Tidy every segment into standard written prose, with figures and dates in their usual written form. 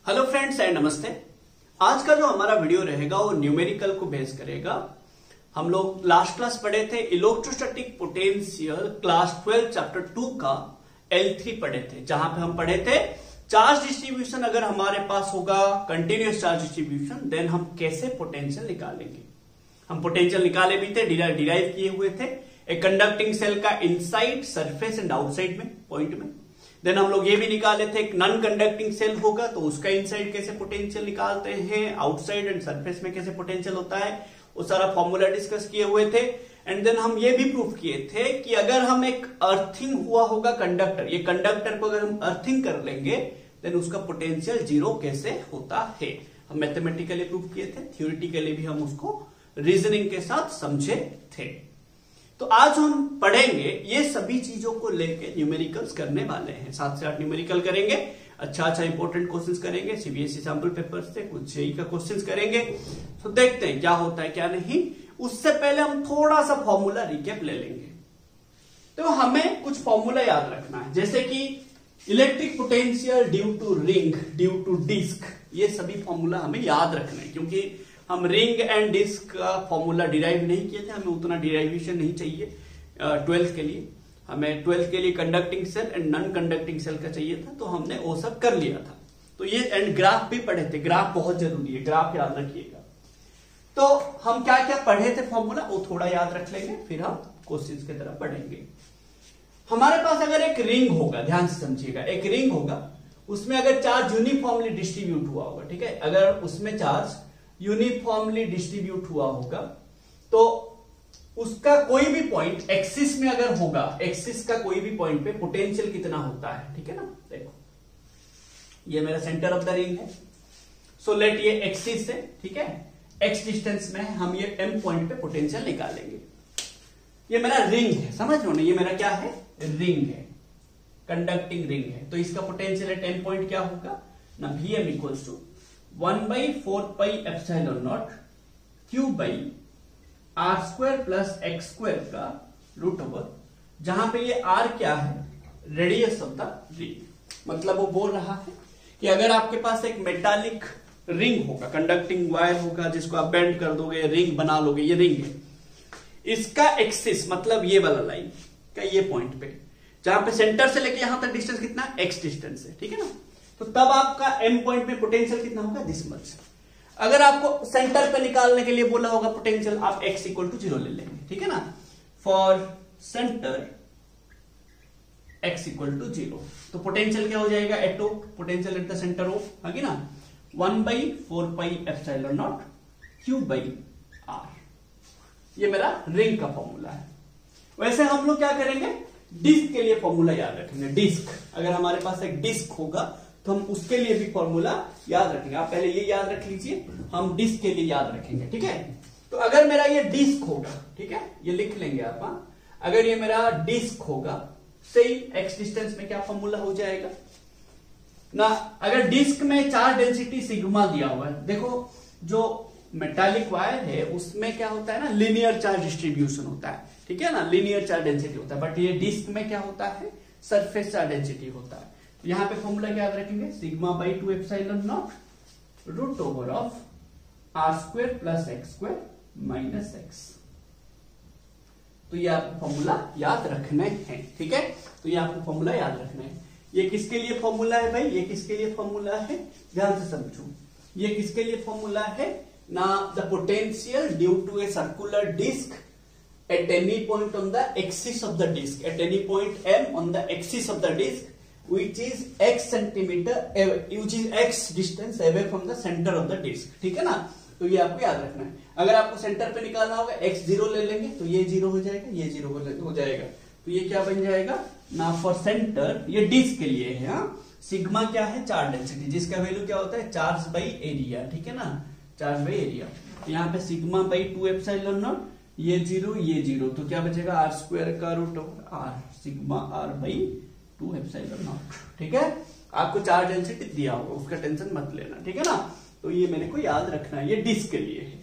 Hello friends and नमस्ते। आज का जो हमारा वीडियो रहेगा वो न्यूमेरिकल को बेस करेगा। हम लोग लास्ट क्लास पढ़े थे इलेक्ट्रोस्टैटिक पोटेंशियल क्लास 12 चैप्टर 2 का L3 पढ़े थे, जहां पे हम पढ़े थे चार्ज डिस्ट्रीब्यूशन अगर हमारे पास होगा कंटिन्यूअस चार्ज डिस्ट्रीब्यूशन देन हम कैसे पोटेंशियल निकालेंगे। हम पोटेंशियल निकाले भी थे, डिराइव किए हुए थे एक कंडक्टिंग सेल का इनसाइड सरफेस एंड आउटसाइड में पॉइंट में। देन हम लोग ये भी निकाले थे एक नॉन कंडक्टिंग सेल होगा तो उसका इनसाइड कैसे पोटेंशियल निकालते हैं, आउटसाइड एंड सरफेस में कैसे पोटेंशियल होता है, वो सारा फॉर्मूला डिस्कस किए हुए थे। एंड देन हम ये भी प्रूव किए थे कि अगर हम एक अर्थिंग हुआ होगा कंडक्टर, ये कंडक्टर को अगर हम अर्थिंग कर लेंगे देन उसका पोटेंशियल जीरो कैसे होता है। हम मैथमेटिकली प्रूव किए थे, थ्योरेटिकली भी हम उसको रीजनिंग के साथ समझे थे। तो आज हम पढ़ेंगे ये सभी चीजों को लेके न्यूमेरिकल्स करने वाले हैं। 7 से 8 न्यूमेरिकल करेंगे, अच्छा इंपॉर्टेंट क्वेश्चंस करेंगे, सीबीएसई सैंपल पेपर से कुछ जेईई का क्वेश्चंस करेंगे। तो देखते हैं क्या होता है क्या नहीं। उससे पहले हम थोड़ा सा फॉर्मूला रिकैप ले लेंगे। तो हमें कुछ फॉर्मूला याद रखना है, जैसे कि electric potential due to ring, due to disc, ये सभी फॉर्मूला हमें याद रखना है क्योंकि हम रिंग एंड डिस्क का फॉर्मूला डिराइव नहीं किए थे, हमें उतना डिराइवेशन नहीं चाहिए 12th के लिए। हमें 12th के लिए conducting cell and non conducting cell का चाहिए था, तो हमने वो सब कर लिया था। तो ये एंड ग्राफ भी पढ़े थे, ग्राफ बहुत जरूरी है, ग्राफ याद रखिएगा। तो हम क्या क्या पढ़े थे फॉर्मूला वो थोड़ा याद रख लेंगे, फिर हम क्वेश्चंस की तरफ पढ़ेंगे। हमारे पास अगर एक रिंग होगा, ध्यान से समझिएगा, एक रिंग होगा, उसमें अगर चार्ज यूनिफॉर्मली डिस्ट्रीब्यूट हुआ होगा, ठीक है, अगर उसमें चार्ज यूनिफॉर्मली डिस्ट्रीब्यूट हुआ होगा तो उसका कोई भी पॉइंट एक्सिस में अगर होगा, एक्सिस का कोई भी पॉइंट पे पोटेंशियल कितना होता है, ठीक है ना। देखो ये मेरा सेंटर ऑफ द रिंग है, सो लेट ये एक्सिस है, ठीक है, एक्स डिस्टेंस में हम ये एम पॉइंट पे पोटेंशियल निकालेंगे। ये मेरा रिंग है, समझ लो ना, ये मेरा क्या है, रिंग है, कंडक्टिंग रिंग है। तो इसका पोटेंशियल एट एम पॉइंट क्या होगा ना, V M equals to 1/4πε0 Q by R square plus x square का रूट ओवर, जहां पे ये आर क्या है, रेडियस ऑफ द रिंग। मतलब वो बोल रहा है कि अगर आपके पास एक मेटालिक रिंग होगा, कंडक्टिंग वायर होगा, जिसको आप बेंड कर दोगे, रिंग बना लोगे, ये रिंग है, इसका एक्सिस मतलब ये वाला लाइन का ये पॉइंट पे, जहां पे सेंटर से लेके यहां तक डिस्टेंस कितना, एक्स डिस्टेंस है, ठीक है ना। तो तब आपका एम पॉइंट में पोटेंशियल कितना होगा, दिस मच। अगर आपको सेंटर पे निकालने के लिए बोला होगा पोटेंशियल, आप x इक्वल टू 0 ले लेंगे, ठीक है ना। For centre x equal to 0, तो पोटेंशियल क्या हो जाएगा, एटो potential at the centre of, आगे ना 1/4πε0 Q बाई आर। ये मेरा रिंग का फॉर्मूला है। वैसे हम लोग क्या करेंगे, डिस्क के लिए फॉर्मूला याद रखेंगे। डिस्क, अगर हमारे पास एक डिस्क होगा तो हम उसके लिए भी फॉर्मूला याद रखेंगे। आप पहले ये याद रख लीजिए, हम डिस्क के लिए याद रखेंगे, ठीक है। तो अगर मेरा ये डिस्क होगा, ठीक है, ये लिख लेंगे आप, अगर ये मेरा डिस्क होगा, सही, एक्स डिस्टेंस में क्या फॉर्मूला हो जाएगा ना, अगर डिस्क में चार्ज डेंसिटी सिग्मा दिया हुआ है, देखो जो मेटालिक वायर है उसमें क्या होता है ना, लीनियर चार्ज डिस्ट्रीब्यूशन होता है, ठीक है ना, लीनियर चार्ज डेंसिटी होता है। बट ये डिस्क में क्या होता है, सरफेस चार्ज डेंसिटी होता है। तो यहां पे फॉर्मूला क्या याद रखेंगे, sigma by 2ε0 root over of R square plus x square minus X. तो ये आपको फॉर्मूला याद रखने हैं, ठीक है। तो ये आपको फॉर्मूला याद रखना है। ये किसके लिए फॉर्मूला है भाई, ये किसके लिए फॉर्मूला है, ध्यान से समझो। ये किसके लिए फॉर्मूला है ना, the potential due to a circular disc at any point on the axis of the disk, at any point m on the axis of the disk which is x centimeter away, which is x distance away from the center of the disk, ठीक है ना। तो ये आपको याद रखना है। अगर आपको सेंटर पे निकालना होगा, x 0 ले लेंगे तो ये 0 हो जाएगा, ये 0 हो जाएगा। तो ये क्या बन जाएगा ना, फॉर सेंटर, ये डिस्क के लिए है, सिग्मा क्या है, चार्ज डेंसिटी, जिसका वैल्यू क्या होता है, चार्ज बाई एरिया, ठीक है ना, चार्ज बाई एरिया। यहाँ पे सिग्मा बाई 2ε0, ये 0 ये 0, तो क्या बचेगा, आर स्क्वायर का root over R, sigma R by 2ε0, ठीक है। आपको चार्ज डेंसिटी दिया होगा, उसका टेंशन मत लेना, ठीक है ना। तो ये मेरे को याद रखना है, ये डिस्क के लिए है।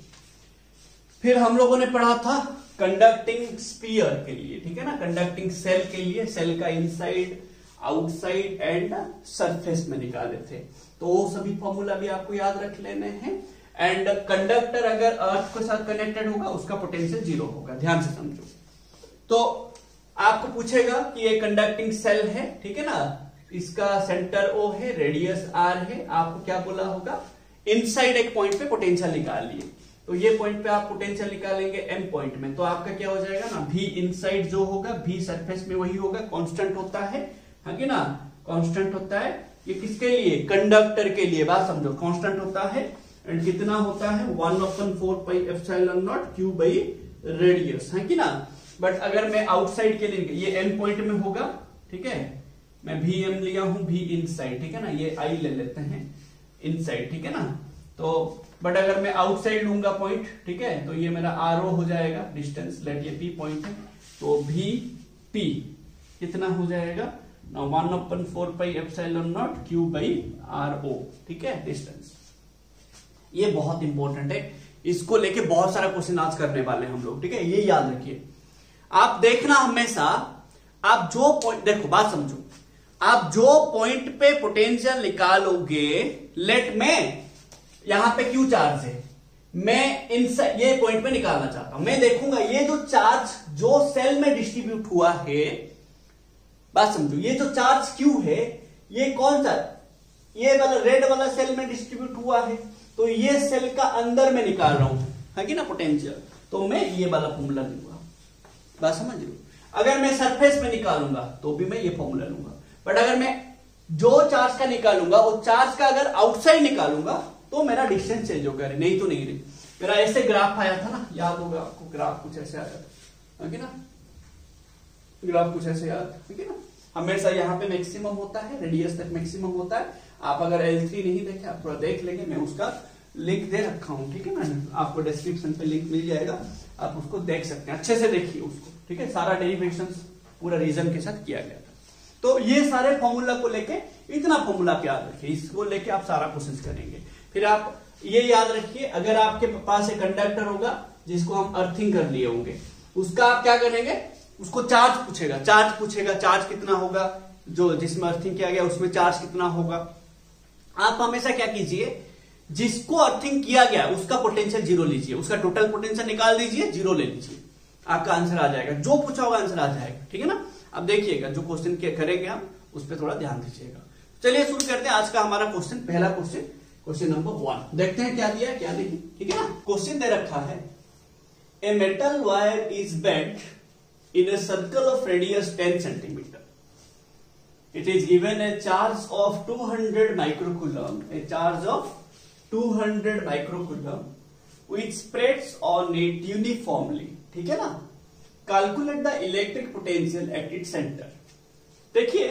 फिर हम लोगों ने पढ़ा था कंडक्टिंग स्फीयर के लिए, ठीक है ना, कंडक्टिंग सेल के लिए, सेल का इनसाइड आउटसाइड एंड सरफेस में निकाले थे। तो वो सभी फॉर्मूला भी आपको याद रख लेने हैं। एंड कंडक्टर अगर अर्थ के साथ कनेक्टेड होगा उसका पोटेंशियल 0 होगा, ध्यान से समझो। तो आपको पूछेगा कि ये कंडक्टिंग सेल है, ठीक है ना, इसका सेंटर O है, रेडियस R है, आपको क्या बोला होगा, इनसाइड एक पॉइंट पे पोटेंशियल निकालिए। तो ये पॉइंट पे आप पोटेंशियल निकालेंगे M पॉइंट में, तो आपका क्या हो जाएगा ना, V इनसाइड जो होगा, V सरफेस में वही होगा, कांस्टेंट होता है कि ना, कांस्टेंट होता है। ये किसके लिए, कंडक्टर के लिए, बात समझो, कांस्टेंट होता है। एंड कितना होता है, 1/4 pi epsilon not Q by radius, है कि ना। बट अगर मैं आउटसाइड के लिए, ये M पॉइंट में होगा, ठीक है, मैं VM लिया हूं, V इनसाइड, ठीक है ना, ये I ले लेते हैं इनसाइड, ठीक है ना। तो बट अगर मैं आउटसाइड लूंगा पॉइंट, ठीक है, तो ये मेरा RO हो जाएगा डिस्टेंस, लेट ये P पॉइंट है, तो VP कितना हो जाएगा ना, 1/4 pi epsilon not Q by RO, ठीक है, डिस्टेंस। ये बहुत इंपॉर्टेंट है, इसको लेके बहुत सारा क्वेश्चन आज करने वाले हैं हम लोग, ठीक है, ये याद रखिए। आप देखना हमेशा, आप जो पॉइंट, देखो बात समझो, आप जो पॉइंट पे पोटेंशियल निकालोगे, लेट में यहां पे क्यू चार्ज है, मैं ये पॉइंट पे निकालना चाहता हूं, मैं देखूंगा ये जो चार्ज जो सेल में डिस्ट्रीब्यूट हुआ है, बात समझो, ये जो चार्ज क्यू है, ये कौन सा, ये वाला रेड वाला सेल में डिस्ट्रीब्यूट हुआ है, तो ये सेल का अंदर में निकाल रहा हूं, है कि ना, पोटेंशियल, तो मैं ये वाला फॉर्मूला लूंगा, बात समझ लो। अगर मैं सरफेस में निकालूंगा तो भी मैं ये फॉर्मूला लूंगा, बट अगर मैं जो चार्ज का निकालूंगा वो चार्ज का अगर आउटसाइड निकालूंगा तो मेरा डिस्टेंस चेंज होगा, नहीं तो नहीं। मेरा ऐसे ग्राफ आया था ना, याद होगा आपको, ग्राफ कुछ ऐसे आया था, है कि ना, ग्राफ कुछ ऐसे याद, है कि ना, हमेशा यहाँ पे मैक्सिमम होता है, रेडियस तक मैक्सिमम होता है। आप अगर L3 नहीं देखे, आप थोड़ा देख लेंगे, मैं उसका लिंक दे रखा हूं, ठीक है ना, आपको डिस्क्रिप्शन पे लिंक मिल जाएगा, आप उसको देख सकते हैं, अच्छे से देखिए उसको, ठीक है, सारा डेरिवेशंस पूरा रीजन के साथ किया गया था। तो ये सारे फॉर्मूला को लेके, इतना फॉर्मूला आप याद रखिए, इसको लेके आप सारा प्रोसेस करेंगे। फिर आप ये याद रखिए, अगर आपके पास एक कंडक्टर होगा जिसको हम अर्थिंग कर लिए होंगे, उसका आप क्या करेंगे, उसको चार्ज पूछेगा, चार्ज कितना होगा, जो जिसमें अर्थिंग किया गया उसमें चार्ज कितना होगा। आप हमेशा क्या कीजिए, जिसको अर्थिंग किया गया उसका पोटेंशियल 0 लीजिए, उसका टोटल पोटेंशियल निकाल दीजिए, 0 ले लीजिए, आपका आंसर आ जाएगा, जो पूछा होगा आंसर आ जाएगा, ठीक है ना। अब देखिएगा जो क्वेश्चन करेंगे हम, उस पर थोड़ा ध्यान दीजिएगा। चलिए शुरू करते हैं आज का हमारा क्वेश्चन, पहला क्वेश्चन नंबर 1, देखते हैं क्या दिया क्या नहीं, ठीक है ना। क्वेश्चन दे रखा है, a metal wire is bent in a circle of radius 10 centimeter. It is given a charge of 200 microcoulomb, which spreads on it uniformly. ठीक है ना। Calculate the electric potential at its center. देखिए,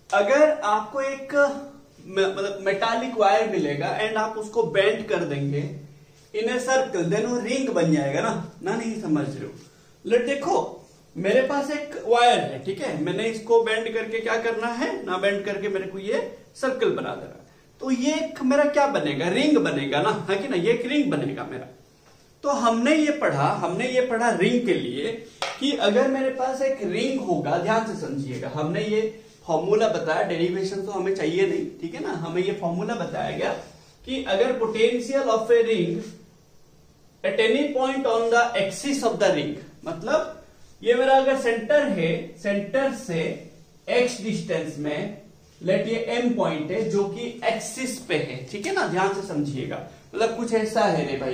अगर आपको एक मतलब मेटालिक वायर मिलेगा and आप उसको बेंड कर देंगे इन ए सर्कल, देन वो रिंग बन जाएगा ना, नहीं समझ रहे हो। लेट देखो, मेरे पास एक वायर है, ठीक है, मैंने इसको बेंड करके क्या करना है ना, बेंड करके मेरे को ये सर्कल बना देना, तो ये एक मेरा क्या बनेगा, रिंग बनेगा ना, है कि ना, ये एक रिंग बनेगा मेरा। तो हमने ये पढ़ा रिंग के लिए कि अगर मेरे पास एक रिंग होगा, ध्यान से समझिएगा, हमने ये फॉर्मूला बताया, डेरिवेशन तो हमें चाहिए नहीं, ठीक है ना, हमें ये फॉर्मूला बताया गया कि अगर potential of a ring at any point on the axis of the ring, मतलब ये मेरा अगर सेंटर है, सेंटर से x डिस्टेंस में, लेट ये M पॉइंट है जो कि एक्सिस पे है, ठीक है ना, ध्यान से समझिएगा। मतलब कुछ ऐसा है रे भाई,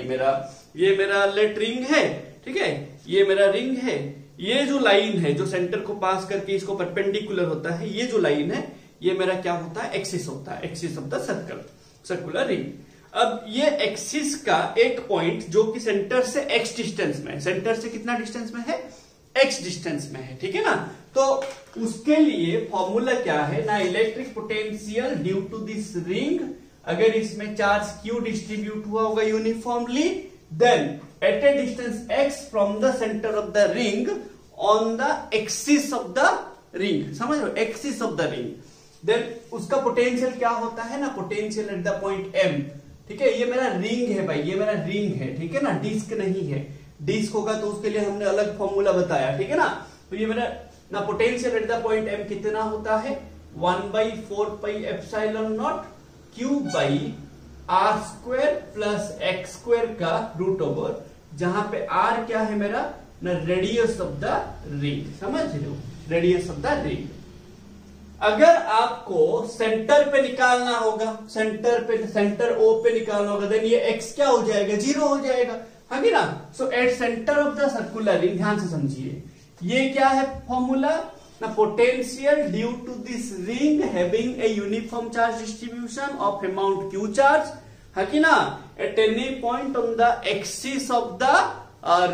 ये मेरा लेट रिंग है, ठीक है, ये मेरा रिंग है, ये जो लाइन है जो सेंटर को पास करके इसको परपेंडिकुलर होता है, ये जो लाइन है ये मेरा क्या होता है, एक्सिस होता है, axis of the circular ring. अब ये एक्सिस का एक पॉइंट जो कि सेंटर से x डिस्टेंस में, सेंटर से कितना डिस्टेंस में है, x डिस्टेंस में है, ठीक है ना। तो उसके लिए फॉर्मूला क्या है ना, electric potential due to this ring, अगर इसमें चार्ज Q डिस्ट्रीब्यूट हुआ होगा uniformly, then at a distance x from the centre of the ring on the axis of the ring, समझ लो, axis of the ring, then उसका potential क्या होता है ना, potential at the point M, ठीक है। ये मेरा रिंग है भाई, ये मेरा रिंग है, ठीक है ना, डिस्क नहीं है, डिस्क होगा तो उसके लिए हमने अलग फॉर्मूला बताया, ठीक है ना। तो ये मेरा ना potential at the point M कितना होता है 1/4πε0 cube by r² plus x² का रूट ओवर, जहां पे r क्या है मेरा ना, रेडियस ऑफ द रिंग। समझ रहे हो, रेडियस ऑफ द रिंग। अगर आपको सेंटर पे निकालना होगा, सेंटर O पे निकालना होगा, देन ये x क्या हो जाएगा, 0 हो जाएगा, है कि ना। So at centre of the circular ring, ध्यान से समझिए, ये क्या है फॉर्मूला ना, potential due to this ring having a uniform charge distribution of amount q charge, है कि ना, at any point on the axis of the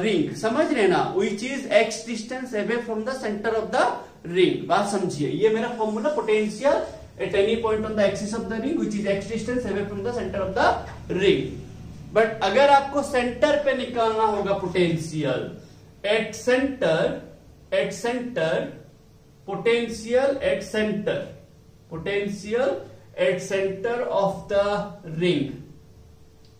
ring. समझ रहे ना, which is x distance away from the centre of the ring. बात समझिए, ये मेरा formula potential at any point on the axis of the ring which is x distance away from the centre of the ring. But अगर आपको centre पे निकालना होगा potential, at centre potential at centre of the ring,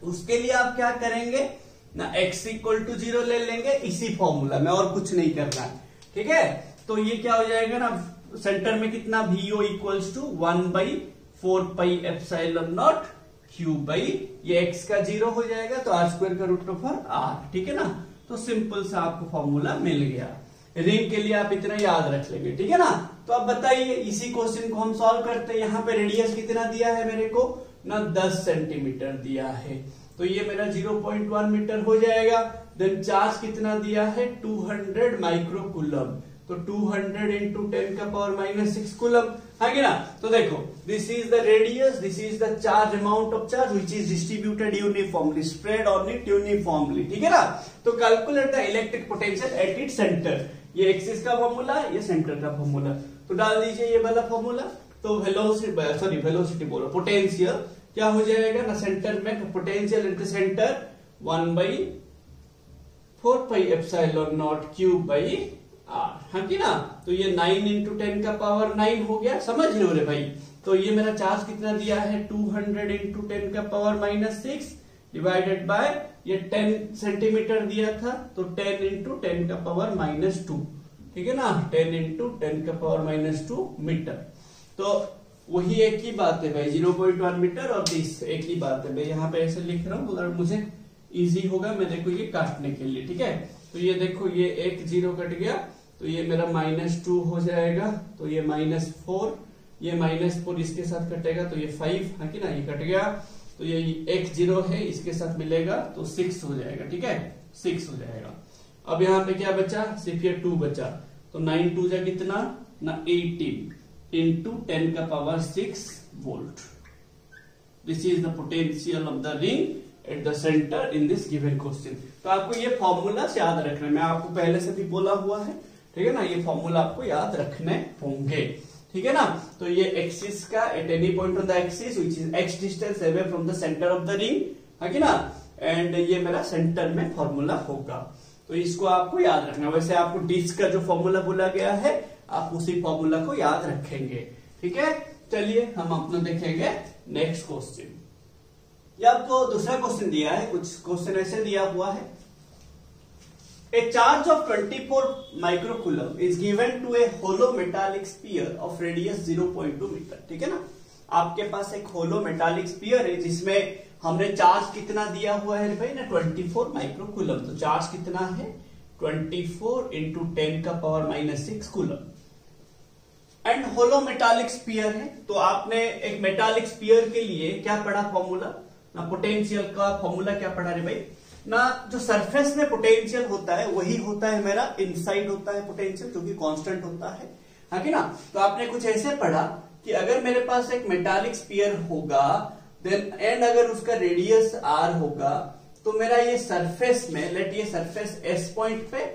उसके लिए आप क्या करेंगे ना, x इक्वल टू 0 ले लेंगे, इसी फॉर्मूला में, और कुछ नहीं करना है, ठीक है। तो ये क्या हो जाएगा ना, सेंटर में कितना VO equals to 1/4πε0 cube by, ये x का 0 हो जाएगा, तो r² का रूट ओवर r, ठीक है ना। तो सिंपल सा आपको फॉर्मूला मिल गया। रिंग के लिए आप इतना याद रख लेंगे, ठीक है ना। तो अब बताइए, इसी क्वेश्चन को हम सॉल्व करते हैं। यहाँ पे रेडियस कितना दिया है मेरे को ना, 10 सेंटीमीटर दिया है, तो ये मेरा 0.1 मीटर हो जाएगा। देन चार्ज कितना दिया है, 200 माइक्रोकूलम, तो 200 इंटू 10 का पावर -6 कूलम, है कि ना। तो देखो, this is the radius, this is the charge, amount of charge which is distributed uniformly, spread on it uniformly, ठीक है ना। तो calculate the electric potential at it centre, ये एक्सिस का फॉर्मूला, ये सेंटर का फॉर्मूला, तो डाल दीजिए ये वाला फॉर्मूला। तो वेलोसिटी बोलो, पोटेंशियल क्या हो जाएगा ना, सेंटर में potential at the centre 1/4πε0 cube by r, है कि ना। तो ये 9 इंटू 10 का पावर 9 हो गया, समझ रहे हो रे भाई। तो ये मेरा चार्ज कितना दिया है, 200 इंटू 10 का पावर -6 डिवाइडेड बाय ये 10 सेंटीमीटर दिया था, तो 10 इंटू 10 का पावर -2, ठीक है ना, 10 इंटू 10 का पावर -2 मीटर। तो वही एक ही बात है भाई, 0.1 मीटर और 20 एक ही बात है। मैं यहाँ पे ऐसे लिख रहा हूँ, अगर मुझे इजी होगा मैं देखो ये काटने के लिए, ठीक है। तो ये देखो, ये एक 0 कट गया, तो ये मेरा -2 हो जाएगा, तो ये -4, ये -4 इसके साथ कटेगा, तो ये 5, है कि ना, ये कट गया, तो ये एक 0 है, इसके साथ मिलेगा तो 6 हो जाएगा, ठीक है, 6 हो जाएगा। अब यहाँ पे क्या बचा, सिर्फ ये 2 बचा, तो 9 2 जा कितना ना, 18 इंटू 10 का power 6 volt. This is the potential of the ring at the centre in this given question. तो आपको ये फॉर्मूला याद रखना है, मैं आपको पहले से भी बोला हुआ है, ठीक है ना। ये फॉर्मूला आपको याद रखने होंगे, ठीक है ना। तो ये एक्सिस का eight any point on the axis which is x distance away from the centre of the ring, है कि ना, एंड ये मेरा सेंटर में फॉर्मूला होगा, तो इसको आपको याद रखना। वैसे आपको डिस्क का जो फॉर्मूला बोला गया है, आप उसी फॉर्मूला को याद रखेंगे, ठीक है। चलिए हम अपना देखेंगे नेक्स्ट क्वेश्चन। ये आपको दूसरा क्वेश्चन दिया है, कुछ क्वेश्चन ऐसे दिया हुआ है, A charge of 24 microcoulomb is given to a hollow metallic sphere of radius 0.2 metre, ठीक है ना। आपके पास एक होलो मेटालिक स्फीयर है जिसमें हमने चार्ज कितना दिया हुआ है भाई ना, 24 माइक्रोकूलम। तो चार्ज कितना है, 24 इंटू 10 का power -6 coulomb, and hollow metallic sphere है। तो आपने एक मेटालिक स्फीयर के लिए क्या पढ़ा फॉर्मूला ना, पोटेंशियल का फॉर्मूला क्या पढ़ा रे भाई ना, जो सरफेस में पोटेंशियल होता है वही होता है मेरा इनसाइड होता है पोटेंशियल, जो कि कांस्टेंट होता है कि ना। तो आपने कुछ ऐसे पढ़ा कि अगर मेरे पास एक मेटालिक स्फीयर होगा, देन एंड अगर उसका रेडियस r होगा, तो मेरा ये सरफेस में, लेट ये सरफेस s पॉइंट पे,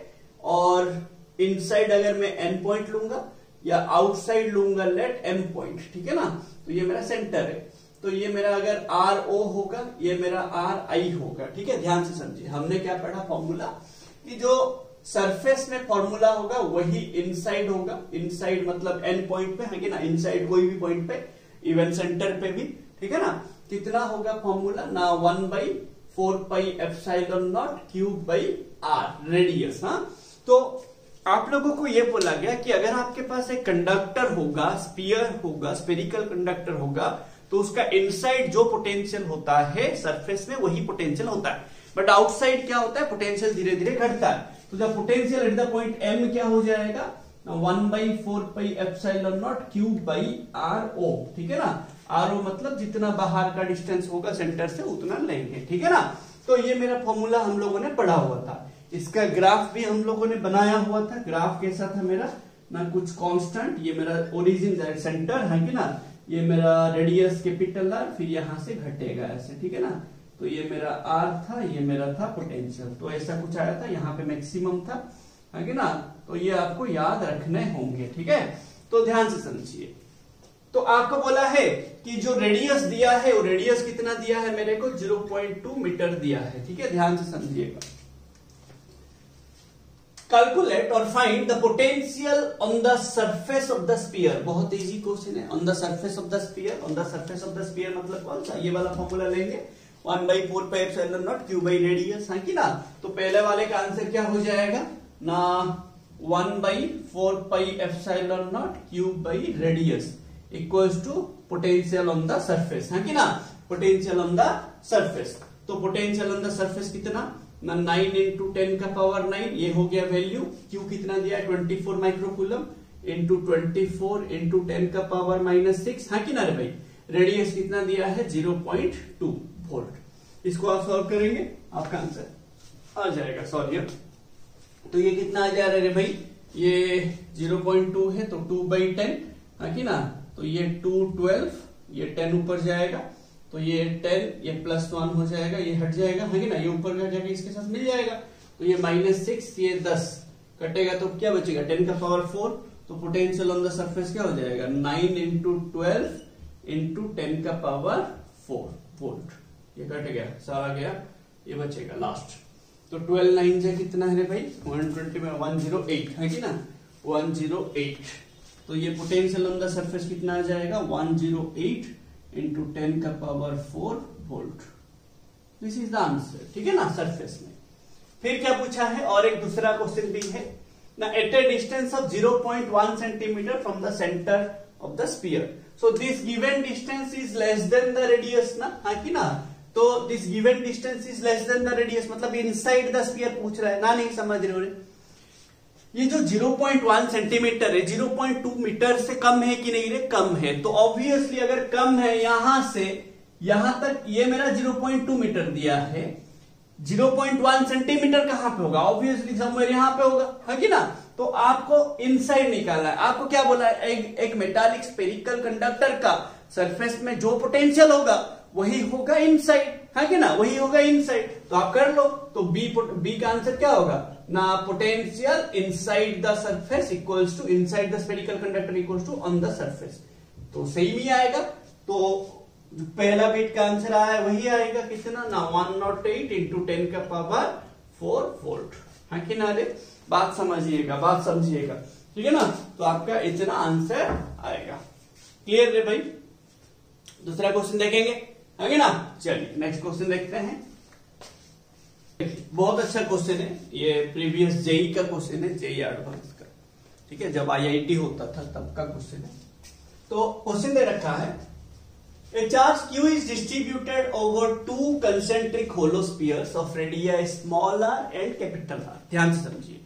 और इनसाइड अगर मैं n पॉइंट लूंगा या आउटसाइड लूंगा लेट m पॉइंट, ठीक है ना। तो ये मेरा सेंटर है, तो ये मेरा अगर RO होगा, ये मेरा RI होगा, ठीक है। ध्यान से समझिए, हमने क्या पढ़ा फॉर्मूला कि जो सरफेस में फॉर्मूला होगा वही इनसाइड होगा, इनसाइड मतलब n पॉइंट पे, है कि ना, इनसाइड कोई भी पॉइंट पे, इवन सेंटर पे भी, ठीक है ना। कितना होगा फॉर्मूला ना, 1/4πε0 क्यूब बाई r रेडियस, हाँ। तो आप लोगों को यह बोला गया कि अगर आपके पास एक कंडक्टर होगा, स्फीयर होगा, स्फेरिकल कंडक्टर होगा, तो उसका इनसाइड जो पोटेंशियल होता है सरफेस में वही पोटेंशियल होता है, बट आउटसाइड क्या होता है, पोटेंशियल धीरे धीरे घटता है। तो the potential at the point M क्या हो जाएगा, 1/4πε0 क्यूब बाई RO, ठीक है ना। RO मतलब जितना बाहर का डिस्टेंस होगा सेंटर से उतना लेंगे, ठीक है ना। तो ये मेरा फॉर्मूला हम लोगों ने पढ़ा हुआ था, इसका ग्राफ भी हम लोगों ने बनाया हुआ था। ग्राफ कैसा था मेरा, ना कुछ कांस्टेंट, ये मेरा ओरिजिन सेंटर है कि ना, ये मेरा रेडियस कैपिटल R, फिर यहां से घटेगा ऐसे, ठीक है ना। तो ये मेरा R था, ये मेरा था पोटेंशियल, तो ऐसा कुछ आया था, यहाँ पे मैक्सिमम था, है कि ना। तो ये आपको याद रखने होंगे, ठीक है। तो ध्यान से समझिए। तो आपको बोला है कि जो रेडियस दिया है वो रेडियस कितना दिया है मेरे को, 0.2 मीटर दिया है, ठीक है। ध्यान से समझिएगा। कैलकुलेट और find the potential on the surface of the sphere. बहुत इजी क्वेश्चन है। On the surface of the sphere, on the surface of the sphere मतलब कौन सा, ये वाला फॉर्मूला लेंगे, 1/4πε0 क्यूब बाई रेडियस, है कि ना। तो पहले वाले का आंसर क्या हो जाएगा ना, 1/4πε0 cube by radius equals to potential on the surface, है कि ना, पोटेंशियल ऑन द सरफेस। तो पोटेंशियल ऑन द सरफेस कितना ना, 9 × 10 का पावर 9, ये हो गया वैल्यू। क्यू कितना दिया है, 24 माइक्रोकूलम इंटू 24 इंटू 10 का पावर -6, है कि ना रे भाई। रेडियस कितना दिया है, 0.2 वोल्ट। इसको आप सॉल्व करेंगे, आपका आंसर आ जाएगा सॉल्व। तो ये कितना आ जा रहा है रे भाई, ये 0.2 है तो 2/10, है कि ना। तो ये 2 12, ये 10 ऊपर जाएगा, तो ये 10, ये +1 हो जाएगा, ये हट जाएगा, है कि ना, ये ऊपर का जाएगा, इसके साथ मिल जाएगा। तो ये -6, ये 10 कटेगा तो क्या बचेगा, 10 का पावर 4। तो पोटेंशियल ऑन द सरफेस क्या हो जाएगा, 9 × 12 × 10 का पावर 4 वोल्ट। ये कट गया, सा आ गया, ये बचेगा लास्ट। तो 12 9 से कितना है रे भाई, 120 में 108, है कि ना, 108। तो ये पोटेंशियल ऑन द सरफेस कितना आ जाएगा, 108 × 10 का power 4 volt. This is the answer, ठीक है ना, सरफेस में। फिर क्या पूछा है, और एक दूसरा क्वेश्चन भी है ना, at a distance of 0.1 centimetre from the centre of the sphere, so this given distance is less than the radius ना, है कि ना। तो this given distance is less than the radius मतलब इनसाइड द स्फीयर पूछ रहा है ना, नहीं समझ रहे हो रे। ये जो 0.1 सेंटीमीटर है 0.2 मीटर से कम है कि नहीं रे, कम है। तो ऑब्वियसली अगर कम है यहां से यहां तक, ये मेरा 0.2 मीटर दिया है, 0.1 सेंटीमीटर कहां पे होगा, ऑब्वियसली समवेयर यहां पे होगा, है कि ना। तो आपको इनसाइड निकालना है। आपको क्या बोला है, एक मेटालिक स्फेरिकल कंडक्टर का सरफेस में जो पोटेंशियल होगा वही होगा इनसाइड, है कि ना, वही होगा इनसाइड। तो आप कर लो। तो बी का आंसर क्या होगा ना, potential inside the surface equals to inside the spherical conductor equals to on the surface. तो सही में आएगा। तो जो पहला बिट का आंसर आया वही आएगा, कितना ना, 108 × 10 का पावर 4 वोल्ट, है कि ना रे। बात समझिएगा, बात समझिएगा, ठीक है ना। तो आपका इतना आंसर आएगा। क्लियर रे भाई। दूसरा क्वेश्चन देखेंगे, है कि ना। चलिए नेक्स्ट क्वेश्चन देखते हैं। बहुत अच्छा क्वेश्चन है ये, प्रीवियस जेई का क्वेश्चन है, जेई एडवांस का, ठीक है, जब आईआईटी होता था तब का क्वेश्चन है। तो क्वेश्चन दे रखा है, ए charge Q is distributed over two concentric hollow spheres of radii small r and capital R। ध्यान से समझिए।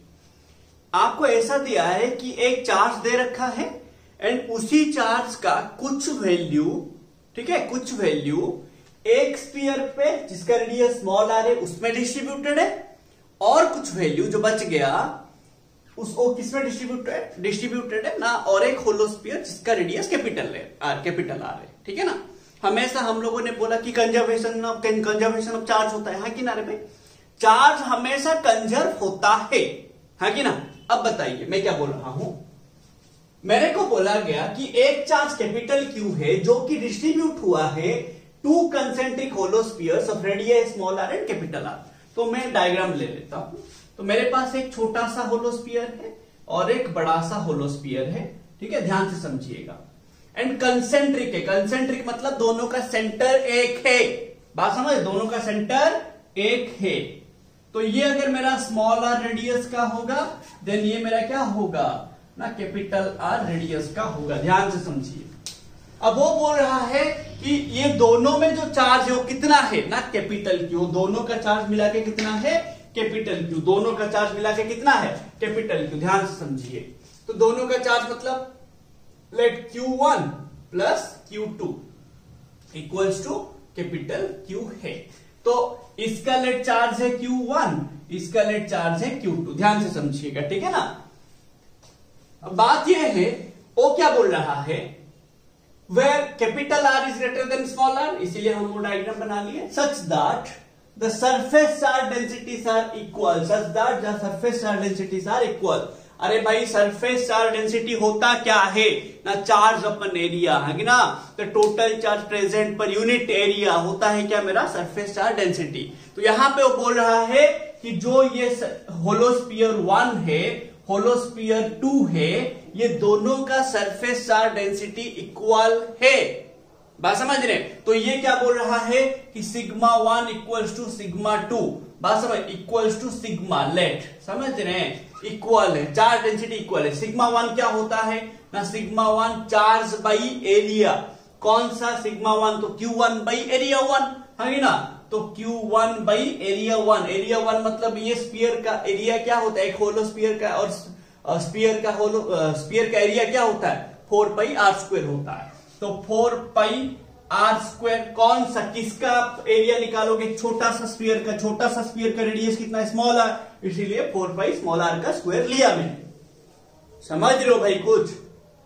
आपको ऐसा दिया है कि एक चार्ज दे रखा है एंड उसी चार्ज का कुछ वैल्यू, ठीक है, कुछ वैल्यू एक स्फीयर पे जिसका रेडियस स्मॉल आर है उसमें डिस्ट्रीब्यूटेड है, और कुछ वैल्यू जो बच गया उसको किसमें डिस्ट्रीब्यूटेड है ना, और एक होलो स्फीयर जिसका रेडियस कैपिटल आर है, ठीक है ना। हमेशा हम लोगों ने बोला कि कंजर्वेशन ऑफ चार्ज होता है कि ना रे भाई। चार्ज हमेशा कंजर्व होता है कि ना। अब बताइए मैं क्या बोल रहा हूं। मेरे को बोला गया कि एक चार्ज कैपिटल Q है जो कि डिस्ट्रीब्यूट हुआ है two concentric hollow spheres of radius small r and capital R. तो मैं डायग्राम ले लेता हूं। तो मेरे पास एक छोटा सा होलो स्फीयर है और एक बड़ा सा होलो स्फीयर है, ठीक है, ध्यान से समझिएगा। एंड कंसेंट्रिक है, कंसेंट्रिक मतलब दोनों का सेंटर एक है। बात समझ, दोनों का सेंटर एक है। तो ये अगर मेरा स्मॉल आर रेडियस का होगा देन ये मेरा क्या होगा ना कैपिटल आर रेडियस का होगा। ध्यान से समझिए। अब वो बोल रहा है कि ये दोनों में जो चार्ज है वो कितना है ना कैपिटल क्यू, दोनों का चार्ज मिला के कितना है कैपिटल क्यू, दोनों का चार्ज मिला के कितना है कैपिटल क्यू। ध्यान से समझिए। तो दोनों का चार्ज मतलब let Q1 plus Q2 equals to capital Q है। तो इसका लेट चार्ज है Q1, इसका लेट चार्ज है Q2। ध्यान से समझिएगा, ठीक है ना। अब बात यह है वो क्या बोल रहा है, where capital R is greater than small r, इसीलिए हम वो डायग्राम बना लिए such that the surface charge densities are equal, such that the surface charge densities are equal. अरे भाई सरफेस चार्ज डेंसिटी होता क्या है ना, चार्ज अपन एरिया है कि ना, तो total charge present per unit area होता है क्या मेरा सरफेस चार्ज डेंसिटी। तो यहां पे वो बोल रहा है कि जो ये होलोस्फीयर 1 है होलोस्फीयर 2 है, ये दोनों का सरफेस चार्ज डेंसिटी इक्वल है। बात समझ रहे। तो ये क्या बोल रहा है कि सिग्मा 1 इक्वल्स टू सिग्मा 2, बात समझ, इक्वल्स टू सिग्मा, लेट समझ रहे हैं, इक्वल है, चार्ज डेंसिटी इक्वल है। सिग्मा 1 क्या होता है ना, सिग्मा 1 चार्ज बाई एरिया। कौन सा सिग्मा 1, तो Q1 बाई एरिया 1 है ना। तो Q1 बाई एरिया 1, एरिया 1 मतलब ये स्फीयर का एरिया क्या होता है, एक होलो स्फीयर का, और स्फीयर का एरिया क्या होता है 4 पाई आर स्क्वायर होता है। तो 4 पाई आर स्क्वायर कौन सा, किसका एरिया निकालोगे, छोटा सा स्फीयर का, छोटा सा स्फीयर का रेडियस कितना है स्मॉल आर, इसीलिए 4 पाई स्मॉल आर का स्क्वायर लिया मैंने। समझ रहे हो भाई कुछ।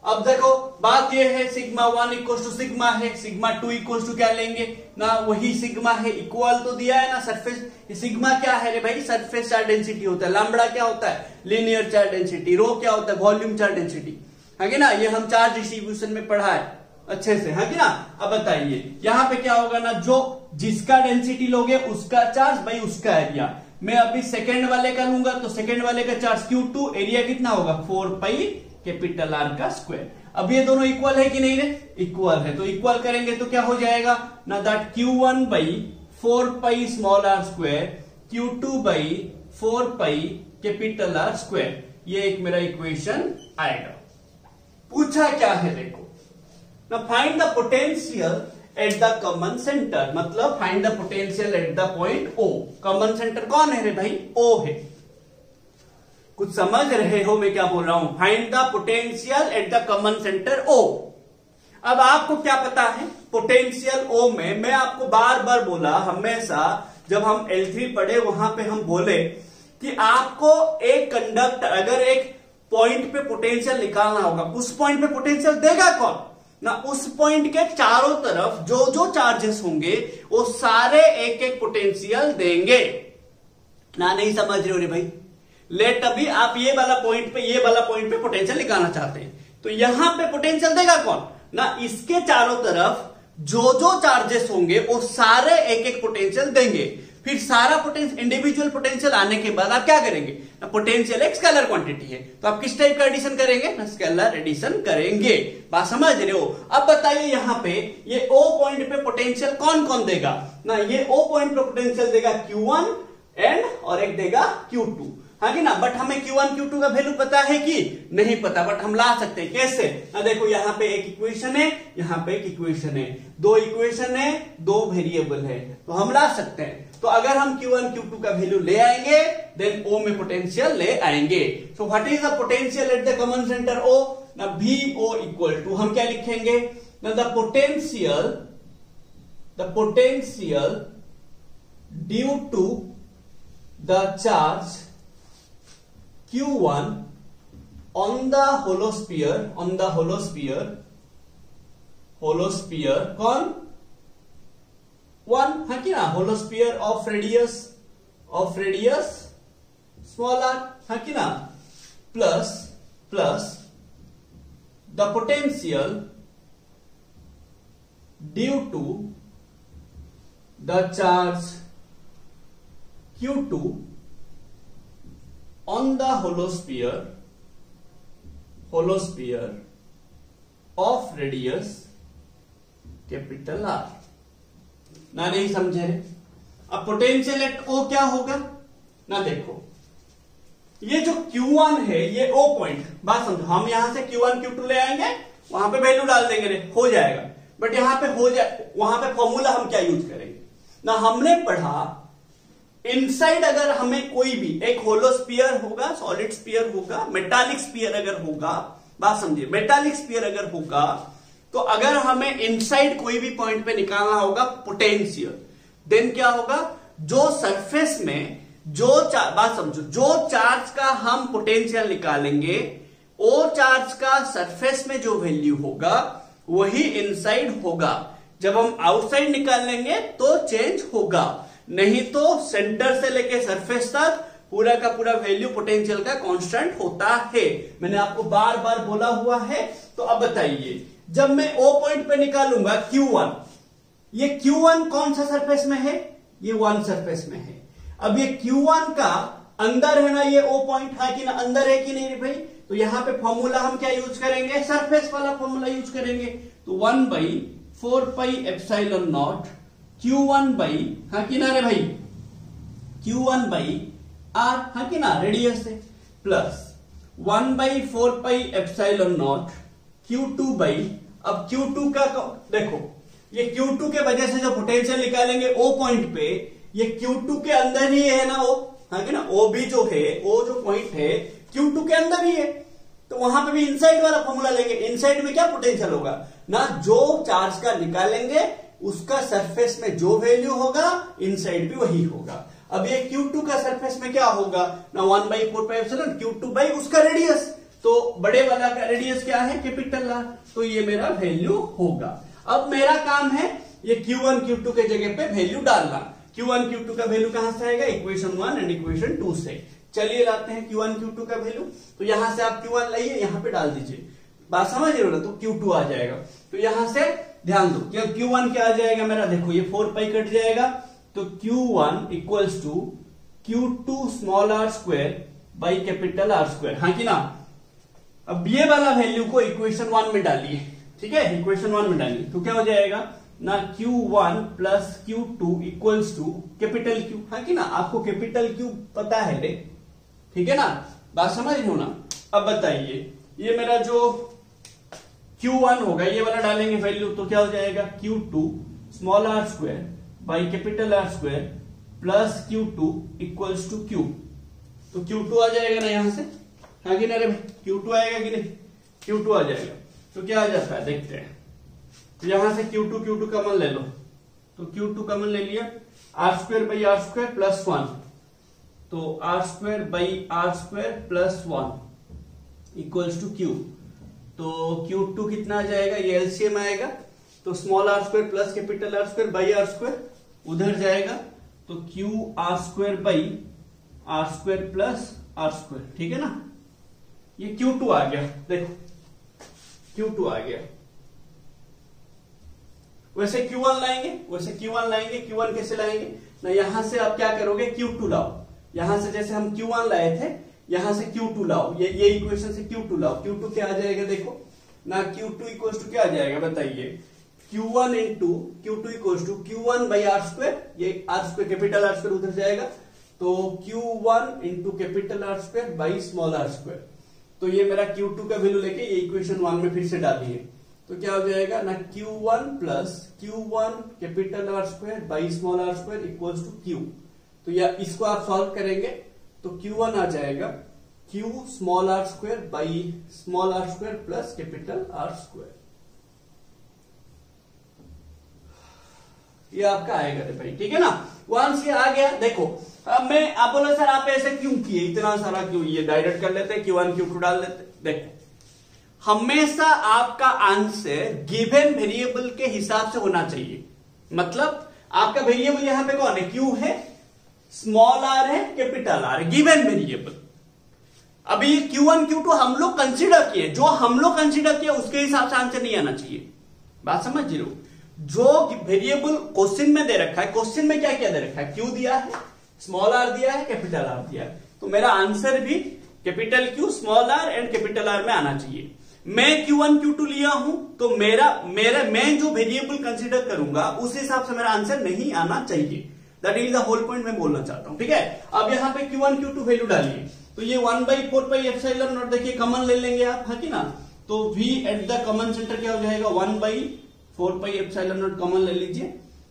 अब देखो बात यह है सिग्मा 1 इक्वल टू सिग्मा है, सिग्मा 2 इक्वल टू क्या लेंगे ना, वही सिग्मा है, इक्वल तो दिया है ना सरफेस। सिग्मा क्या है रे भाई, सरफेस चार्ज डेंसिटी होता है। लैम्बडा क्या होता है, लीनियर चार्ज डेंसिटी। रो क्या होता है, वॉल्यूम चार्ज डेंसिटी, है कि ना। ये हम चार्ज डिस्ट्रीब्यूशन में पढ़ा है अच्छे से, है कि ना। अब बताइए यहाँ पे क्या होगा ना, जो जिसका डेंसिटी लोगे उसका चार्ज भाई उसका एरिया। मैं अभी सेकेंड वाले का लूंगा तो सेकेंड वाले का चार्ज Q2, एरिया कितना होगा 4 पाई कैपिटल आर का स्क्वायर। अब ये दोनों इक्वल है कि नहीं रे, इक्वल है। तो इक्वल करेंगे तो क्या हो जाएगा ना, that Q1 by 4 pi small r square, Q2 by 4 pi capital R square. ये एक मेरा इक्वेशन आएगा। पूछा क्या है देखो ना, find the potential at the common centre, मतलब find the potential at the point O। Common centre कौन है रे भाई, O है। कुछ समझ रहे हो मैं क्या बोल रहा हूं, find the potential at the common centre O। अब आपको क्या पता है पोटेंशियल O में, मैं आपको बार बार बोला, हमेशा जब हम L3 पढ़े वहां पे हम बोले कि आपको एक कंडक्टर अगर एक पॉइंट पे पोटेंशियल निकालना होगा, उस पॉइंट पे पोटेंशियल देगा कौन ना, उस पॉइंट के चारों तरफ जो जो चार्जेस होंगे वो सारे एक एक पोटेंशियल देंगे ना। नहीं समझ रहे हो रे भाई। लेट अभी आप ये वाला पॉइंट पे पोटेंशियल निकालना चाहते हैं, तो यहां पे पोटेंशियल देगा कौन ना, इसके चारों तरफ जो जो चार्जेस होंगे वो सारे एक एक पोटेंशियल देंगे। फिर सारा पोटेंशियल इंडिविजुअल पोटेंशियल आने के बाद आप क्या करेंगे ना, पोटेंशियल एक स्केलर क्वांटिटी है, तो आप किस टाइप का एडिशन करेंगे ना, स्केलर एडिशन करेंगे। बात समझ रहे हो। अब बताइए यहाँ पे ये O पॉइंट पे पोटेंशियल कौन कौन देगा ना, ये O पॉइंट पे पोटेंशियल देगा Q1 एंड और एक देगा Q2, है कि ना। बट हमें Q1 Q2 का वैल्यू पता है कि नहीं पता, बट हम ला सकते हैं। कैसे ना, देखो यहाँ पे एक इक्वेशन है, यहाँ पे एक इक्वेशन है, दो इक्वेशन है, दो वेरिएबल है, तो हम ला सकते हैं। तो अगर हम Q1 Q2 का वैल्यू ले आएंगे देन O में पोटेंशियल ले आएंगे। So what is the potential at the common centre O ना, VO इक्वल टू हम क्या लिखेंगे ना, the potential due to the charge Q1 on the holosphere कौन 1 है कि ना, hollow sphere of radius small r है कि ना, plus the potential due to the charge Q2 on the holosphere of radius capital R। ना नहीं समझे। अब पोटेंशियल एट O क्या होगा ना देखो ये जो Q1 है ये O पॉइंट, बात समझो, हम यहां से Q1 Q2 ले आएंगे, वहां पे वैल्यू डाल देंगे, हो जाएगा। बट यहां पे हो जाए, वहां पे फॉर्मूला हम क्या यूज करेंगे ना, हमने पढ़ा इनसाइड अगर हमें कोई भी एक होलो स्फीयर होगा, सॉलिड स्फीयर होगा, मेटालिक स्फीयर अगर होगा, बात समझिए, मेटालिक स्फीयर अगर होगा तो अगर हमें इनसाइड कोई भी पॉइंट पे निकालना होगा पोटेंशियल, देन क्या होगा, जो सरफेस में जो बात समझो, जो चार्ज का हम पोटेंशियल निकालेंगे वो चार्ज का सरफेस में जो वैल्यू होगा वही इनसाइड होगा। जब हम आउटसाइड निकाल लेंगे तो चेंज होगा, नहीं तो सेंटर से लेके सरफेस तक पूरा का पूरा वैल्यू पोटेंशियल का कांस्टेंट होता है। मैंने आपको बार बार बोला हुआ है। तो अब बताइए, जब मैं O पॉइंट पे निकालूंगा Q1, ये Q1 कौन सा सरफेस में है, ये 1 सरफेस में है। अब ये Q1 का अंदर है ना ये O पॉइंट, है कि ना, अंदर है कि नहीं रे भाई, तो यहां पे फॉर्मूला हम क्या यूज करेंगे, सरफेस वाला फॉर्मूला यूज करेंगे। तो 1/4πε0 Q1 बाई, हाँ कि ना रे भाई, Q1 बाई R, हाँ कि ना, रेडियस है, प्लस 1/4πε0 Q2 बाई, अब Q2 का देखो, ये Q2 के वजह से जो पोटेंशियल निकालेंगे O पॉइंट पे, ये Q2 के अंदर ही है ना O, हाँ कि ना, O भी जो है, O जो पॉइंट है Q2 के अंदर ही है, तो वहां पे भी इनसाइड वाला फॉर्मूला लेंगे। इनसाइड में क्या पोटेंशियल होगा ना, जो चार्ज का निकालेंगे उसका सरफेस में जो वैल्यू होगा इनसाइड भी वही होगा। अब ये Q2 का सरफेस में क्या होगा ना, 1/4πε Q2 बाई उसका रेडियस, तो बड़े वाला का रेडियस क्या है, कैपिटल R, तो ये मेरा वैल्यू होगा। अब मेरा काम है ये Q1 Q2 के जगह पे वैल्यू डालना। Q1 Q2 का वैल्यू कहां से आएगा, इक्वेशन 1 एंड इक्वेशन 2 से। चलिए लाते हैं Q1 Q2 का वैल्यू। तो यहां से आप Q1 लाइए, यहां पे डाल दीजिए, बात समझ रहे हो ना, तो Q2 आ जाएगा। तो यहां से ध्यान दो कि Q1 क्या आ जाएगा मेरा, देखो ये 4π कट जाएगा, तो Q1 equals to Q2 small r square by capital R square, हाँ कि ना। अब ये वाला वैल्यू को इक्वेशन 1 में डालिए, ठीक है, इक्वेशन 1 में डालिए, तो क्या हो जाएगा ना, Q1 plus Q2 equals to capital Q, हाँ कि ना, आपको कैपिटल Q पता है रे, ठीक है ना, बात समझ रहे हो ना। अब बताइए, ये मेरा जो Q1 होगा ये वाला डालेंगे वैल्यू, तो क्या हो जाएगा, Q2 small r square by capital R square plus Q2 equals to Q, तो Q2 आ जाएगा ना यहां से, हाँ कि ना रे भाई, Q2 आएगा कि नहीं, Q2 आ जाएगा। तो क्या आ जाता है देखते हैं, तो यहां से Q2 कॉमन ले लो, तो Q2 कॉमन ले लिया, R square by R square plus 1, तो R square by R square plus 1 equals to Q, तो Q2 कितना आ जाएगा, ये एलसीएम आएगा, तो small r square plus capital R square by R square उधर जाएगा, तो Q R square by R square plus R square, ठीक है ना। ये Q2 आ गया, देखो Q2 आ गया। वैसे Q1 लाएंगे, Q1 कैसे लाएंगे ना, यहां से आप क्या करोगे, Q2 लाओ, यहां से जैसे हम Q1 लाए थे, यहां से Q2 लाओ, ये इक्वेशन से Q2 लाओ, Q2 क्या आ जाएगा देखो ना, Q2 इक्वल टू क्या आ जाएगा बताइए, Q1 into Q2 equal to Q1 by R square, ये R square capital R square उधर जाएगा, तो Q1 into capital R square by small r square, तो ये मेरा Q2 का वैल्यू लेके ये इक्वेशन 1 में फिर से डालिए, तो क्या हो जाएगा ना, Q1 plus Q1 capital R square by small r square equals to Q, तो या इसको आप सॉल्व करेंगे तो Q1 आ जाएगा Q small r square by small r square plus capital R square, ये आपका आएगा रे भाई, ठीक है ना। वंस ये आ गया, देखो अब मैं आप बोलो सर आप ऐसे क्यों किए, इतना सारा क्यों, ये डायरेक्ट कर लेते हैं, Q1 Q2 डाल देते। देखो हमेशा आपका आंसर गिवन वेरिएबल के हिसाब से होना चाहिए, मतलब आपका वेरिएबल यहां पे कौन है, Q है, स्मॉल r है, कैपिटल R है, गिवन वेरिएबल। अभी ये Q1 Q2 हम लोग कंसीडर किए, जो हम लोग कंसीडर किए उसके हिसाब से आंसर नहीं आना चाहिए, बात समझ रहे हो। जो वेरिएबल क्वेश्चन में दे रखा है, क्वेश्चन में क्या क्या दे रखा है, Q दिया है, स्मॉल r दिया है, कैपिटल R दिया है, तो मेरा आंसर भी capital Q small r and capital R में आना चाहिए। मैं Q1 Q2 लिया हूं तो मेरा मैं जो वेरिएबल कंसीडर करूंगा उस हिसाब से मेरा आंसर नहीं आना चाहिए, that is the whole point मैं बोलना चाहता हूं। ठीक है, अब यहाँ पे Q1 Q2 वैल्यू डालिए, तो ये 1/4πε0 देखिए कॉमन ले लेंगे आप, है कि ना। तो V at the common centre क्या हो जाएगा, 1/4πε0 कॉमन ले लीजिए,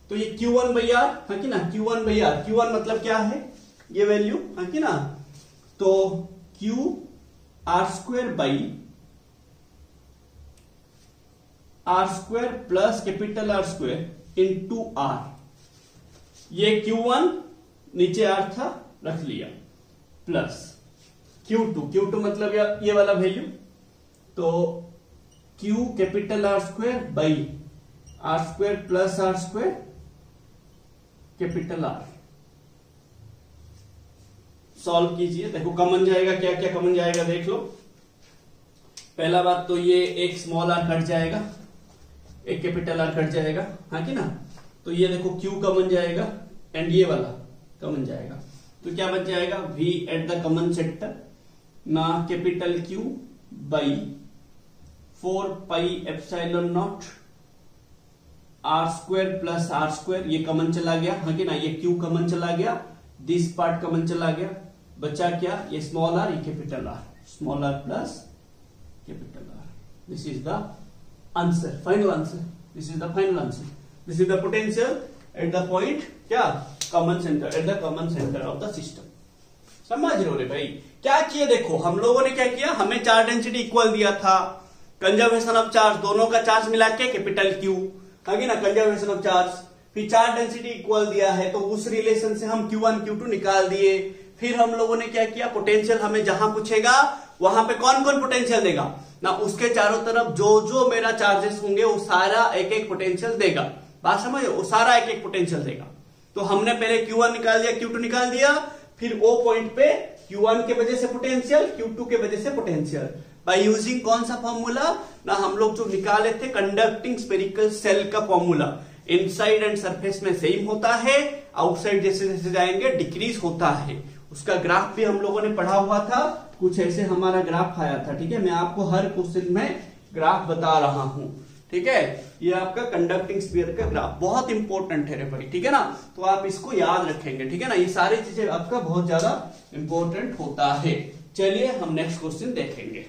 तो ये Q1/R है कि ना, Q1/R, Q1 मतलब क्या है, ये वैल्यू है कि ना, तो R² plus capital R² into R, ये Q1 नीचे R था रख लिया, प्लस Q2 मतलब ये वाला वैल्यू, तो Q capital R² by R² plus R² capital R। Solve कीजिए, देखो कॉमन जाएगा, क्या क्या कॉमन जाएगा देख लो। पहला बात तो ये एक स्मॉल r कट जाएगा, एक कैपिटल R कट जाएगा, हाँ कि ना, तो ये देखो Q कॉमन जाएगा एंड ये वाला कॉमन जाएगा, तो क्या बच जाएगा, V at the common centre ना कैपिटल Q बाई 4πε0 R² प्लस R², ये कॉमन चला गया, हाँ कि ना, ये Q कॉमन चला गया, दिस पार्ट कॉमन चला गया, बचा क्या, ये स्मॉल r, ये capital R, small r plus capital R। This is the answer, final answer, this is the final answer, this is the potential at the point क्या, common centre, at the common centre of the system. समझ रहे हो रे भाई, क्या किए देखो, हम लोगों ने क्या किया, हमें चार्ज डेंसिटी इक्वल दिया था, कंजर्वेशन ऑफ चार्ज, दोनों का चार्ज मिला के कैपिटल Q, है ना, कंजर्वेशन ऑफ चार्ज, फिर चार्ज डेंसिटी इक्वल दिया है, तो उस रिलेशन से हम Q1 Q2 निकाल दिए। फिर हम लोगों ने क्या किया, पोटेंशियल हमें जहां पूछेगा वहां पे कौन कौन पोटेंशियल देगा ना, उसके चारों तरफ जो जो मेरा चार्जेस होंगे वो सारा एक एक पोटेंशियल देगा, बात समझो, वो सारा एक एक पोटेंशियल देगा। तो हमने पहले Q1 निकाल दिया, Q2 निकाल दिया, फिर O पॉइंट पे Q1 के वजह से पोटेंशियल, Q2 के वजह से पोटेंशियल, बाय यूजिंग कौन सा फॉर्मूला ना, हम लोग जो निकाले थे कंडक्टिंग स्फेरिकल सेल का फॉर्मूला, इनसाइड एंड सरफेस में सेम होता है, आउटसाइड जैसे जैसे जाएंगे डिक्रीज होता है। उसका ग्राफ भी हम लोगों ने पढ़ा हुआ था, कुछ ऐसे हमारा ग्राफ आया था। ठीक है, मैं आपको हर क्वेश्चन में ग्राफ बता रहा हूं। ठीक है, ये आपका कंडक्टिंग स्फीयर का ग्राफ बहुत इंपॉर्टेंट है रे भाई, ठीक है ना, तो आप इसको याद रखेंगे। ठीक है ना, ये सारी चीजें आपका बहुत ज्यादा इंपॉर्टेंट होता है। चलिए हम नेक्स्ट क्वेश्चन देखेंगे।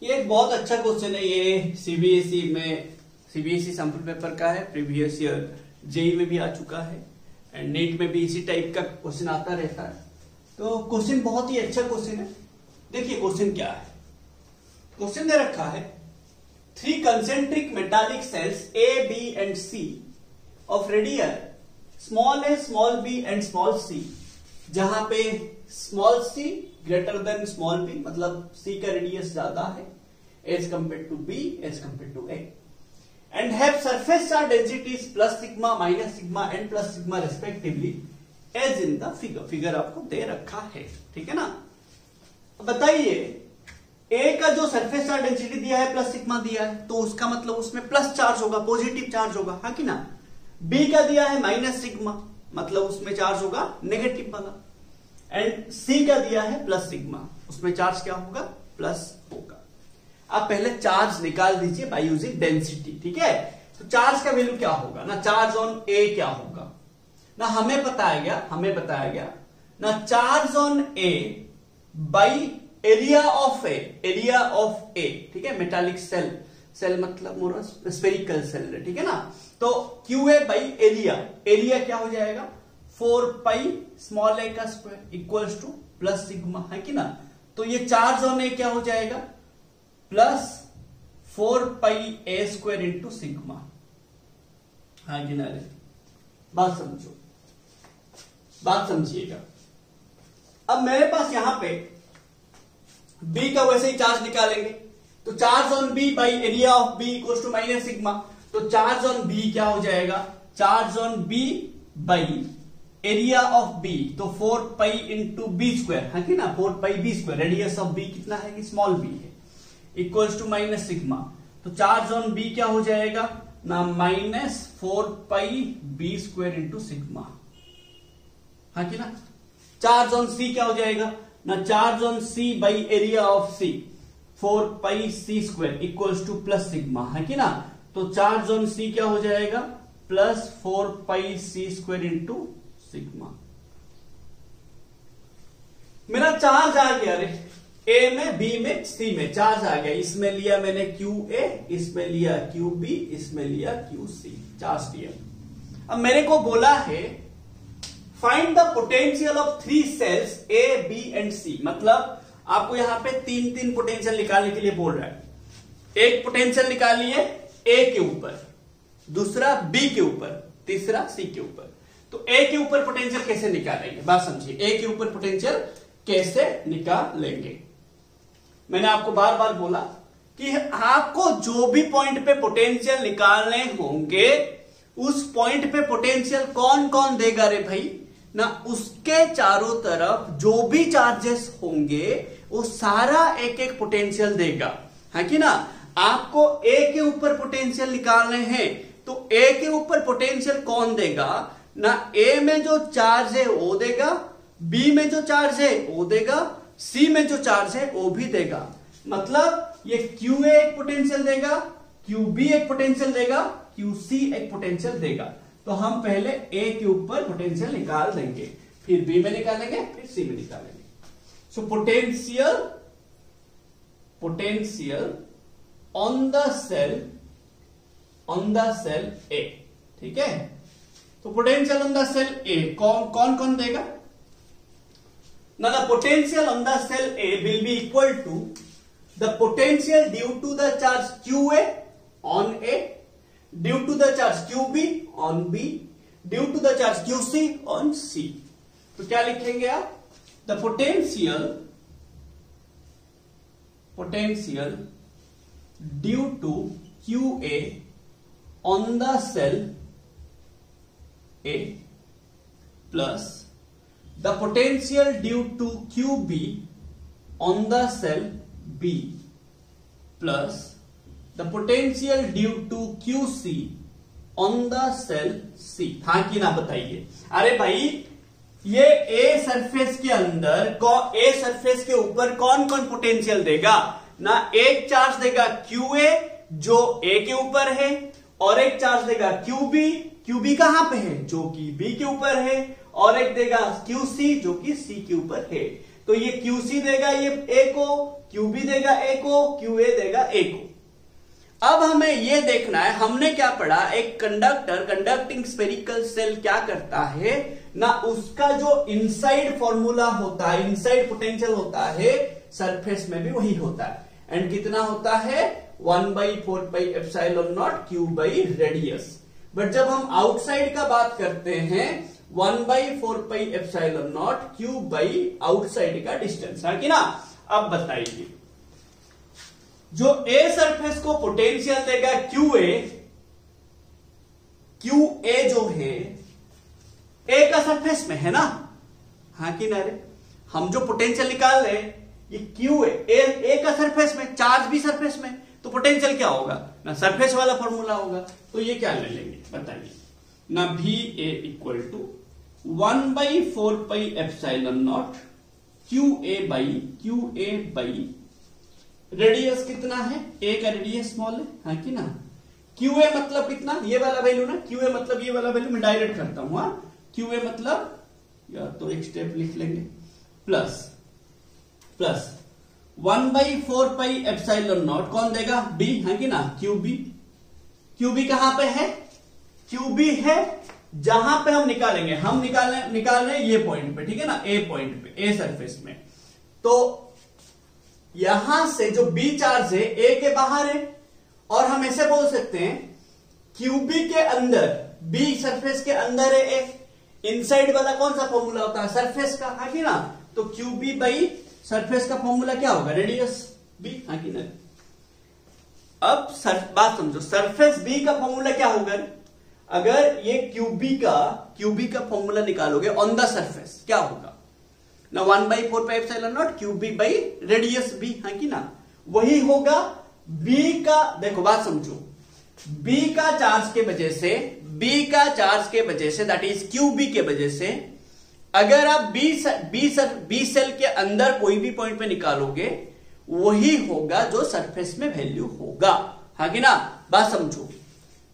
ये एक बहुत अच्छा क्वेश्चन है, ये सीबीएसई सैंपल पेपर का है, प्रीवियस ईयर जेई में भी आ चुका है एंड नीट में भी इसी टाइप का क्वेश्चन आता रहता है। तो क्वेश्चन बहुत ही अच्छा क्वेश्चन है। देखिए क्वेश्चन क्या है, क्वेश्चन दे रखा है 3 concentric metallic cells A, B and C of radius small a, small b and small c, जहां पे small c greater than small b, मतलब c का रेडियस ज्यादा है as compared to b as compared to a, and have surface charge densities plus sigma, minus sigma and plus sigma respectively as in the figure। Figure आपको दे रखा है, ठीक है ना। बताइए ए का जो सरफेस चार्ज डेंसिटी दिया है प्लस सिग्मा दिया है, तो उसका मतलब उसमें प्लस चार्ज होगा, पॉजिटिव चार्ज होगा, हाँ कि ना। बी का दिया है माइनस सिग्मा, मतलब उसमें चार्ज होगा नेगेटिव वाला, एंड सी का दिया है प्लस सिग्मा, उसमें चार्ज क्या होगा, प्लस होगा। आप पहले चार्ज निकाल दीजिए बाय यूजिंग डेंसिटी, ठीक है। तो चार्ज का वैल्यू क्या होगा ना, चार्ज ऑन ए क्या होगा ना, हमें बताया गया ना, charge on A by area of A, ठीक है। मेटालिक सेल मतलब स्फेरिकल सेल, ठीक है ना। तो क्यू ए बाई एरिया क्या हो जाएगा, 4 पाई स्मॉल ए का square equals to plus sigma, है कि ना। तो ये चार्ज ऑन ए क्या हो जाएगा, plus 4 pi A square into sigma, हाँ कि ना। बात समझिएगा। अब मेरे पास यहां पे बी का वैसे ही चार्ज निकालेंगे, तो charge on B by area of B equals to minus sigma, तो चार्ज ऑन बी क्या हो जाएगा, charge on B by area of B, तो 4 पाई इंटू बी स्क्वायर, है कि ना, 4 pi B square, radius of B कितना है कि स्मॉल बी है, इक्वल्स टू माइनस सिग्मा। तो चार्ज ऑन बी क्या हो जाएगा ना, minus 4 pi B square into sigma, हाँ कि ना। चार्ज ऑन सी क्या हो जाएगा ना, charge on C by area of C, 4 pi C square equals to plus sigma, है कि ना। तो चार्ज ऑन सी क्या हो जाएगा, plus 4 pi C square into sigma. मेरा चार्ज आ गया रे, ए में, बी में, सी में चार्ज आ गया। इसमें लिया मैंने क्यू ए, इसमें लिया क्यू बी, इसमें लिया क्यू सी, चार्ज दिया। अब मेरे को बोला है find the potential of 3 shells A B and C. मतलब आपको यहां पे 3 पोटेंशियल निकालने के लिए बोल रहा है। एक पोटेंशियल निकालिए ए के ऊपर, दूसरा बी के ऊपर, तीसरा सी के ऊपर। तो ए के ऊपर पोटेंशियल कैसे निकालेंगे, बात समझिए। ए के ऊपर पोटेंशियल कैसे निकालेंगे, मैंने आपको बार बार बोला कि आपको जो भी पॉइंट पे पोटेंशियल निकालने होंगे उस पॉइंट पे पोटेंशियल कौन कौन देगा रे भाई ना, उसके चारों तरफ जो भी चार्जेस होंगे वो सारा एक एक पोटेंशियल देगा, है कि ना। आपको ए के ऊपर पोटेंशियल निकालने हैं तो ए के ऊपर पोटेंशियल कौन देगा ना, ए में जो चार्ज है वो देगा, बी में जो चार्ज है वो देगा, सी में जो चार्ज है वो भी देगा। मतलब ये क्यू ए एक पोटेंशियल देगा, क्यू बी एक पोटेंशियल देगा, क्यू सी एक पोटेंशियल देगा। तो हम पहले ए के ऊपर पोटेंशियल निकाल देंगे, फिर बी में निकालेंगे, फिर सी में निकालेंगे। So potential on the shell A, ठीक है। तो potential on the shell A कौन कौन देगा ना, the potential on the shell A will be equal to the potential due to the charge Q A on A, due to the charge Q B on B, due to the charge Q C on C. तो क्या लिखेंगे आप, the potential due to Q A on the shell A plus the potential due to Q B on the shell B plus the potential due to Q C on the shell C. हाँ कि ना बताइए। अरे भाई ये a surface के अंदर a surface के ऊपर कौन कौन पोटेंशियल देगा ना, एक चार्ज देगा क्यू ए जो ए के ऊपर है, और एक चार्ज देगा क्यू बी कहां पे है जो कि बी के ऊपर है, और एक देगा क्यू सी जो कि सी के ऊपर है। तो ये क्यू सी देगा ये ए को, क्यू बी देगा ए को, क्यू ए देगा ए को। अब हमें यह देखना है, हमने क्या पढ़ा, एक कंडक्टिंग स्फेरिकल सेल क्या करता है ना, उसका जो इनसाइड फॉर्मूला होता है, इनसाइड पोटेंशियल होता है, सरफेस में भी वही होता है। एंड कितना होता है, 1/4 pi epsilon naught Q by radius. But जब हम आउटसाइड का बात करते हैं 1/4 pi epsilon naught Q by outside का डिस्टेंस, है कि ना। अब बताइए, जो ए सरफेस को पोटेंशियल देगा क्यू ए जो है ए का सरफेस में है ना, हाँ कि ना रे। हम जो पोटेंशियल निकाल रहे हैं ये क्यू ए का सरफेस में, चार्ज भी सरफेस में, तो पोटेंशियल क्या होगा ना, सरफेस वाला फॉर्मूला होगा। तो ये क्या ले लेंगे बताइए ना, भी A equal to 1/4 pi epsilon naught Q A by radius कितना है, ए का रेडियस स्मॉल है, हाँ कि ना। क्यू ए मतलब कितना, ये वाला वैल्यू ना, क्यू ए मतलब ये वाला वैल्यू मैं डायरेक्ट करता हूं, हाँ। क्यू ए मतलब या तो एक स्टेप लिख लेंगे, प्लस 1/4 पाई एप्सिलॉन नॉट कौन देगा, बी, है कि ना, क्यू बी कहां पे है, क्यू बी है जहां पे हम निकालेंगे, हम निकाल रहे ये पॉइंट पे, ठीक है ना, ए पॉइंट पे, ए सरफेस में। तो यहां से जो बी चार्ज है ए के बाहर है, और हम ऐसे बोल सकते हैं क्यूबी के अंदर, बी सरफेस के अंदर है ए, इनसाइड वाला कौन सा फॉर्मूला होता है, सरफेस का, है कि ना। तो क्यूबी बाई सरफेस का फॉर्मूला क्या होगा, रेडियस बी, है कि ना। अब बात समझो, सरफेस बी का फॉर्मूला क्या होगा, अगर ये क्यूबी का फॉर्मूला निकालोगे ऑन द सरफेस क्या होगा ना, 1/4 pi epsilon naught Q B by radius B, है कि ना। वही होगा बी का, देखो बात समझो, बी का चार्ज के वजह say that is Q B के वजह से, अगर आप बी सेल के अंदर कोई भी पॉइंट पे निकालोगे वही होगा जो सरफेस में वैल्यू होगा, है कि ना। बात समझो,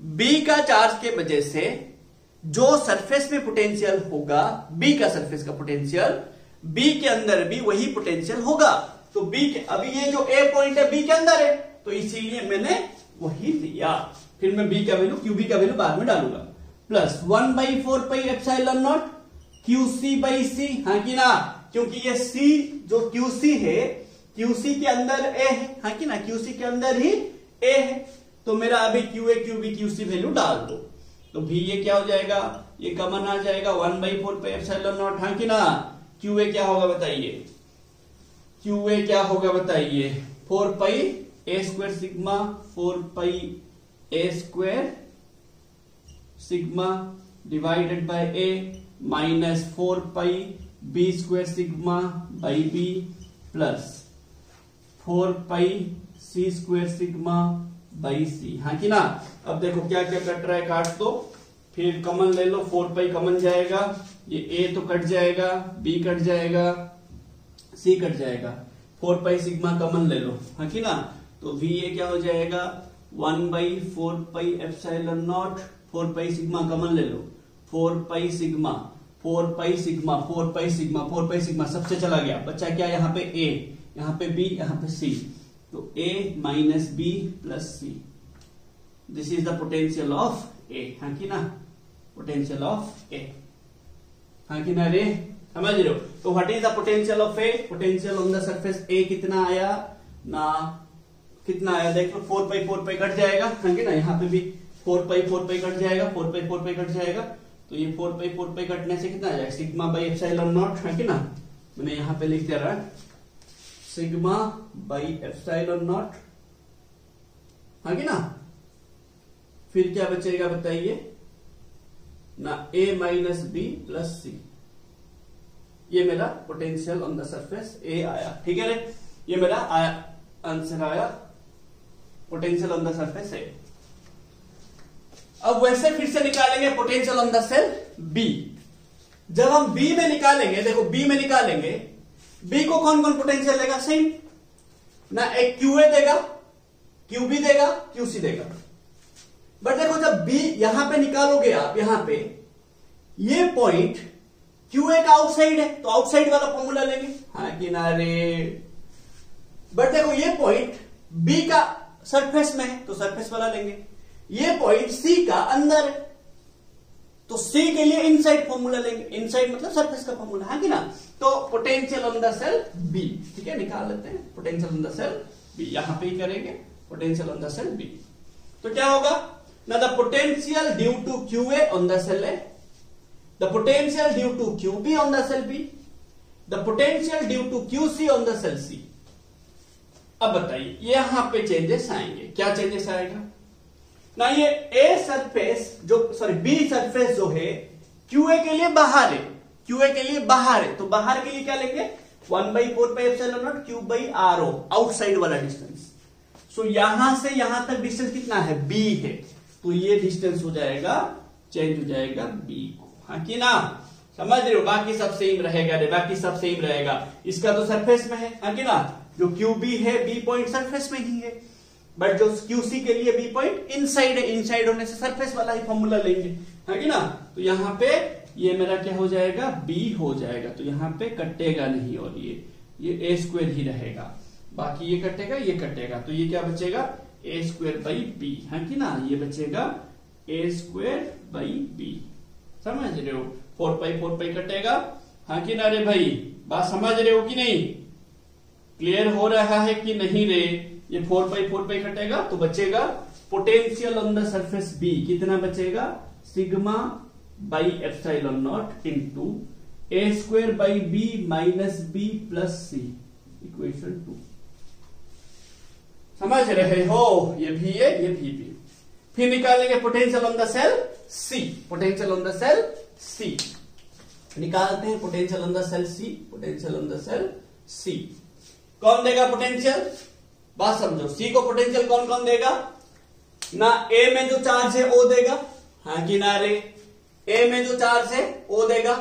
बी का चार्ज के वजह से जो सरफेस में पोटेंशियल होगा, बी का सरफेस का पोटेंशियल, बी के अंदर भी वही पोटेंशियल होगा। तो बी के, अभी ये जो ए पॉइंट है बी के अंदर है, तो इसीलिए मैंने वही लिया। फिर मैं बी का वैल्यू, क्यू बी का वैल्यू बाद में डालूंगा। Plus 1/4 pi epsilon naught Q C by C, हाँ कि ना, क्योंकि ये सी जो क्यू सी है, क्यू सी के अंदर ए है, हाँ कि ना, क्यू सी के अंदर ही ए है। तो मेरा अभी Q A Q B Q C value डाल दो, तो भी ये क्या हो जाएगा, ये कॉमन आ जाएगा 1/4 पाई एप्सिलॉन नॉट, हाँ कि ना। क्यू ए क्या होगा बताइए, क्यू ए क्या होगा बताइए, 4 pi A square sigma, 4 pi A square sigma divided by A minus 4 pi B square sigma by B plus 4 pi C square sigma by C, हाँ कि ना। अब देखो क्या क्या कट रहा है, काट दो, फिर कॉमन ले लो, 4 पाई कॉमन जाएगा, ये ए तो कट जाएगा, बी कट जाएगा, सी कट जाएगा, 4 पाई सिग्मा कॉमन ले लो, हाँ कि ना। तो वी ए क्या हो जाएगा 1/4 pi epsilon not, 4 pi sigma common ले लो, 4 pi sigma, 4 pi sigma, 4 pi sigma, 4 pi sigma सबसे चला गया, बच्चा क्या, यहाँ पे ए, यहाँ पे बी, यहाँ पे सी, तो A minus B plus C, this is the potential of A, हाँ कि ना, पोटेंशियल ऑफ ए, हाँ कि ना रे, समझ रहे हो। तो what is the potential of A, potential on the surface ए कितना आया ना, कितना आया देख लो, 4 पाई कट जाएगा, हाँ कि ना, यहाँ पे भी 4 पाई कट जाएगा, 4 पाई कट जाएगा, तो ये 4 पाई कटने से कितना आ जाएगा, सिग्मा बाई एप्सिलॉन नॉट, है कि ना। मैंने यहां पे लिख दिया सिग्मा बाई एप्सिलॉन नॉट, है कि ना। फिर क्या बचेगा बताइए ना, A minus B plus C, ये मेरा potential on the surface A आया, ठीक है रे, ये मेरा आंसर आया, potential on the surface A. अब वैसे फिर से निकालेंगे potential on the shell B. जब हम बी में निकालेंगे, देखो बी में निकालेंगे, बी को कौन कौन पोटेंशियल देगा, सेम ना, एक क्यू ए देगा, क्यू बी देगा, क्यू सी देगा। बट देखो जब बी यहां पे निकालोगे आप, यहां पे ये पॉइंट क्यू ए का आउटसाइड है, तो आउटसाइड वाला फॉर्मूला लेंगे, हाँ किनारे। बट देखो ये पॉइंट बी का सरफेस में है, तो सरफेस वाला लेंगे। ये पॉइंट सी का अंदर है, तो सी के लिए इनसाइड फॉर्मूला लेंगे, इनसाइड मतलब सरफेस का फॉर्मूला, है कि ना। तो potential on the shell B, ठीक है, निकाल लेते हैं potential on the shell B, यहां पे ही करेंगे potential on the shell B. तो क्या होगा ना, the potential due to Q A on the shell A, the potential due to Q B on the shell B, the potential due to Q C on the shell सी। अब बताइए यहां पे changes आएंगे, क्या चेंजेस आएगा ना, ये a surface जो, सॉरी बी सरफेस जो है क्यूए के लिए बाहर है, क्यूए के लिए बाहर है, तो बाहर के लिए क्या लेंगे 1/4 pi epsilon naught Q by R O, outside वाला डिस्टेंस। सो यहां से यहां तक डिस्टेंस कितना है, बी है, तो ये डिस्टेंस हो जाएगा, चेंज हो जाएगा बी को, हाँ कि ना, समझ रहे हो। बाकी सब सेम रहेगा रे, बाकी सब सेम रहेगा, इसका तो सरफेस में है, हाँ कि ना, जो क्यू बी है बी पॉइंट सरफेस में ही है, बट जो क्यूसी के लिए बी पॉइंट इनसाइड है, इनसाइड होने से सरफेस वाला ही फॉर्मूला लेंगे, है कि ना। तो यहां पे ये मेरा क्या हो जाएगा, बी हो जाएगा, तो यहां पे कटेगा नहीं, और ये ए स्क्वायर ही रहेगा, बाकी ये कटेगा, ये कटेगा, तो ये क्या बचेगा ए स्क्वायर बाई बी, है कि ना, ये बचेगा ए स्क्वायर बाई बी, समझ रहे हो। 4 पाई कटेगा, हाँ कि ना रे भाई, बात समझ रहे हो कि नहीं, क्लियर हो रहा है कि नहीं रे। ये 4 पाई कटेगा, तो बचेगा potential on the surface B, कितना बचेगा, sigma by epsilon naught into A square by B minus B plus C, equation 2। समझ रहे हो, ये भी है, ये भी। फिर निकालेंगे potential on the shell C, potential on the shell C निकालते हैं, potential on the shell C, potential on the shell C. कौन देगा पोटेंशियल, बात समझो, सी को पोटेंशियल कौन कौन देगा ना, ए में जो चार्ज है ओ देगा, हाँ किनारे, ए में जो चार्ज है ओ देगा,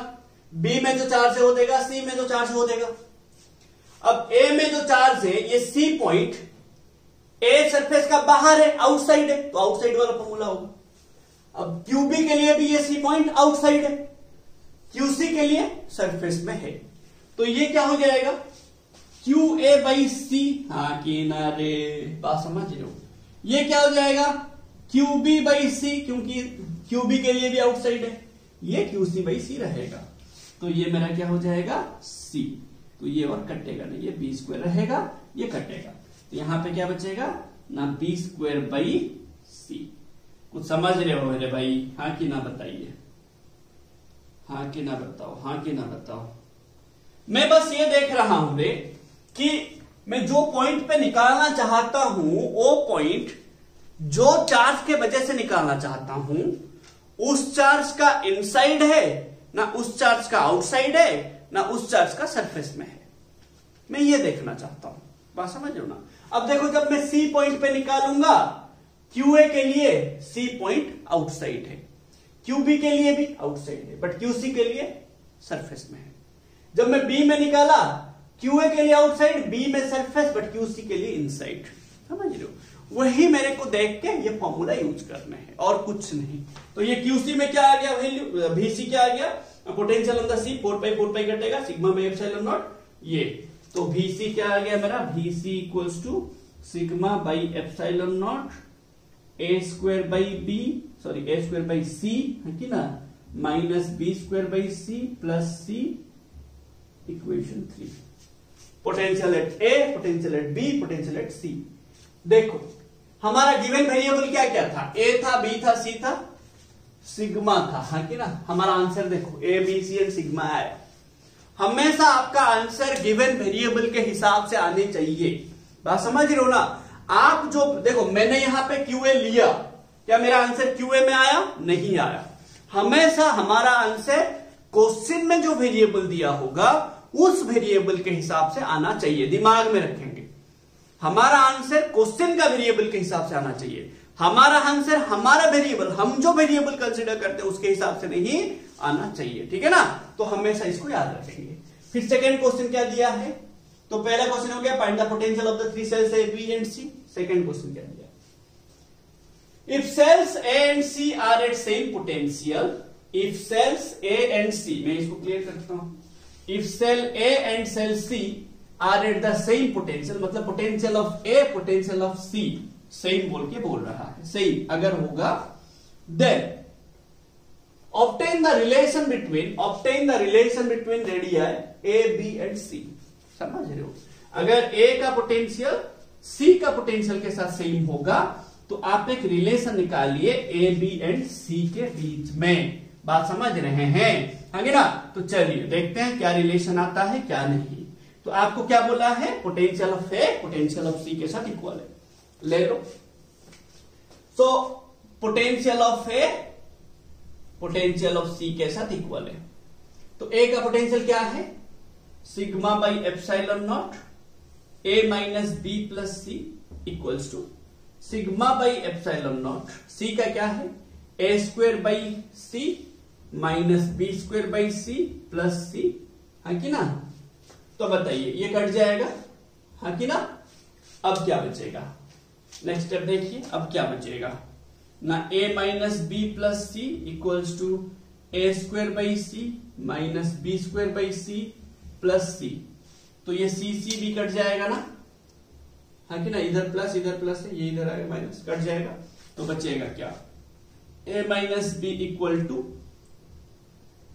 बी में जो चार्ज है ओ देगा, सी में जो चार्ज है ओ देगा। अब ए में जो चार्ज है, ये सी पॉइंट ए सरफेस का बाहर है, आउटसाइड है, तो आउटसाइड वाला फॉर्मूला होगा, अब QB के लिए भी ये C पॉइंट आउटसाइड है, QC के लिए सरफेस में है, तो ये क्या हो जाएगा QA बाई C, हाँ किनारे, बात समझ रहे हो। ये क्या हो जाएगा QB बाई C, क्योंकि QB के लिए भी आउटसाइड है, ये QC बाई C रहेगा, तो ये मेरा क्या हो जाएगा C, तो ये और कटेगा नहीं, ये B स्क्वायर रहेगा, ये कटेगा, तो यहां पे क्या बचेगा ना B स्क्वायर बाई C। कुछ समझ रहे हो मेरे भाई, हाँ कि ना बताइए, हाँ कि ना बताओ, हाँ कि ना बताओ। मैं बस ये देख रहा हूं रे कि मैं जो पॉइंट पे निकालना चाहता हूं वो पॉइंट जो चार्ज के वजह से निकालना चाहता हूं उस चार्ज का इनसाइड है ना उस चार्ज का आउटसाइड है ना उस चार्ज का सरफेस में है, मैं ये देखना चाहता हूं, बात समझ लो ना। अब देखो जब मैं C पॉइंट पे निकालूंगा QA के लिए C पॉइंट आउटसाइड है, QB के लिए भी आउटसाइड है, बट QC के लिए सरफेस में है। जब मैं B में निकाला QA के लिए आउटसाइड, B में सरफेस, बट QC के लिए इनसाइड, समझ रहे हो। वही मेरे को देख के ये फॉर्मूला यूज करना है और कुछ नहीं। तो ये QC में क्या आ गया वैल्यू, VC क्या आ गया, पोटेंशियल ऑन द C 4 पाई कटेगा सिग्मा बाई एप्सिलॉन नॉट, ये तो VC क्या आ गया मेरा, VC equals to sigma by epsilon naught A square by B, sorry A square by C है कि ना, minus B square by C plus C, equation 3। Potential at A, potential at B, potential at C। देखो हमारा given variable क्या क्या था, A था, B था, C था, सिग्मा था, हाँ कि ना। हमारा आंसर देखो A, B, C and sigma है। हमेशा आपका आंसर गिवन वेरिएबल के हिसाब से आने चाहिए, बात समझ रहे हो ना। आप जो देखो मैंने यहां पे QA लिया, क्या मेरा आंसर QA में आया, नहीं आया। हमेशा हमारा आंसर क्वेश्चन में जो वेरिएबल दिया होगा उस वेरिएबल के हिसाब से आना चाहिए, दिमाग में रखेंगे। हमारा आंसर क्वेश्चन का वेरिएबल के हिसाब से आना चाहिए, हमारा आंसर हमारा वेरिएबल, हम जो वेरिएबल कंसीडर करते हैं उसके हिसाब से नहीं आना चाहिए, ठीक है ना। तो हमेशा इसको याद रखेंगे। फिर सेकंड क्वेश्चन क्या दिया है, तो पहला क्वेश्चन हो गया find the potential of the three shells A, B and C। Second question क्या दिया, if shells A and C are at same potential, if shells A and C, मैं इसको क्लियर करता हूं, if shell A and shell C are at the same potential, मतलब potential of A potential of C same बोल के बोल रहा है, सही अगर होगा, then obtain the relation between radii A, B and C। समझ रहे हो, अगर A का पोटेंशियल C का पोटेंशियल के साथ सेम होगा तो आप एक रिलेशन निकालिए A, B एंड C के बीच में, बात समझ रहे हैं, आगे ना। तो चलिए देखते हैं क्या रिलेशन आता है क्या नहीं। तो आपको क्या बोला है, potential of A potential of C के साथ इक्वल है, ले लो। So potential of A potential of C के साथ इक्वल है, तो A का पोटेंशियल क्या है, sigma by epsilon naught A minus B plus C equals to sigma by epsilon naught, C का क्या है A square by C minus B square by C plus C, है कि ना। तो बताइए ये कट जाएगा, है कि ना। अब क्या बचेगा, नेक्स्ट स्टेप देखिए, अब क्या बचेगा ना, A minus B plus C equals to A square by C minus B square by C plus C, तो ये C भी कट जाएगा ना, है कि ना। इधर प्लस है, ये इधर आएगा माइनस, कट जाएगा, तो बचेगा क्या, A minus B equal to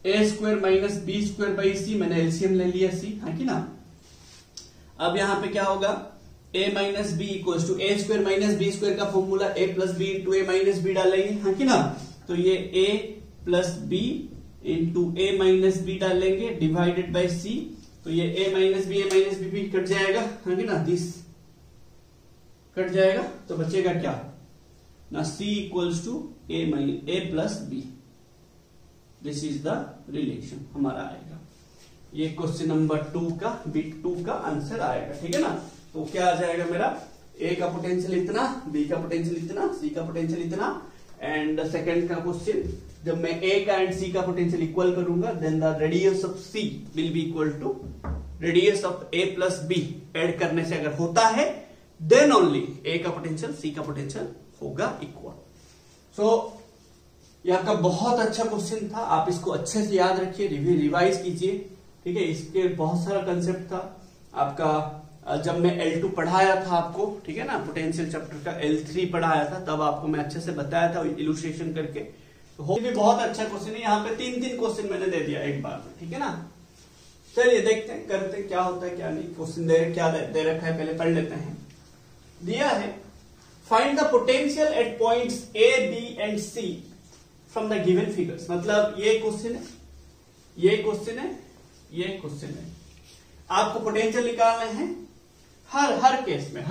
A square minus B square by C, मैंने एलसीएम ले लिया C, है कि ना। अब यहां पे क्या होगा, A minus B equal to A square minus B square का formula A plus B into A minus B डालेंगे, है कि ना। तो ये A plus B into A minus B डालेंगे डिवाइडेड बाई C, तो ये A माइनस बी भी कट जाएगा, है कि ना, दिस कट जाएगा, तो बचेगा क्या ना, C equals to A plus B, this is the relation हमारा आएगा। ये क्वेश्चन नंबर 2 का बिट 2 का आंसर आएगा, ठीक है ना। तो क्या आ जाएगा मेरा, A का पोटेंशियल इतना, B का पोटेंशियल इतना, C का पोटेंशियल इतना, एंड सेकंड का क्वेश्चन, जब मैं A का एंड C का पोटेंशियल इक्वल करूंगा then the radius of C will be equal to radius of A plus B, add करने से अगर होता है देन ओनली A का पोटेंशियल C का पोटेंशियल होगा इक्वल। सो ये आपका बहुत अच्छा क्वेश्चन था, आप इसको अच्छे से याद रखिए, रिवाइज कीजिए, ठीक है। इसके बहुत सारा कंसेप्ट था आपका, जब मैं L2 पढ़ाया था आपको, ठीक है ना, पोटेंशियल चैप्टर का L3 पढ़ाया था, तब आपको मैं अच्छे से बताया था इलुस्ट्रेशन करके। तो भी बहुत अच्छा क्वेश्चन है, यहाँ पे 3 क्वेश्चन मैंने दे दिया एक बार में, ठीक है ना। चलिए देखते हैं, करते हैं क्या होता है क्या नहीं। क्वेश्चन क्या दे रखा है पहले पढ़ लेते हैं। दिया है find the potential eight points A, B and C from the given figures. मतलब ये क्वेश्चन है, ये क्वेश्चन है, ये क्वेश्चन है, आपको पोटेंशियल निकालने हैं हर केस में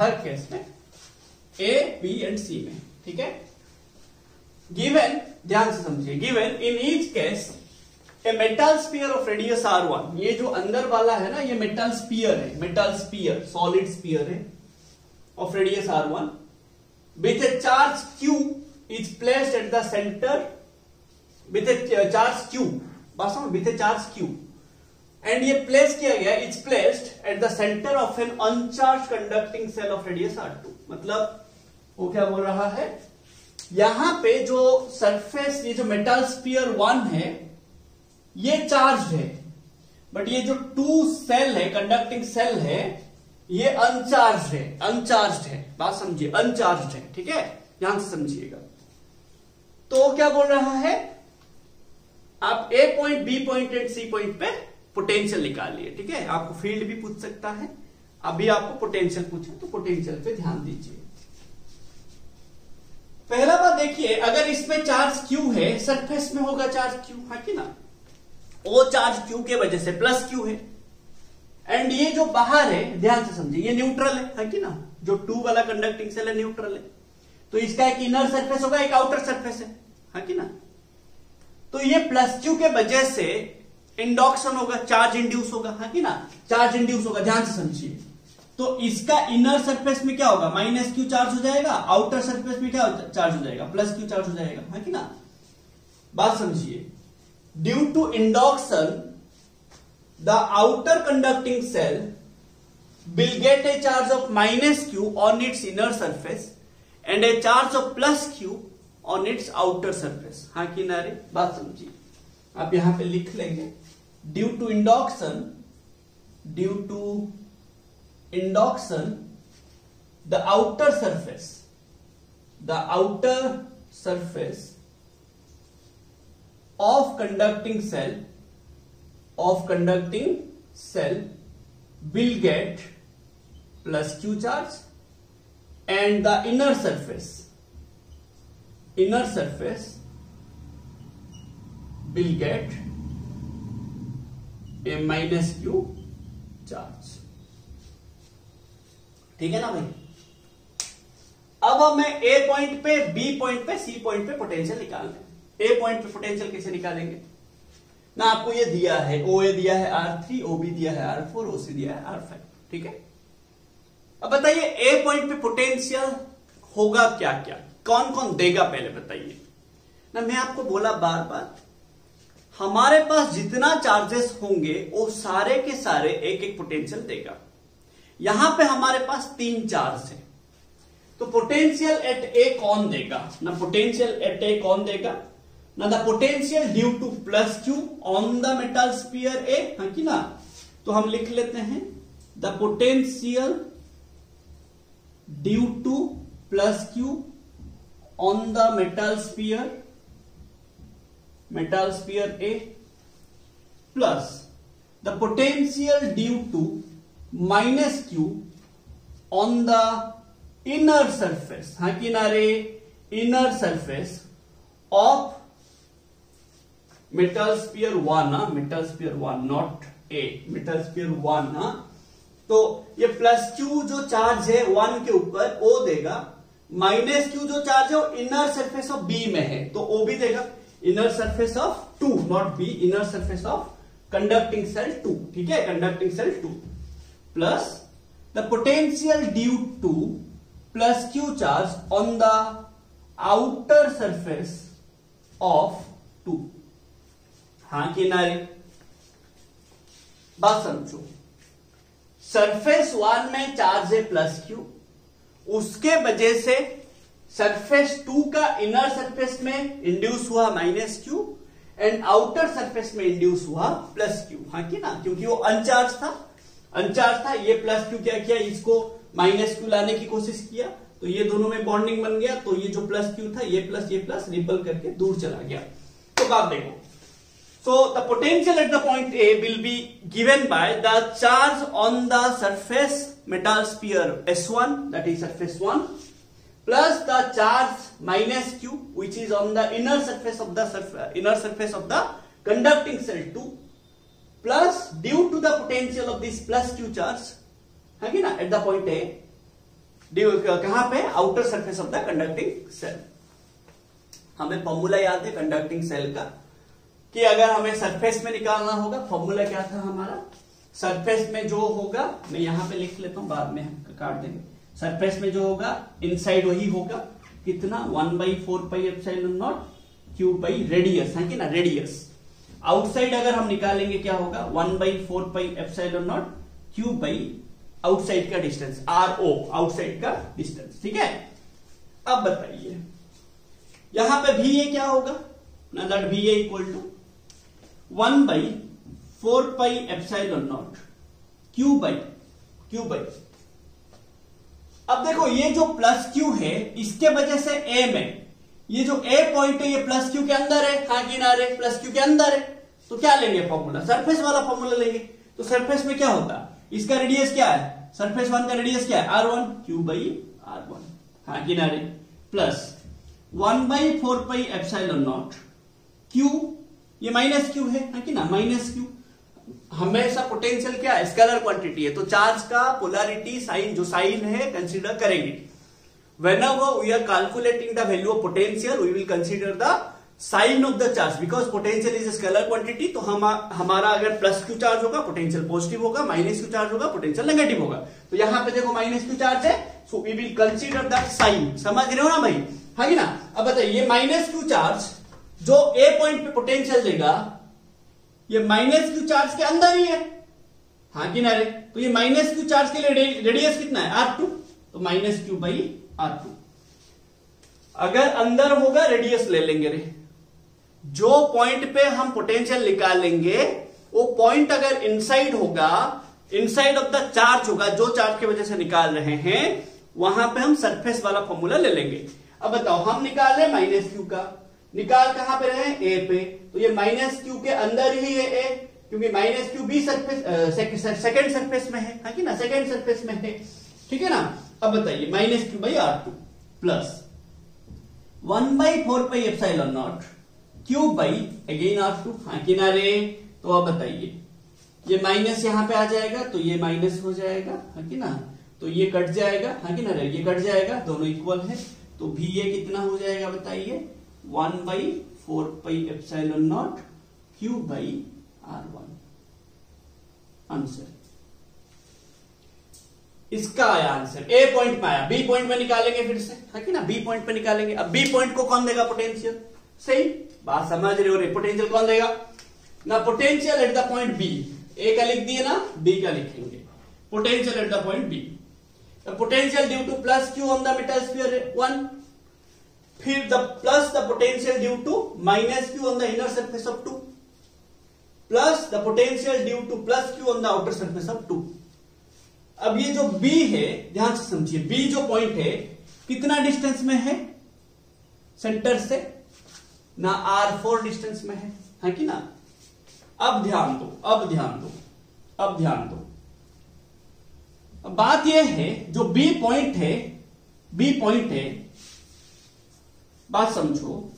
A, B एंड C में, ठीक है। गिवन, ध्यान से समझिए, given in each case A metal sphere of radius R1, ये जो अंदर वाला है ना, ये मेटल स्फीयर है, मेटल स्फीयर, सॉलिड स्फीयर है of radius R1 with A charge Q is placed at the centre with A charge Q, बात समझ, with A charge Q, and ये प्लेस किया गया, is placed at the centre of an uncharged conducting shell of radius R2। मतलब वो क्या बोल रहा है, यहां पे जो सरफेस, ये जो मेटल स्फीयर 1 है ये चार्ज है, बट ये जो 2 सेल है, कंडक्टिंग सेल है, ये अनचार्ज है, बात समझिए, अनचार्ज है, ठीक है, ध्यान से समझिएगा। तो क्या बोल रहा है, आप A point, B point and C point पे पोटेंशियल निकालिए, ठीक है। आपको फील्ड भी पूछ सकता है, अभी आपको पोटेंशियल पूछे तो पोटेंशियल पे ध्यान दीजिए। पहला बात देखिए, अगर इसमें चार्ज Q है, सरफेस में होगा चार्ज Q, है कि ना, वो चार्ज Q के वजह से प्लस Q है, एंड ये जो बाहर है, ध्यान से समझिए, ये न्यूट्रल है कि ना, जो 2 वाला कंडक्टिंग सेल है न्यूट्रल है, तो इसका एक इनर सरफेस होगा, एक आउटर सरफेस है कि ना। तो ये प्लस Q के वजह से इंडक्शन होगा, चार्ज इंड्यूस होगा, है कि ना, चार्ज इंड्यूस होगा, ध्यान से समझिए। तो इसका इनर सरफेस में क्या होगा, माइनस Q चार्ज हो जाएगा, आउटर सरफेस में क्या चार्ज हो जाएगा, प्लस Q चार्ज हो जाएगा, है कि ना। बात समझिए, due to induction the outer conducting shell will get a charge of minus Q on its inner surface and a charge of plus Q on its outer surface, हाँ कि ना रे, बात समझिए। आप यहां पे लिख लेंगे, due to induction the outer surface of conducting cell will get plus Q charge and the inner surface will get a minus Q charge, ठीक है ना भाई। अब हमें A पॉइंट पे, B पॉइंट पे, C पॉइंट पे पोटेंशियल निकालना है। A पॉइंट पे पोटेंशियल कैसे निकालेंगे ना, आपको ये दिया है, OA दिया है R3, OB दिया है R4, OC दिया है R5, ठीक है। अब बताइए A पॉइंट पे पोटेंशियल होगा क्या क्या, कौन कौन देगा, पहले बताइए ना। मैं आपको बोला बार बार, हमारे पास जितना चार्जेस होंगे वो सारे के सारे एक एक पोटेंशियल देगा। यहां पे हमारे पास 3 चार्ज है, तो पोटेंशियल एट ए कौन देगा ना, पोटेंशियल एट ए कौन देगा ना, the potential due to plus Q on the metal sphere A, है कि ना। तो हम लिख लेते हैं the potential due to plus Q on the metal sphere A plus the potential due to minus Q on the inner surface, हाँ कि ना रे, inner surface of metal sphere 1, metal sphere 1 not A, metal sphere 1, तो ये plus Q जो charge है 1 के ऊपर वो देगा, माइनस Q जो चार्ज है वो इनर सरफेस ऑफ B में है, तो O भी देगा, inner surface of 2 not B, inner surface of conducting shell 2, ठीक है, conducting shell 2 plus the potential due to plus Q charge on the outer surface of 2, हाँ कि ना रे, बात समझो। सरफेस 1 में चार्ज है प्लस Q, उसके वजह से सरफेस 2 का इनर सरफेस में इंड्यूस हुआ minus Q and outer surface में इंड्यूस हुआ प्लस क्यू, हाँ कि ना, क्योंकि वो अनचार्ज था। ये प्लस क्यू क्या किया, इसको माइनस क्यू लाने की कोशिश किया, तो ये दोनों में बॉन्डिंग बन गया, तो ये जो प्लस क्यू था ये प्लस रिपल करके दूर चला गया। तो आप देखो, so the potential at the point A will be given by the charge on the surface metal sphere S1, that is surface 1, plus the charge minus Q, which is on the inner surface of the conducting cell 2, plus due to the potential of this plus Q charge, है कि ना, at the point A, कहां पे, outer surface of the conducting cell। हमें formula याद है conducting cell का, कि अगर हमें सरफेस में निकालना होगा, फॉर्मूला क्या था हमारा, सरफेस में जो होगा, मैं यहां पे लिख लेता हूं, बाद में हम काट देंगे, सरफेस में जो होगा इनसाइड वही होगा, कितना 1/4 pi epsilon naught Q by radius, है कि ना, रेडियस। आउटसाइड अगर हम निकालेंगे क्या होगा, 1/4 pi epsilon naught Q by outside का डिस्टेंस, RO, आउटसाइड का डिस्टेंस, ठीक है। अब बताइए यहां पे भी ये क्या होगा, दैट भी equal to 1/4 pi epsilon naught Q by. अब देखो ये जो प्लस क्यू है, इसके वजह से ए में, ये जो ए पॉइंट है ये प्लस क्यू के अंदर है, हाँ किनारे प्लस क्यू के अंदर है, तो क्या लेंगे फॉर्मूला, सरफेस वाला फॉर्मूला लेंगे। तो सरफेस में क्या होता, इसका रेडियस क्या है, सरफेस 1 का रेडियस क्या है, R1, क्यू बाई R1, हाँ किनारे, plus 1/4 pi epsilon naught Q, ये माइनस क्यू है कि ना, माइनस क्यू। हमेशा पोटेंशियल क्या है, स्केलर क्वांटिटी है, तो चार्ज का पोलैरिटी साइन, जो साइन है कंसीडर करेंगे। whenever we are calculating the value of potential we will consider the sign of the charge, because potential is a scalar quantity। तो हमारा अगर प्लस क्यू चार्ज होगा पोटेंशियल पॉजिटिव होगा, minus Q charge होगा potential negative होगा। तो यहां पे देखो माइनस क्यू चार्ज है, so we will consider that sign, समझ रहे हो ना भाई, है कि ना। अब बताइए ये माइनस क्यू चार्ज जो ए पॉइंट पे पोटेंशियल देगा, ये माइनस क्यू चार्ज के अंदर ही है, हाँ कि ना रे। तो ये माइनस क्यू चार्ज के लिए रेडियस कितना है, R2, तो माइनस क्यू बाई R2। अगर अंदर होगा रेडियस ले लेंगे रे, जो पॉइंट पे हम पोटेंशियल निकालेंगे वो पॉइंट अगर इनसाइड होगा, इनसाइड ऑफ द चार्ज होगा, जो चार्ज की वजह से निकाल रहे हैं, वहां पे हम सरफेस वाला फॉर्मूला ले लेंगे। अब बताओ हम निकाल रहे माइनस क्यू का, निकाल कहां पे रहे, ए पे, तो ये माइनस क्यू के अंदर ही है ए, क्योंकि माइनस क्यू भी सरफेस सेकेंड सरफेस में है कि ना, सेकेंड सरफेस में है, ठीक है ना। अब बताइए minus Q by R2 plus 1/4 pi epsilon naught Q by again R2, हाँ किनारे। तो अब बताइए ये माइनस यहां पे आ जाएगा, तो ये माइनस हो जाएगा, हाँ कि ना, तो ये कट जाएगा, हाँ कि ना, ये कट जाएगा, दोनों इक्वल है, तो भी ये कितना हो जाएगा बताइए, 1/4 pi epsilon naught Q by R1, answer. इसका आया आंसर, ए पॉइंट में आया, बी पॉइंट में निकालेंगे फिर से, है कि ना, बी पॉइंट पे निकालेंगे। अब बी पॉइंट को कौन देगा पोटेंशियल, सही बात समझ रहे हो रे, पोटेंशियल कौन देगा ना, potential at the point B, A का लिख दिए ना, बी का लिखेंगे, potential at the point B. Potential due to plus Q on the metal sphere 1, फिर the plus the potential due to minus Q on the inner surface of 2, plus the potential due to plus Q on the outer surface of 2। अब ये जो B है, ध्यान से समझिए, B जो point है कितना डिस्टेंस में है सेंटर से ना, R4 डिस्टेंस में है कि ना। अब ध्यान दो, अब ध्यान दो, अब बात यह है जो B पॉइंट है, बात समझो,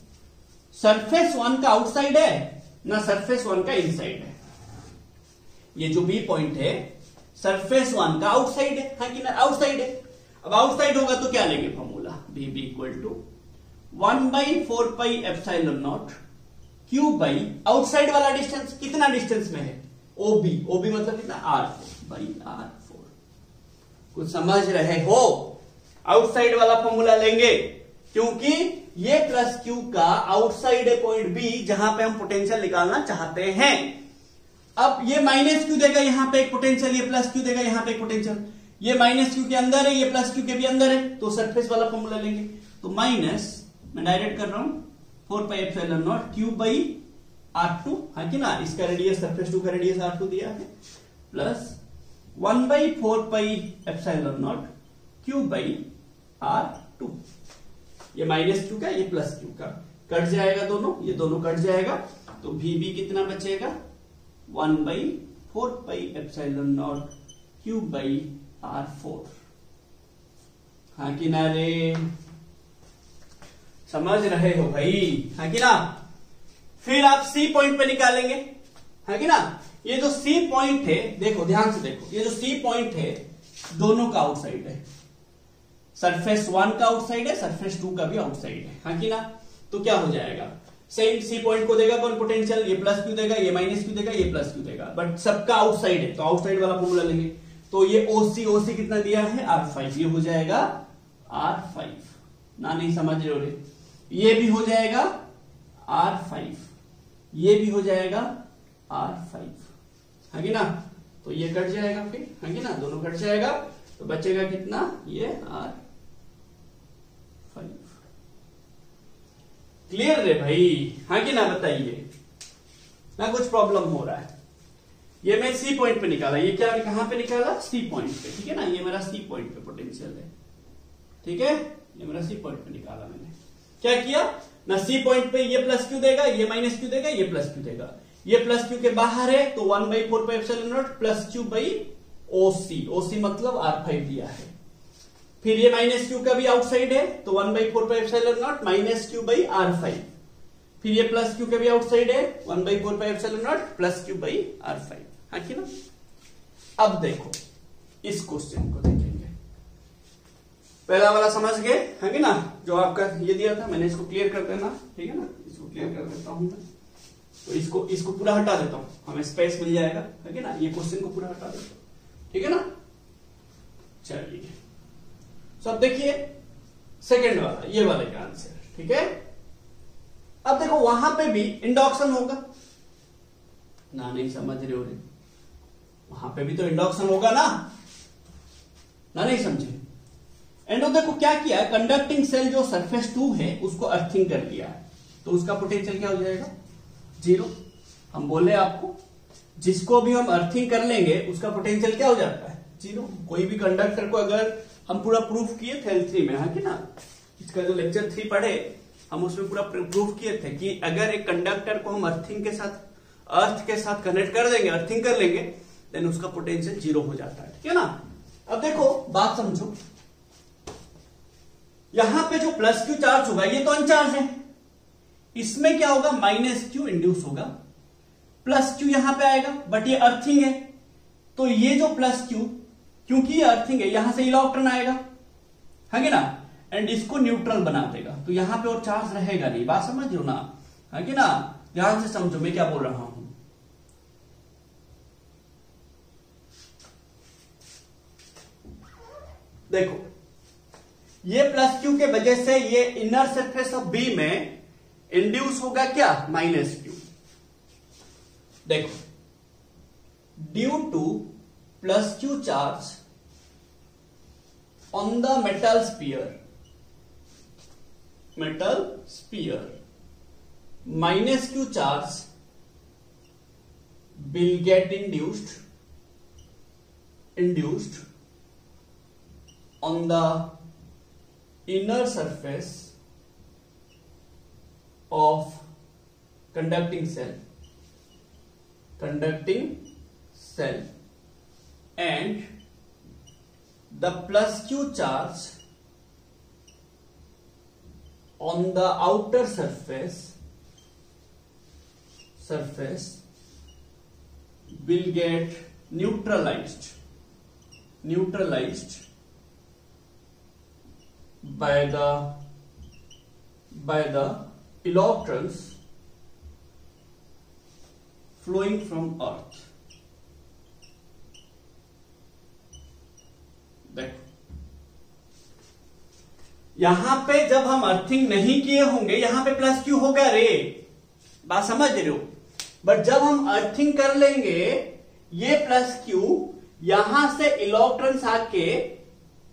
सरफेस 1 का आउटसाइड है ना, सरफेस 1 का इनसाइड है। ये जो B पॉइंट है सरफेस 1 का आउटसाइड है कि ना, आउटसाइड है। अब आउटसाइड होगा तो क्या लेंगे formula, B B equal to 1/4 pi epsilon naught Q by outside वाला डिस्टेंस, कितना डिस्टेंस में है, OB, OB मतलब कितना, R4 बाई R4। कुछ समझ रहे हो, आउटसाइड वाला फॉर्मूला लेंगे, क्योंकि ये प्लस क्यू का आउटसाइड है पॉइंट बी, जहां पे हम पोटेंशियल निकालना चाहते हैं। अब ये माइनस क्यू देगा यहां पे एक पोटेंशियल, ये प्लस क्यू देगा यहां पे एक पोटेंशियल, ये माइनस क्यू के अंदर है, ये प्लस क्यू के भी अंदर है, तो सरफेस वाला फॉर्मूला लेंगे। तो माइनस मैं डायरेक्ट कर रहा हूं 4πε0 क्यूब बाई R2 है कि ना, इसका रेडियस सरफेस 2 का रेडियस R2 दिया है, प्लस 1/4πε0 क्यूब बाई R2। ये माइनस क्यू का, ये प्लस क्यू का, कट जाएगा दोनों, ये दोनों कट जाएगा, तो VB कितना बचेगा 1/4πε0 क्यूब बाई R4। हाँ कि ना रे, समझ रहे हो भाई, है कि ना। फिर आप सी पॉइंट पे निकालेंगे, है कि ना। ये जो सी पॉइंट है, देखो ध्यान से देखो, ये जो सी पॉइंट है दोनों का आउटसाइड है, सरफेस 1 का आउटसाइड है, सरफेस 2 का भी आउटसाइड है कि ना। तो क्या हो जाएगा, सेम सी पॉइंट को देगा कौन पोटेंशियल, ये प्लस क्यू देगा, ये माइनस क्यू देगा, ये प्लस क्यू देगा, बट सबका आउटसाइड है तो आउटसाइड वाला फॉर्मूला लेंगे। तो ये ओसी कितना दिया है R5, ये हो जाएगा R5 ना, नहीं समझ रहे हो रे, ये भी हो जाएगा R5, ये भी हो जाएगा R5, है कि ना। तो ये कट जाएगा फिर, है कि ना, दोनों कट जाएगा, तो बचेगा कितना, ये R5। क्लियर रे भाई, है कि ना, बताइए ना, कुछ प्रॉब्लम हो रहा है। ये मैं सी पॉइंट पे निकाला, ये क्या कहां पे निकाला, सी पॉइंट पे, ठीक है ना, ये मेरा सी पॉइंट पे पोटेंशियल है, ठीक है, ये मेरा सी पॉइंट पे निकाला मैंने। क्या किया ना, सी पॉइंट पे ये प्लस क्यू देगा, ये माइनस क्यू देगा, ये प्लस क्यू देगा, ये प्लस क्यू के बाहर है तो 1/4πε0 प्लस क्यू बाई ओसी मतलब R5 दिया है। फिर ये माइनस क्यू का भी आउटसाइड है तो 1/4πε0 माइनस क्यू बाई R5। फिर ये प्लस क्यू का भी आउटसाइड है 1/4πε0 प्लस क्यू बाई R5, है कि ना। अब देखो इस क्वेश्चन को देखेंगे, पहला वाला समझ गए, है कि ना, जो आपका ये दिया था, मैंने इसको क्लियर कर देना, ठीक है ना, इसको क्लियर कर देता हूं मैं, तो इसको पूरा हटा देता हूं, हमें स्पेस मिल जाएगा, है कि ना, ये क्वेश्चन को पूरा हटा देता हूं, ठीक है ना। चलिए सब देखिए सेकंड वाला, ये वाले का आंसर, ठीक है। अब देखो वहां पे भी इंडक्शन होगा ना, नहीं समझ रहे हो रे, वहां पे भी तो इंडक्शन होगा ना, नहीं समझे। एंड देखो क्या किया है, कंडक्टिंग सेल जो सरफेस 2 है उसको अर्थिंग कर दिया है, तो उसका पोटेंशियल क्या हो जाएगा 0। हम बोले आपको जिसको भी हम अर्थिंग कर लेंगे उसका पोटेंशियल क्या हो जाता है 0। कोई भी कंडक्टर को अगर हम पूरा प्रूफ किए थे L3 में, है कि ना, इसका जो लेक्चर 3 पढ़े हम उसमें पूरा प्रूफ किए थे कि अगर एक कंडक्टर को हम अर्थिंग के साथ, अर्थ के साथ कनेक्ट कर देंगे, अर्थिंग कर लेंगे, देन उसका पोटेंशियल 0 हो जाता है, ठीक है ना। अब देखो बात समझो, यहां पे जो प्लस क्यू चार्ज होगा ये तो अनचार्ज है, इसमें क्या होगा माइनस क्यू इंड्यूस होगा, प्लस क्यू यहां पे आएगा, बट ये अर्थिंग है तो ये जो प्लस क्यू, क्योंकि ये अर्थिंग है, यहां से इलेक्ट्रॉन आएगा, है कि ना, एंड इसको न्यूट्रल बना देगा, तो यहां पे और चार्ज रहेगा नहीं। बात समझ लो ना, है कि ना, ध्यान से समझो मैं क्या बोल रहा हूं। देखो ये प्लस क्यू के वजह से ये इनर सरफेस ऑफ बी में इंड्यूस होगा क्या माइनस क्यू। देखो due to plus Q charge on the metal sphere minus Q charge will get induced on the inner surface of conducting cell and the plus q charge on the outer surface will get neutralized by the electrons flowing from earth। देखो यहां पे जब हम earthing नहीं किए होंगे यहां पे प्लस क्यू होगा रे, बात समझ रहे हो, बट जब हम अर्थिंग कर लेंगे ये प्लस क्यू यहां से इलेक्ट्रॉन्स आके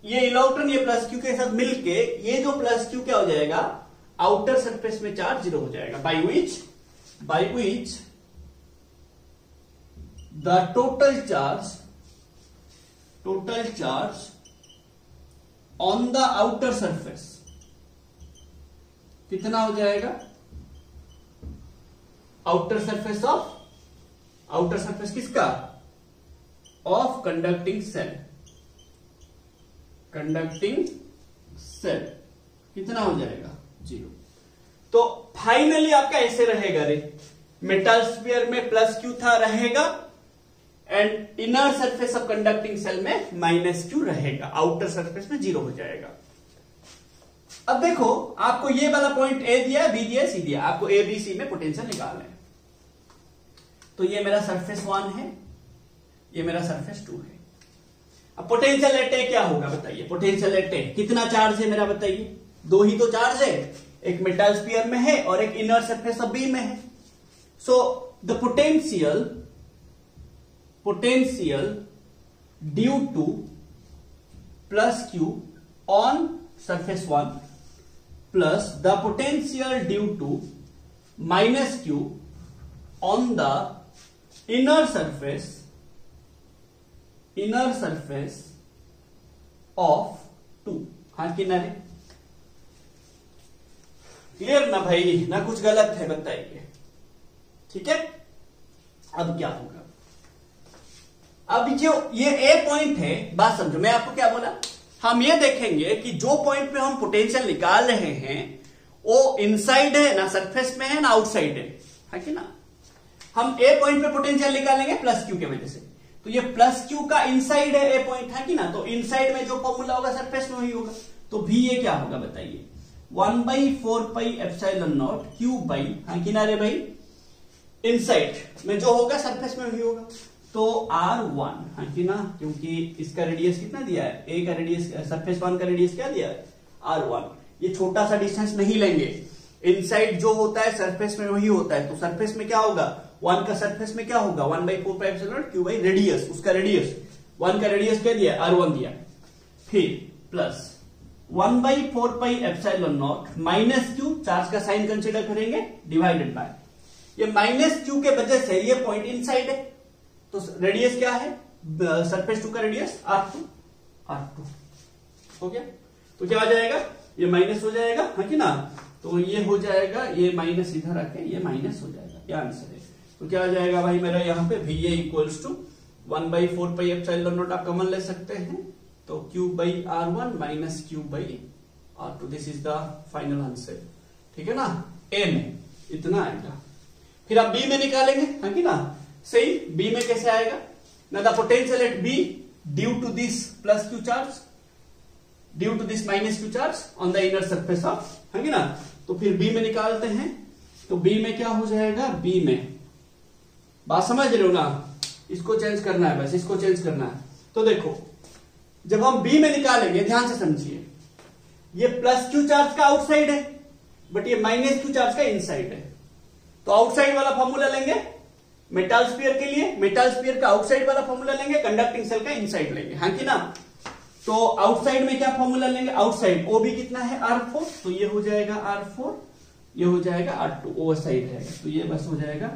ये इलेक्ट्रॉन ये प्लस क्यू के साथ मिलके ये जो प्लस क्यू क्या हो जाएगा, आउटर सरफेस में चार्ज जीरो हो जाएगा, by which the total charge on the outer surface कितना हो जाएगा, आउटर सरफेस किसका, ऑफ कंडक्टिंग सेल कितना हो जाएगा, जीरो। तो फाइनली आपका ऐसे रहेगा रे, मेटल स्फीयर में प्लस क्यू था रहेगा and inner surface of conducting shell में माइनस क्यू रहेगा, आउटर सरफेस में जीरो हो जाएगा। अब देखो आपको ये वाला पॉइंट ए दिया, बी दिया, सी दिया, आपको ए बी सी में पोटेंशियल निकालना है। तो ये मेरा सरफेस 1 है, ये मेरा सरफेस 2 है। अब पोटेंशियल एट ए क्या होगा बताइए, पोटेंशियल एट ए कितना चार्ज है मेरा बताइए, दो ही तो चार्ज है, एक मेटल स्फीयर में है और एक इनर सरफेस ऑफ बी में है। So the potential due to plus Q on surface 1 plus the potential due to minus q on the inner surface of 2। हाँ किनारे क्लियर ना भाई, ना कुछ गलत है बताइए, ठीक है। अब क्या होगा, अब जो ये ए पॉइंट है, बात समझो, मैं आपको क्या बोला, हम ये देखेंगे कि जो पॉइंट पे हम पोटेंशियल निकाल रहे हैं वो इनसाइड है ना, सरफेस में है ना, आउटसाइड है कि ना। हम ए पॉइंट पे पोटेंशियल निकालेंगे प्लस क्यू के वजह से, तो ये प्लस क्यू का इनसाइड है ए पॉइंट, है कि ना। तो इनसाइड में जो फॉर्मूला होगा सरफेस में वही होगा, तो भी ये क्या होगा बताइए, 1/4πε0 क्यू बाई, हाँ किनारे भाई, इनसाइड में जो होगा सरफेस में वही होगा, तो R1, हाँ कि ना, क्योंकि इसका रेडियस कितना दिया है, ए का रेडियस, सरफेस 1 का रेडियस क्या दिया है, R1। ये छोटा सा डिस्टेंस नहीं लेंगे, इनसाइड जो होता है सरफेस में वही होता है, तो सरफेस में क्या होगा, 1 का सरफेस में क्या होगा, 1/4πε0 क्यू बाई रेडियस, उसका रेडियस 1 का रेडियस क्या दिया, R1 दिया, फिर प्लस 1/4πε0 माइनस क्यू, चार्ज का साइन कंसिडर करेंगे, डिवाइडेड बाय ये माइनस क्यू के वजह से ये पॉइंट इनसाइड है, तो रेडियस क्या है, सरफेस 2 का रेडियस R2 हो गया। तो क्या आ जाएगा, ये माइनस हो जाएगा, हाँ कि ना, तो ये हो जाएगा, ये माइनस इधर आके ये माइनस हो जाएगा, ये आंसर है। तो क्या आ जाएगा भाई मेरा यहाँ पे VA इक्वल्स टू 1/4πε0 आप कॉमन ले सकते हैं, तो Q/R1 minus Q/R2, this is the final answer, ठीक है ना। ए में इतना आएगा, फिर आप बी में निकालेंगे, हाँ कि ना, सही। बी में कैसे आएगा ना, the potential at B due to this plus Q charge, due to this minus Q charge on the inner surface of, है ना। तो फिर बी में निकालते हैं, तो बी में क्या हो जाएगा, बी में बात समझ रहे हो ना, इसको चेंज करना है, बस इसको चेंज करना है। तो देखो जब हम बी में निकालेंगे, ध्यान से समझिए, ये प्लस क्यू चार्ज का आउटसाइड है बट ये माइनस क्यू चार्ज का इनसाइड है, तो आउटसाइड वाला फॉर्मूला लेंगे मेटल स्फीयर के लिए, मेटल स्फीयर का आउटसाइड वाला फॉर्मूला लेंगे, कंडक्टिंग सेल का इनसाइड लेंगे, हाँ कि ना। तो आउटसाइड में क्या फॉर्मूला लेंगे, आउटसाइड ओ बी कितना है, R4, तो ये हो जाएगा R4, ये हो जाएगा R2, ओ साइड रहेगा, तो ये बस हो जाएगा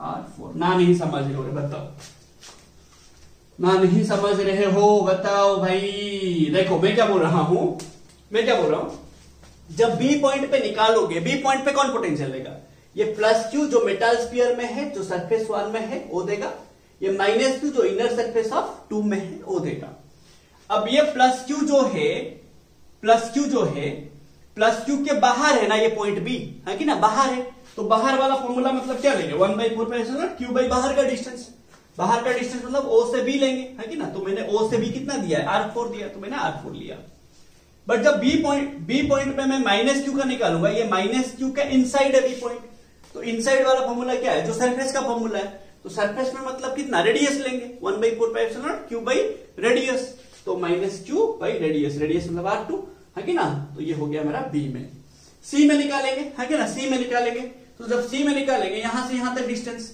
R4। ना नहीं समझ रहे हो, बताओ, ना नहीं समझ रहे हो, बताओ भाई। देखो मैं क्या बोल रहा हूं, जब बी पॉइंट पे निकालोगे, बी पॉइंट पे कौन पोटेंशियल लेगा, ये प्लस क्यू जो मेटल स्फीयर में है, जो सरफेस 1 में है वो देगा, ये माइनस क्यू जो इनर सरफेस ऑफ 2 में है वो देगा। अब ये प्लस क्यू जो है, प्लस क्यू के बाहर है ना ये पॉइंट बी, है कि ना, बाहर है, तो बाहर वाला फॉर्मूला मतलब क्या लेंगे, 1/4πε0 क्यू बाई बाहर का डिस्टेंस, बाहर का डिस्टेंस मतलब ओ से बी लेंगे, है कि ना। तो मैंने ओ से बी कितना दिया है, R4 दिया, तो मैंने R4 लिया। बट जब बी पॉइंट पे मैं माइनस क्यू का निकालूंगा, ये माइनस क्यू का इनसाइड है बी पॉइंट, तो इनसाइड वाला फॉर्मूला क्या है, जो सरफेस का फॉर्मूला है, तो सरफेस में मतलब कितना, रेडियस लेंगे, 1/4πε0 क्यू बाई रेडियस, तो minus Q by radius, radius मतलब R2, है कि ना। तो ये हो गया मेरा बी में। सी में निकालेंगे, है कि ना, सी में निकालेंगे, तो जब सी में निकालेंगे यहां से यहां तक डिस्टेंस,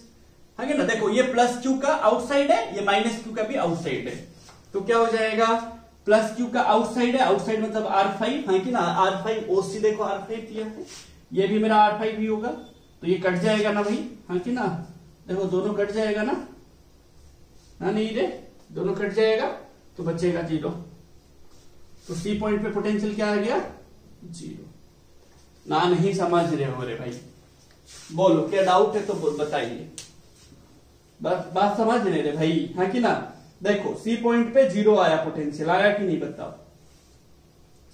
है कि ना, देखो ये प्लस क्यू का आउटसाइड है, ये माइनस क्यू का भी आउटसाइड है, तो क्या हो जाएगा, प्लस क्यू का आउटसाइड है, आउटसाइड मतलब R5 है कि ना, R5 OC देखो R5 दिया है, ये भी मेरा R5 ही होगा, तो ये कट जाएगा ना भाई, हाँ कि ना, देखो दोनों कट जाएगा ना, ना नहीं रे, दोनों कट जाएगा तो बचेगा 0। तो सी पॉइंट पे पोटेंशियल क्या आ गया, 0। ना नहीं समझ रहे हो रे भाई, बोलो क्या डाउट है तो बताइए, बात समझ रहे रे भाई, हाँ कि ना। देखो सी पॉइंट पे 0 आया पोटेंशियल, आया कि नहीं बताओ,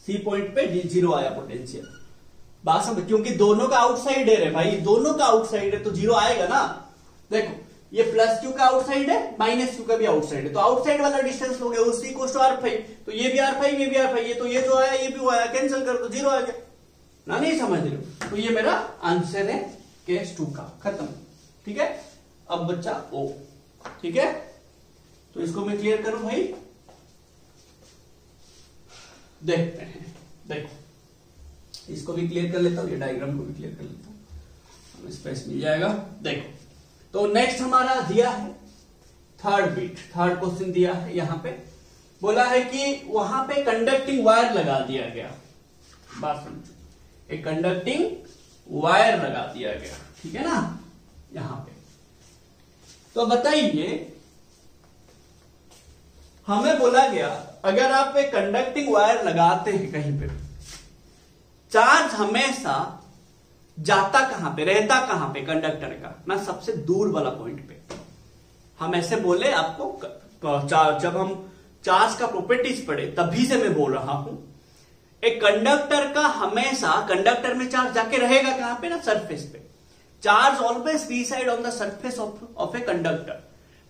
सी पॉइंट पे 0 आया पोटेंशियल, बात समझ, क्योंकि दोनों का आउटसाइड है रे भाई, दोनों का आउटसाइड है तो 0 आएगा ना। देखो ये प्लस क्यू का आउटसाइड है, माइनस क्यू का भी आउटसाइड है, तो आउटसाइड वाला डिस्टेंस हो गया उसी को R5, तो ये भी R5 ये भी R5, ये तो ये जो आया ये भी आया, कैंसिल कर दो 0 आ गया ना, नहीं समझ रहे हो। तो ये मेरा आंसर है केस 2 का, खत्म, ठीक है। अब बच्चा O, ठीक है, तो इसको मैं क्लियर करूं भाई, देखते हैं, देखो इसको भी क्लियर कर लेता हूं, ये डायग्राम को भी क्लियर कर लेता हूं, स्पेस मिल जाएगा। देखो तो नेक्स्ट हमारा दिया है थर्ड बिट, थर्ड क्वेश्चन दिया है, यहां पे बोला है कि वहां पे कंडक्टिंग वायर लगा दिया गया, बात समझो, एक कंडक्टिंग वायर लगा दिया गया, ठीक है ना, यहां पे। तो बताइए, हमें बोला गया अगर आप एक कंडक्टिंग वायर लगाते हैं कहीं पे, चार्ज हमेशा जाता कहां पे, रहता कहां पे कंडक्टर का ना, सबसे दूर वाला पॉइंट पे। हम ऐसे बोले आपको, जब हम चार्ज का प्रॉपर्टीज पढ़े तभी से मैं बोल रहा हूं, एक कंडक्टर का हमेशा, कंडक्टर में चार्ज जाके रहेगा कहां पे ना, सरफेस पे। Charge always reside on the surface of a conductor,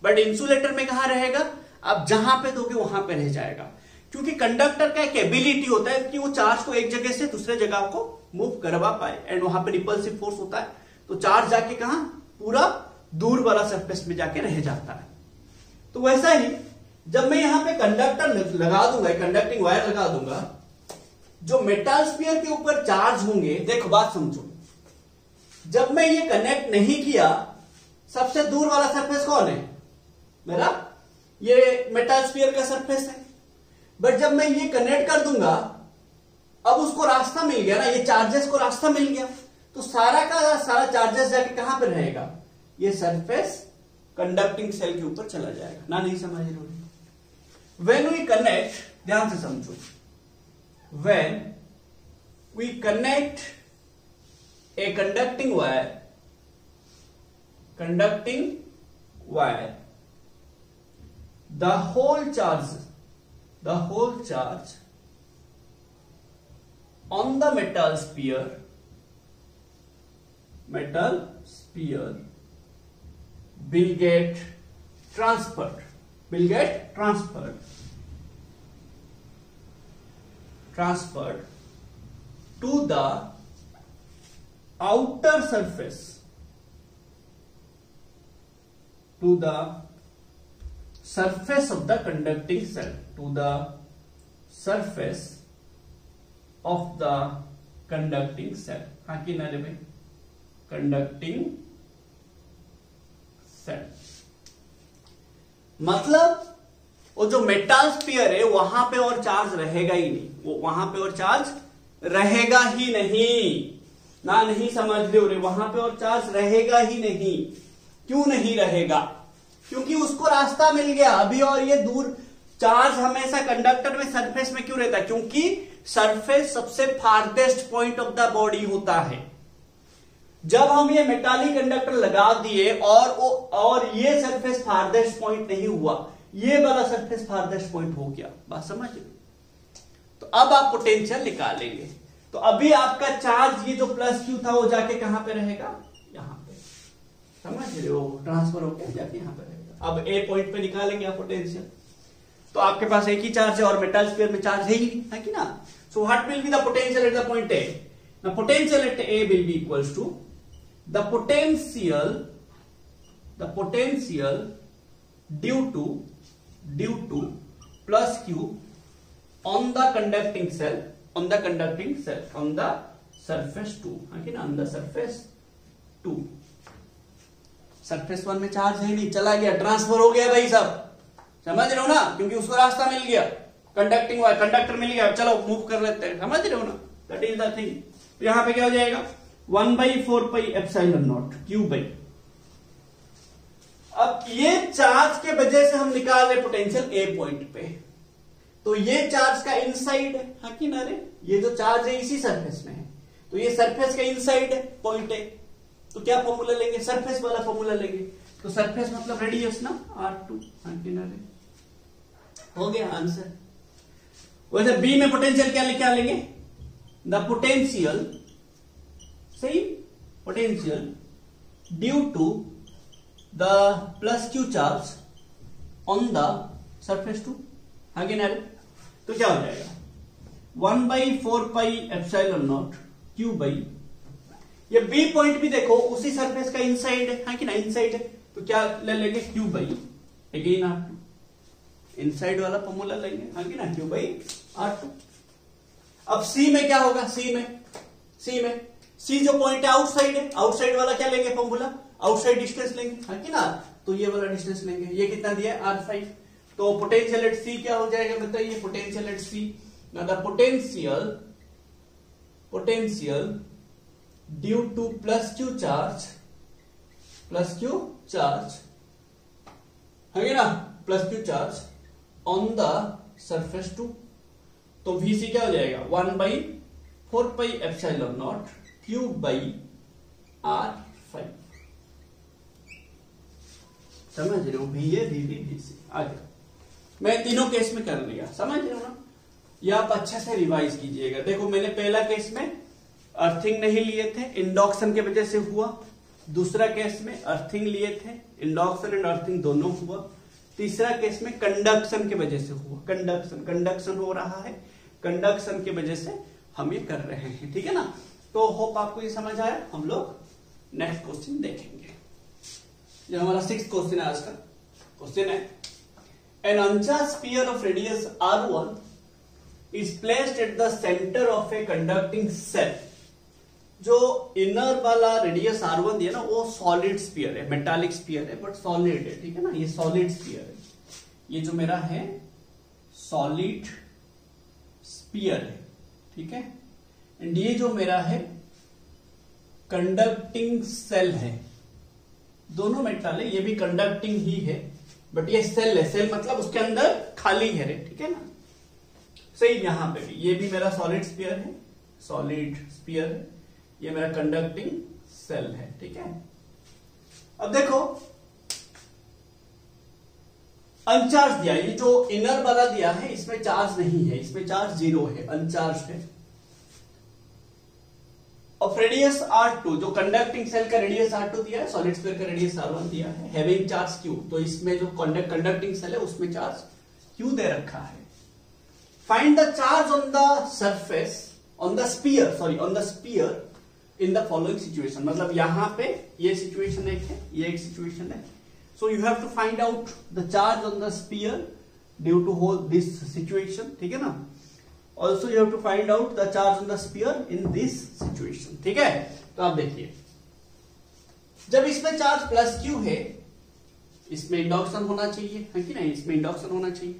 but insulator में कहां रहेगा, आप जहां पे दोगे वहां पे रह जाएगा, क्योंकि कंडक्टर का एक एबिलिटी होता है कि वो चार्ज को एक जगह से दूसरे जगह को मूव करवा पाए, एंड वहां पे रिपल्सिव फोर्स होता है, तो चार्ज जाके कहां, पूरा दूर वाला सरफेस में जाके रह जाता है। तो वैसा ही जब मैं यहां पे कंडक्टर लगा दूंगा, कंडक्टिंग वायर लगा दूंगा, जो मेटल स्फीयर के ऊपर चार्ज होंगे, देखो बात समझो, जब मैं ये कनेक्ट नहीं किया, सबसे दूर वाला सरफेस कौन है मेरा, ये मेटल स्फीयर का सरफेस है, बट जब मैं ये कनेक्ट कर दूंगा, अब उसको रास्ता मिल गया ना, ये चार्जेस को रास्ता मिल गया, तो सारा का सारा चार्जेस जाके कहां पर रहेगा, ये सरफेस कंडक्टिंग सेल के ऊपर चला जाएगा ना, नहीं समझ रहे हो। व्हेन वी कनेक्ट, ध्यान से समझो, when we connect a conducting wire, the whole charge on the metal sphere will get transferred to the outer surface, to the surface of the conducting cell, to the surface of the conducting cell, हाँ कि ना रे भाई, conducting cell, मतलब वो जो metal sphere है वहां पे और चार्ज रहेगा ही नहीं, वो वहां पे और चार्ज रहेगा ही नहीं ना, नहीं समझ रहे हो रे, वहां पे और चार्ज रहेगा ही नहीं। क्यों नहीं रहेगा, क्योंकि उसको रास्ता मिल गया अभी, और ये दूर, चार्ज हमेशा कंडक्टर में सरफेस में क्यों रहता है, क्योंकि सरफेस सबसे farthest point of the body होता है। जब हम ये मेटालिक कंडक्टर लगा दिए और ये सरफेस फारदेस्ट पॉइंट नहीं हुआ, ये वाला सरफेस फारदेस्ट पॉइंट हो गया, बात समझ रहे, तो अब आप पोटेंशियल निकालेंगे। तो अभी आपका चार्ज ये जो प्लस क्यू था वो जाके कहां पे रहेगा, यहां पे, समझ रहे हो, ट्रांसफर होकर जाके यहां पे रहेगा। अब ए पॉइंट पे निकालेंगे आप पोटेंशियल, तो आपके पास एक ही चार्ज है और मेटल स्फीयर में चार्ज है ही, है कि ना। So what will be the potential at the point A, the potential at A will be equals to the potential due to plus q on the conducting cell, on the surface 2, है कि ना, on the surface 2, surface 1 में charge है नहीं, चला गया, transfer हो गया भाई, सब समझ रहे हो ना, क्योंकि उसको रास्ता मिल गया, कंडक्टिंग वायर, कंडक्टर मिल गया, चलो मूव कर लेते हैं, समझ रहे हो ना, दैट इज द थिंग। तो यहां पे क्या हो जाएगा 1/4πε0 क्यू बाई। अब ये चार्ज के वजह से हम निकाल रहे पोटेंशियल ए पॉइंट पे, तो ये चार्ज का इनसाइड है, हाँ कि ना रे, ये जो चार्ज है इसी सरफेस में है, तो ये सरफेस का इनसाइड है पॉइंट है, तो क्या फॉर्मूला लेंगे, सरफेस वाला फॉर्मूला लेंगे, तो सरफेस मतलब रेडियस ना R2, हाँ कि ना रे, हो गया आंसर। वैसे बी में पोटेंशियल क्या लेंगे, द पोटेंशियल, सही, potential due to the plus Q charge on the surface 2, हाँ कि ना रे, तो क्या हो जाएगा 1/4πε0 क्यू बाई, ये बी पॉइंट भी देखो उसी सरफेस का इनसाइड है, हाँ कि ना, इनसाइड है, तो क्या ले लेंगे Q by again R2, inside वाला फॉर्मूला लेंगे, हाँ कि ना, क्यू बाई R2। अब सी में क्या होगा, सी में सी जो पॉइंट है आउटसाइड है, आउटसाइड वाला क्या लेंगे फॉर्मूला, आउटसाइड डिस्टेंस लेंगे, हाँ कि ना, तो ये वाला डिस्टेंस लेंगे, ये कितना दिया है R5, तो पोटेंशियल एट सी क्या हो जाएगा बताइए, potential at C, the potential due to plus Q charge है ना, plus Q charge on the surface 2, तो VC क्या हो जाएगा 1/4πε0 क्यू बाई R5, समझ रहे हो, VA VB VC आ गया, मैं तीनों केस में कर लिया, समझ रहे हो ना, ये आप अच्छे से रिवाइज कीजिएगा। देखो मैंने पहला केस में अर्थिंग नहीं लिए थे, इंडक्शन के वजह से हुआ, दूसरा केस में अर्थिंग लिए थे, इंडक्शन एंड अर्थिंग दोनों हुआ, तीसरा केस में कंडक्शन के वजह से हुआ, कंडक्शन हो रहा है, कंडक्शन की वजह से हम ये कर रहे हैं, ठीक है ना। तो होप आपको ये समझ आया। हम लोग नेक्स्ट क्वेश्चन देखेंगे, जो हमारा 6th क्वेश्चन है आज का। क्वेश्चन है an uncharged sphere of radius R1 is placed at the centre of a conducting shell. जो इनर वाला रेडियस R1 दिया ना वो सॉलिड स्फीयर है, मेटालिक स्फीयर है बट सॉलिड है, ठीक है ना, ये सॉलिड स्फीयर है, ये जो मेरा है सॉलिड स्फीयर है, ठीक है, एंड ये जो मेरा है कंडक्टिंग सेल है, दोनों मेटल है, ये भी कंडक्टिंग ही है बट ये सेल है, सेल मतलब उसके अंदर खाली है रे, ठीक है ना, सही। यहां पे भी ये भी मेरा सॉलिड स्फीयर है, सॉलिड स्फीयर है, ये मेरा कंडक्टिंग सेल है, ठीक है। अब देखो अनचार्ज दिया, ये जो इनर वाला दिया है इसमें चार्ज नहीं है, इसमें चार्ज 0 है, अनचार्ज है। ऑफ रेडियस R2, जो कंडक्टिंग सेल का रेडियस R2 दिया है, सॉलिड स्फीयर का रेडियस R1 दिया है, हैविंग चार्ज Q, तो इसमें जो कंडक्टिंग सेल है उसमें चार्ज Q दे रखा है। Find the charge on the surface, on the sphere in the following situation, मतलब यहां पे ये सिचुएशन एक है, ये एक सिचुएशन है, so you have to find out the charge on the sphere due to whole this situation, ठीक है ना। Also you have to find out the charge on the sphere in this situation, ठीक है। तो आप देखिए जब इसमें चार्ज प्लस क्यू है, इसमें इंडक्शन होना चाहिए, है कि नहीं, इसमें इंडक्शन होना चाहिए,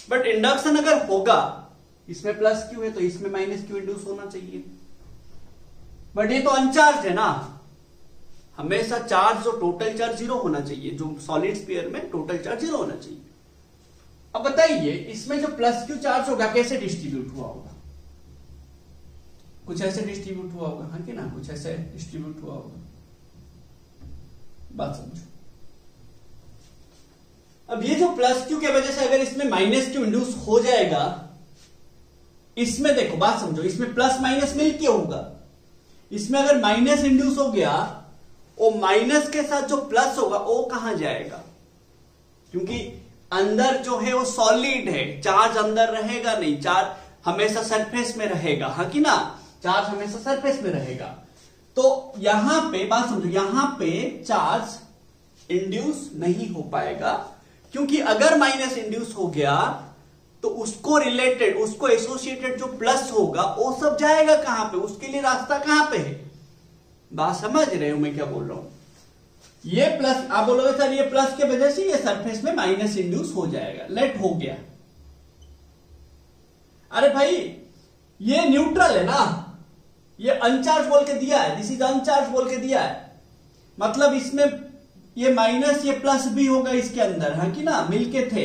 बट इंडक्शन अगर होगा, इसमें प्लस क्यू है तो इसमें माइनस क्यू इंड्यूस होना चाहिए, बट ये तो अनचार्ज है ना, हमेशा चार्ज जो टोटल चार्ज 0 होना चाहिए, जो सॉलिड स्फीयर में टोटल चार्ज 0 होना चाहिए। अब बताइए इसमें जो प्लस क्यू चार्ज होगा कैसे डिस्ट्रीब्यूट हुआ होगा, कुछ ऐसे डिस्ट्रीब्यूट हुआ होगा, हाँ कि ना, कुछ ऐसे डिस्ट्रीब्यूट हुआ होगा, बात समझो। अब ये जो प्लस क्यू की वजह से अगर इसमें माइनस क्यू इंड्यूस हो जाएगा, इसमें देखो बात समझो, इसमें प्लस माइनस मिलके होगा, इसमें अगर माइनस इंड्यूस हो गया, वो माइनस के साथ जो प्लस होगा वो कहां जाएगा, क्योंकि अंदर जो है वो सॉलिड है, चार्ज अंदर रहेगा नहीं, चार्ज हमेशा सरफेस में रहेगा, हाँ कि ना, चार्ज हमेशा सरफेस में रहेगा। तो यहां पे बात समझो, यहां पे चार्ज इंड्यूस नहीं हो पाएगा, क्योंकि अगर माइनस इंड्यूस हो गया तो उसको रिलेटेड, उसको एसोसिएटेड जो प्लस होगा वो सब जाएगा कहां पे, उसके लिए रास्ता कहां पे है, बात समझ रहे हो मैं क्या बोल रहा हूं। ये प्लस, आप बोलोगे सर ये प्लस के वजह से ये सरफेस में माइनस इंड्यूस हो जाएगा, लेट हो गया, अरे भाई ये न्यूट्रल है ना, ये अनचार्ज बोल के दिया है, दिस इज अनचार्ज बोल के दिया है, मतलब इसमें ये माइनस ये प्लस भी होगा इसके अंदर, है कि ना, मिलके थे,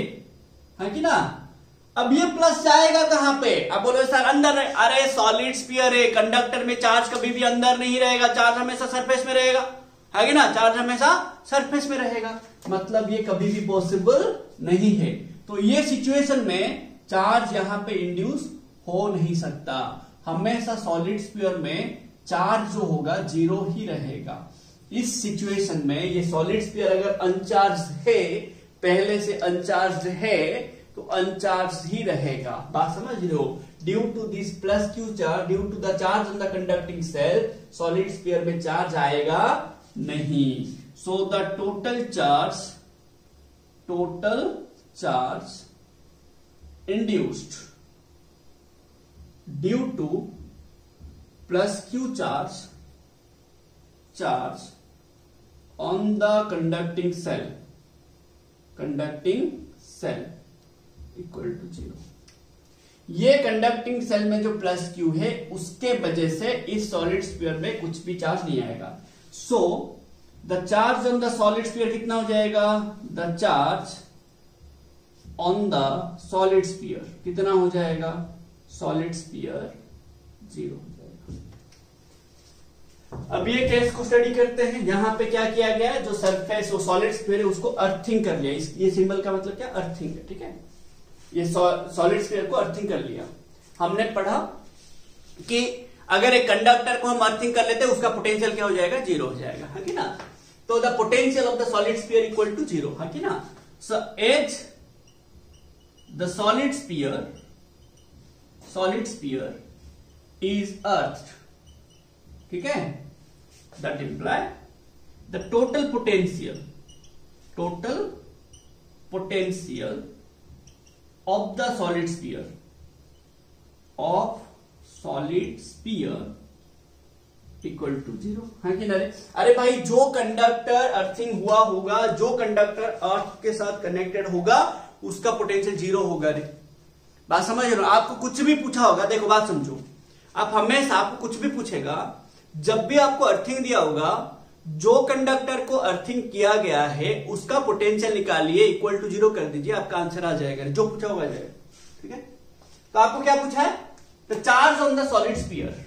है कि ना। अब ये प्लस जाएगा कहां पे, अब बोलो सर अंदर है, अरे सॉलिड स्फीयर है, कंडक्टर में चार्ज कभी भी अंदर नहीं रहेगा, चार्ज हमेशा सरफेस में रहेगा, है कि ना, चार्ज हमेशा सरफेस में रहेगा, मतलब ये कभी भी पॉसिबल नहीं है। तो ये सिचुएशन में चार्ज यहां पे इंड्यूस हो नहीं सकता, हमेशा सॉलिड स्फीयर में चार्ज जो होगा जीरो ही रहेगा। इस सिचुएशन में ये सॉलिड स्फीयर अगर अनचार्ज है, पहले से अनचार्ज है, तो अनचार्ज ही रहेगा, बात समझ रहे हो। Due to this plus Q charge, due to the charge on the conducting shell, solid sphere में चार्ज आएगा नहीं। So the total charge induced due to plus Q charge on the conducting shell equal to 0। ये conducting shell में जो plus Q है उसके वजह से इस सॉलिड स्फीयर में कुछ भी चार्ज नहीं आएगा। So the charge on the solid sphere कितना हो जाएगा, the charge on the solid sphere कितना हो जाएगा, सॉलिड स्फीयर 0 हो जाएगा। अब ये केस को स्टडी करते हैं। यहां पे क्या किया गया है, जो सरफेस वो सॉलिड स्फीयर है उसको अर्थिंग कर लिया, ये सिंबल का मतलब क्या, अर्थिंग है, ठीक है। ये सॉलिड स्फीयर को अर्थिंग कर लिया। हमने पढ़ा कि अगर एक कंडक्टर को हम अर्थिंग कर लेते हैं उसका पोटेंशियल क्या हो जाएगा, 0 हो जाएगा, है कि ना। तो the potential of the solid sphere equal to 0, है कि ना। So as the solid sphere is earthed, ठीक है, that imply the total potential of the solid sphere equal to 0, है कि नहीं। अरे भाई जो कंडक्टर अर्थिंग हुआ होगा, जो कंडक्टर अर्थ के साथ कनेक्टेड होगा उसका पोटेंशियल 0 होगा रे, बात समझ रहे हो। आपको कुछ भी पूछा होगा, देखो बात समझो, आप हमेशा आपको कुछ भी पूछेगा, जब भी आपको अर्थिंग दिया होगा, जो कंडक्टर को अर्थिंग किया गया है उसका पोटेंशियल निकालिए, इक्वल टू 0 कर दीजिए, आपका आंसर आ जाएगा, जो पूछा होगा जाएगा, ठीक है। तो आपको क्या पूछा है, the charge on the solid sphere,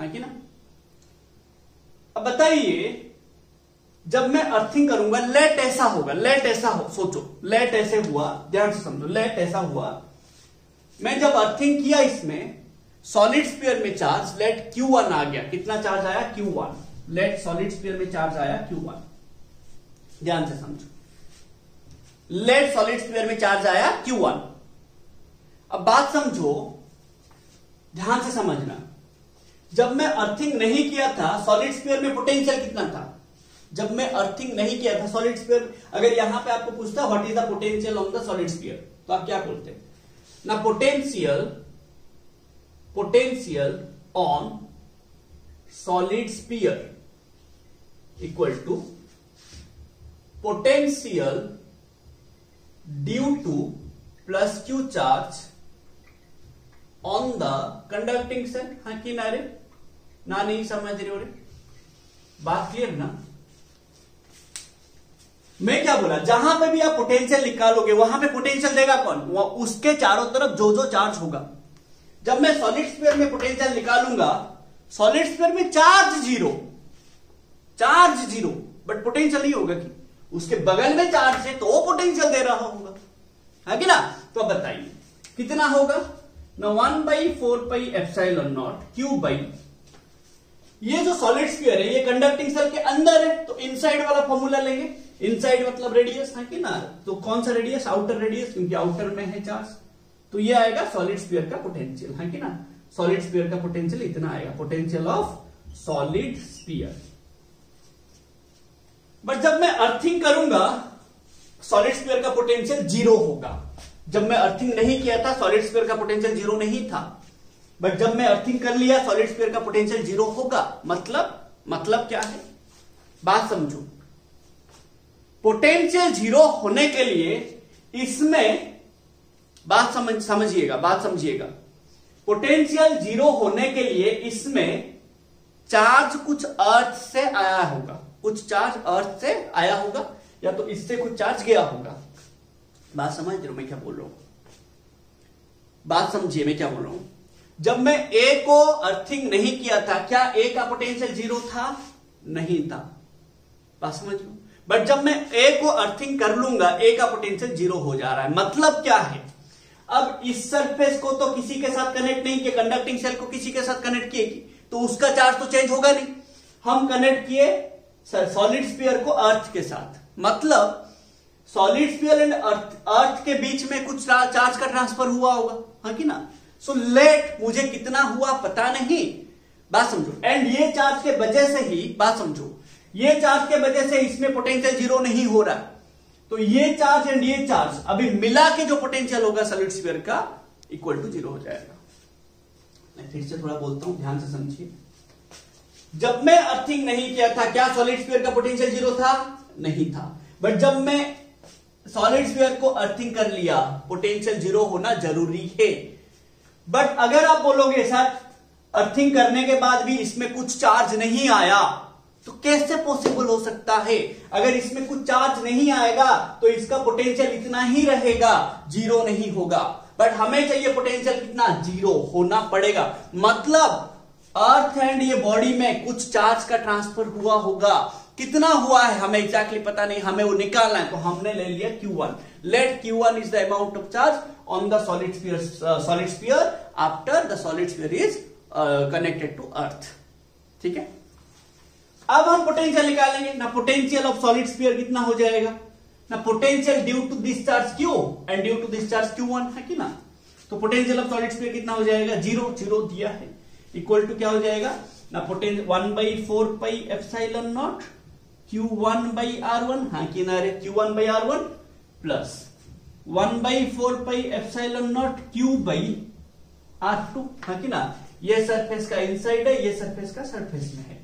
है कि ना। अब बताइए जब मैं अर्थिंग करूंगा, लेट ऐसा होगा, लेट ऐसा हो, सोचो लेट ऐसे हुआ, ध्यान से समझो, लेट ऐसा हुआ, मैं जब अर्थिंग किया इसमें सॉलिड स्फीयर में चार्ज लेट Q1 आ गया, कितना चार्ज आया, Q1, लेट सॉलिड स्फीयर में चार्ज आया Q1, ध्यान से समझो, लेट सॉलिड स्फीयर में चार्ज आया Q1। अब बात समझो, ध्यान से समझना, जब मैं अर्थिंग नहीं किया था सॉलिड स्फीयर में पोटेंशियल कितना था, जब मैं अर्थिंग नहीं किया था सॉलिड स्फीयर, अगर यहां पे आपको पूछता what is the potential on the solid sphere, तो आप क्या बोलते ना, potential on solid sphere equal to potential due to plus Q charge on the conducting shell, हाँ कि ना रे, ना नहीं समझ रहे हो रे, बात क्लियर ना। मैं क्या बोला, जहां पे भी आप पोटेंशियल निकालोगे वहां पे पोटेंशियल देगा कौन, उसके चारों तरफ जो जो चार्ज होगा। जब मैं सॉलिड स्फीयर में पोटेंशियल निकालूंगा, सॉलिड स्फीयर में चार्ज जीरो, बट पोटेंशियल नहीं होगा कि उसके बगल में चार्ज है तो वो पोटेंशियल दे रहा होगा, है कि ना। तो अब बताइए कितना होगा ना, 1/4πε0 क्यू बाई, ये जो सॉलिड स्फीयर है ये कंडक्टिंग सेल के अंदर है, तो इनसाइड वाला फॉर्मूला लेंगे, इनसाइड मतलब रेडियस, है कि ना। तो कौन सा रेडियस, आउटर रेडियस, क्योंकि आउटर में है चार्ज, तो ये आएगा सॉलिड स्फीयर का पोटेंशियल, है कि ना। सॉलिड स्फीयर का पोटेंशियल इतना आएगा, potential of solid sphere. But जब मैं अर्थिंग करूंगा सॉलिड स्फीयर का पोटेंशियल 0 होगा। जब मैं अर्थिंग नहीं किया था सॉलिड स्फीयर का पोटेंशियल 0 नहीं था, बट जब मैं अर्थिंग कर लिया सॉलिड स्फीयर का पोटेंशियल 0 होगा। मतलब क्या है, बात समझो, पोटेंशियल 0 होने के लिए इसमें बात समझिएगा। पोटेंशियल जीरो होने के लिए इसमें चार्ज कुछ अर्थ से आया होगा, या तो इससे कुछ चार्ज गया होगा। बात समझ रहे हो मैं क्या बोल रहा हूं? बात समझिए मैं क्या बोल रहा हूं। जब मैं ए को अर्थिंग नहीं किया था, क्या ए का पोटेंशियल जीरो था? नहीं था। बात समझ लो। बट जब मैं ए को अर्थिंग कर लूंगा, ए का पोटेंशियल जीरो हो जा रहा है। मतलब क्या है, अब इस सरफेस को तो किसी के साथ कनेक्ट नहीं किया, कंडक्टिंग सेल को किसी के साथ कनेक्ट किए, तो उसका चार्ज तो चेंज होगा नहीं। हम कनेक्ट किए सॉलिड स्फीयर को अर्थ के साथ, मतलब सॉलिड स्फीयर एंड अर्थ के बीच में कुछ चार्ज का ट्रांसफर हुआ होगा, हाँ कि ना। सो लेट मुझे कितना हुआ पता नहीं, बात समझो। एंड ये चार्ज के वजह से ही, बात समझो, ये चार्ज के वजह से इसमें पोटेंशियल जीरो नहीं हो रहा, तो ये चार्ज एंड ये चार्ज अभी मिला के जो पोटेंशियल होगा सॉलिड स्फीयर का इक्वल टू जीरो हो जाएगा। मैं फिर से थोड़ा बोलता हूं, ध्यान से समझिए। जब मैं अर्थिंग नहीं किया था, क्या सॉलिड स्फीयर का पोटेंशियल जीरो था? नहीं था। बट जब मैं सॉलिड स्फीयर को अर्थिंग कर लिया, पोटेंशियल जीरो होना जरूरी है। बट अगर आप बोलोगे सर अर्थिंग करने के बाद भी इसमें कुछ चार्ज नहीं आया, तो कैसे पॉसिबल हो सकता है? अगर इसमें कुछ चार्ज नहीं आएगा तो इसका पोटेंशियल इतना ही रहेगा, जीरो नहीं होगा। बट हमें चाहिए पोटेंशियल कितना? जीरो होना पड़ेगा। मतलब अर्थ एंड ये बॉडी में कुछ चार्ज का ट्रांसफर हुआ होगा। कितना हुआ है हमें एग्जैक्टली पता नहीं, हमें वो निकालना है, तो हमने ले लिया Q1। Let Q1 is the amount of charge on the solid sphere after the solid sphere is connected to earth. ठीक है, अब हम पोटेंशियल निकालेंगे ना। पोटेंशियल ऑफ सॉलिड स्फीयर कितना हो जाएगा ना, potential due to this charge Q and due to this charge Q1 है कि ना। तो पोटेंशियल ऑफ सॉलिड स्फीयर कितना हो जाएगा? जीरो दिया है, इक्वल टू क्या हो जाएगा ना, potential 1/4 pi epsilon not Q1 by R1, हाँ किनारे Q1 by R1 plus 1/4 pi epsilon not Q by R2, हाँ कि ना। ये सरफेस का इनसाइड है, ये सरफेस का सरफेस में है,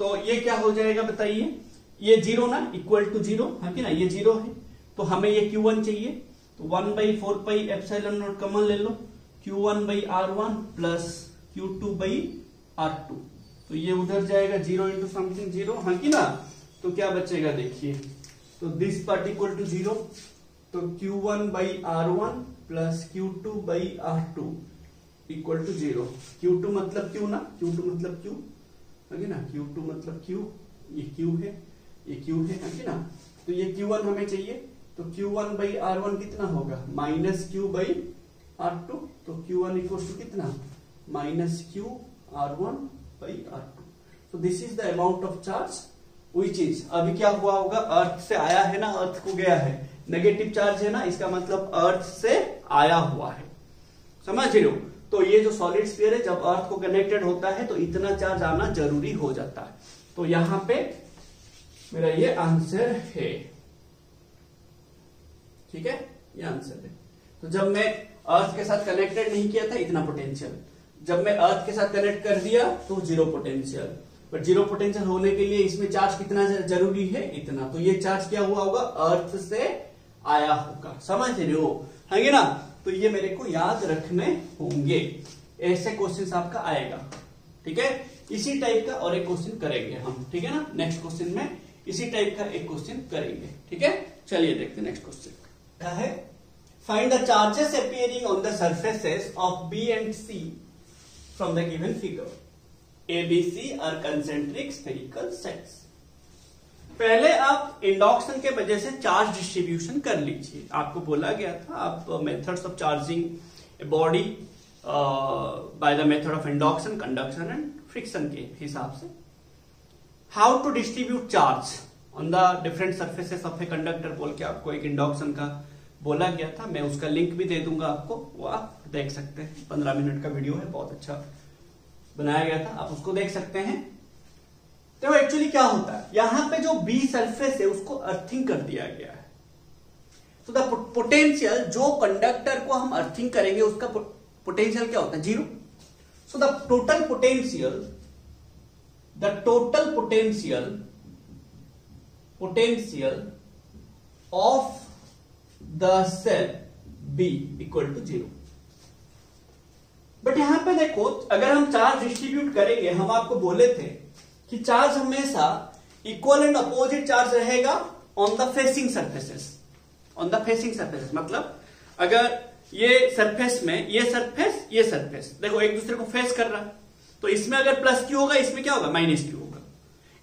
तो ये क्या हो जाएगा बताइए? ये जीरो ना, इक्वल टू जीरो, हाँ कि ना, ये जीरो है, तो हमें ये Q1 चाहिए, तो 1/4 पाई एप्सिलॉन नॉट कॉमन ले लो, Q1 by R1 plus Q2 by R2, तो ये उधर जाएगा, जीरो इंटू समथिंग जीरो, हाँ कि ना। तो क्या बचेगा देखिए, तो this part equal to zero, तो Q1 by R1 plus Q2 by R2 equal to zero. Q2 मतलब Q ना, Q2 मतलब Q, है ना, Q2 मतलब Q, ये Q है, ये Q है ना। तो ये Q1 हमें चाहिए, तो Q1 by R1 कितना होगा? माइनस Q by R2, तो Q1 इक्वल टू कितना? Minus Q R1 by R2। तो this is the amount of charge which is, अभी क्या हुआ होगा? अर्थ से आया है ना, अर्थ को गया है, नेगेटिव चार्ज है ना, इसका मतलब अर्थ से आया हुआ है, समझ रहे हो। तो ये जो सॉलिड स्फीयर है, जब अर्थ को कनेक्टेड होता है तो इतना चार्ज आना जरूरी हो जाता है। तो यहां पे मेरा ये आंसर है, ठीक है, ये आंसर है। तो जब मैं अर्थ के साथ कनेक्टेड नहीं किया था, इतना पोटेंशियल, जब मैं अर्थ के साथ कनेक्ट कर दिया तो zero potential. But zero potential होने के लिए इसमें चार्ज कितना जरूरी है? इतना। तो ये चार्ज क्या हुआ होगा? अर्थ से आया होगा, समझ रहे हो, है ना। तो ये मेरे को याद रखने होंगे, ऐसे क्वेश्चन आपका आएगा, ठीक है। इसी टाइप का और एक क्वेश्चन करेंगे हम, ठीक है ना। नेक्स्ट क्वेश्चन में इसी टाइप का एक क्वेश्चन करेंगे, ठीक है। चलिए देखते हैं नेक्स्ट क्वेश्चन है। Find the charges appearing on the surfaces of B and C from the given figure. A, B, C are concentric spherical sets। पहले आप इंडक्शन के वजह से चार्ज डिस्ट्रीब्यूशन कर लीजिए। आपको बोला गया था आप methods of charging a body by the method of induction, conduction and friction के हिसाब से how to distribute charge on the different surfaces of a conductor बोल के आपको एक इंडक्शन का बोला गया था। मैं उसका लिंक भी दे दूंगा आपको, वो आप देख सकते हैं। 15 मिनट का वीडियो है, बहुत अच्छा बनाया गया था, आप उसको देख सकते हैं। तो एक्चुअली क्या होता है, यहां पे जो बी सरफेस है उसको अर्थिंग कर दिया गया है। तो द पोटेंशियल, जो कंडक्टर को हम अर्थिंग करेंगे उसका पोटेंशियल क्या होता है? Zero. So the total potential of the shell B equal to 0। But यहां पे देखो, अगर हम चार्ज डिस्ट्रीब्यूट करेंगे, हम आपको बोले थे कि चार्ज हमेशा इक्वल एंड अपोजिट चार्ज रहेगा on the facing surfaces. On the facing surfaces मतलब अगर ये सरफेस में ये सरफेस देखो एक दूसरे को फेस कर रहा है, तो इसमें अगर प्लस क्यू होगा, इसमें क्या होगा, माइनस क्यू होगा।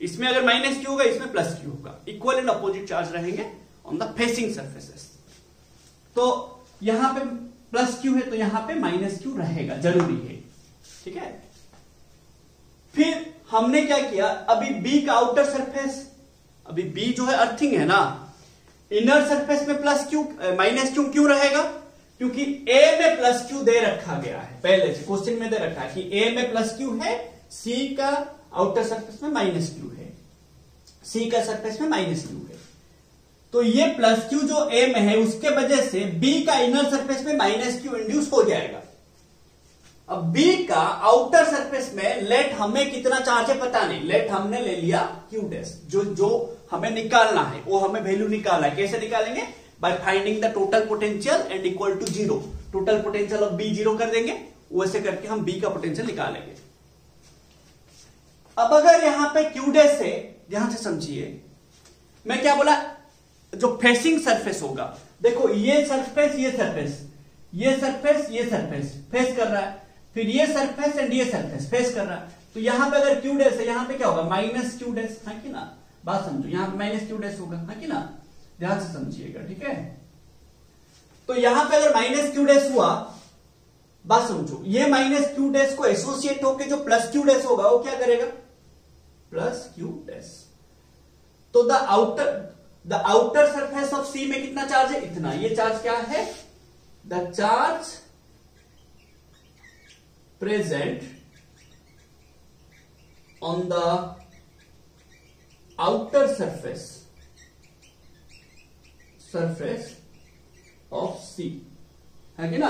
इसमें अगर माइनस क्यू होगा, इसमें प्लस क्यू होगा। इक्वल एंड अपोजिट चार्ज रहेंगे ऑन द फेसिंग सरफेसेस। तो यहां पे प्लस क्यू है तो यहां पे माइनस क्यू रहेगा, जरूरी है। ठीक है, फिर हमने क्या किया, अभी बी का आउटर सरफेस, अभी बी जो है अर्थिंग है ना, इनर सरफेस में प्लस क्यू माइनस क्यू क्यों रहेगा, क्योंकि ए में प्लस क्यू दे रखा गया है, पहले से क्वेश्चन में दे रखा है कि ए में प्लस क्यू है, सी का आउटर सरफेस में माइनस क्यू है, सी का सरफेस में माइनस क्यू है। तो ये प्लस क्यू जो ए में है उसके वजह से बी का इनर सरफेस में माइनस क्यू इंड्यूस हो जाएगा। अब बी का आउटर सरफेस में लेट हमें कितना चार्ज है पता नहीं, लेट हमने ले लिया क्यू डैश, जो हमें निकालना है वो हमें वैल्यू निकालना है। कैसे निकालेंगे, by finding the total potential and equal to 0। Total potential of B 0 कर देंगे, वैसे करके हम बी का पोटेंशियल निकालेंगे। अब अगर यहां पे क्यू डैश है, ध्यान से समझिए, मैं क्या बोला, जो फेसिंग सरफेस होगा, देखो ये सरफेस फेस कर रहा है, फिर ये सरफेस एंड ये सरफेस फेस कर रहा है। तो यहां पे अगर क्यू डैश है, यहां पे क्या होगा, माइनस क्यू डैश, है कि ना, बात समझो, यहां पे माइनस क्यू डैश होगा, है कि ना, ध्यान से समझिएगा। ठीक है, तो यहां पे अगर माइनस क्यू डैश हुआ, बात समझो, ये माइनस क्यू डैश को एसोसिएट होकर जो प्लस क्यू डैश होगा वो क्या करेगा, प्लस क्यू डैश। तो the outer surface of C में कितना चार्ज है, इतना। ये चार्ज क्या है, the charge present on the outer surface of C, है कि ना।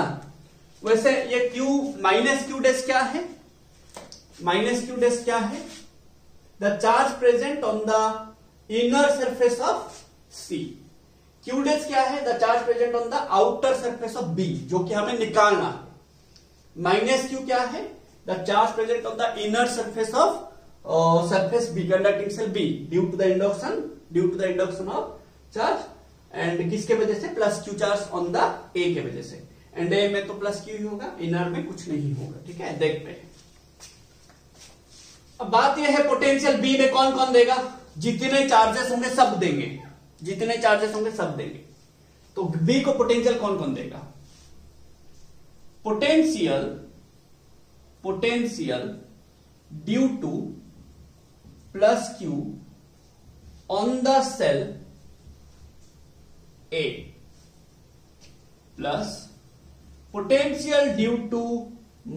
वैसे ये क्यू माइनस क्यू डैश क्या है, माइनस क्यू डैश क्या है, the charge present on the inner surface of C. Q dash क्या है, the charge present on the outer surface of B, जो कि हमें निकालना है। माइनस क्यू क्या है, the charge present on the inner surface of surface B, conducting shell B, due to the induction of charge, and किसके वजह से, plus Q charge on the A के वजह से। एंड ए में तो प्लस क्यू ही होगा, इनर में कुछ नहीं होगा। ठीक है, देखते हैं। अब बात यह है पोटेंशियल बी में कौन कौन देगा, जितने चार्जेस होंगे सब देंगे, जितने चार्जेस होंगे सब देंगे। तो बी को पोटेंशियल कौन कौन देगा, potential due to plus Q on the shell A, plus potential due to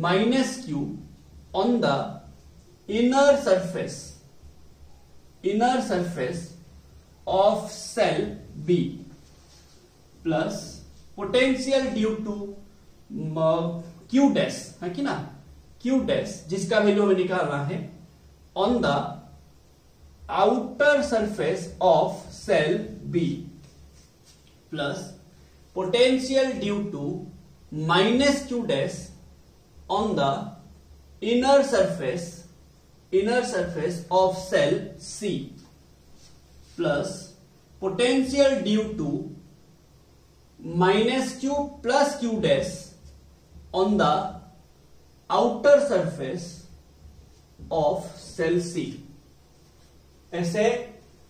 minus Q on the inner surface of cell B, plus potential due to Q dash, है कि ना, Q dash जिसका value हमें निकालना है, on the outer surface of cell B, plus potential due to minus Q dash on the inner surface of cell C, plus potential due to minus Q plus Q dash on the outer surface of cell C। ऐसे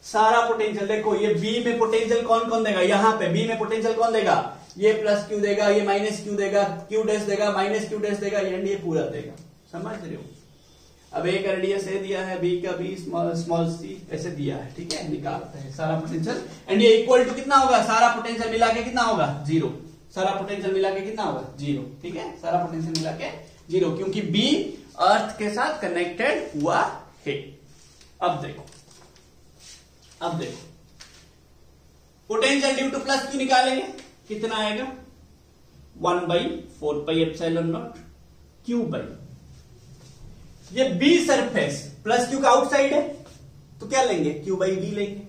सारा potential देखो, ये B में potential कौन कौन देगा, यहां पे बी में पोटेंशियल कौन देगा, ये प्लस क्यू देगा, ये माइनस क्यू देगा, क्यू डैश देगा, माइनस क्यू डैश देगा, ये पूरा देगा। समझ रहे हो। अब एक रेडियस ए दिया है, बी का बी स्मॉल सी ऐसे दिया है। ठीक है, निकालते हैं सारा पोटेंशियल, एंड ये इक्वल टू कितना होगा, सारा पोटेंशियल मिला के कितना होगा, 0। सारा पोटेंशियल मिला के कितना होगा, 0। ठीक है, सारा पोटेंशियल मिला के 0, क्योंकि बी अर्थ के साथ कनेक्टेड हुआ है। अब देखो potential due to plus Q निकालेंगे, कितना आएगा, 1/4πε0 क्यू बाई, ये बी सरफेस प्लस क्यू का आउटसाइड है तो क्या लेंगे, क्यू बाई बी लेंगे।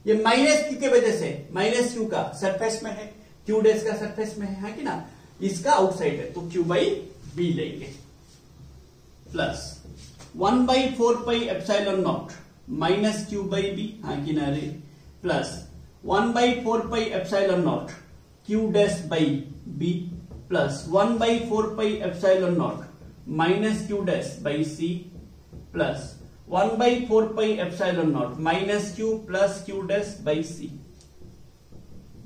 ये माइनस क्यू की वजह से, माइनस क्यू का सरफेस में है, क्यू डैश का सरफेस में है कि ना, इसका आउटसाइड है, तो क्यू बाई बी लेंगे, plus 1/4πε0 minus Q by B, हाँ कि ना रे, plus 1/4πε0 Q dash by B, plus 1/4πε0 minus Q dash by C, plus 1/4πε0 minus Q plus Q dash by C,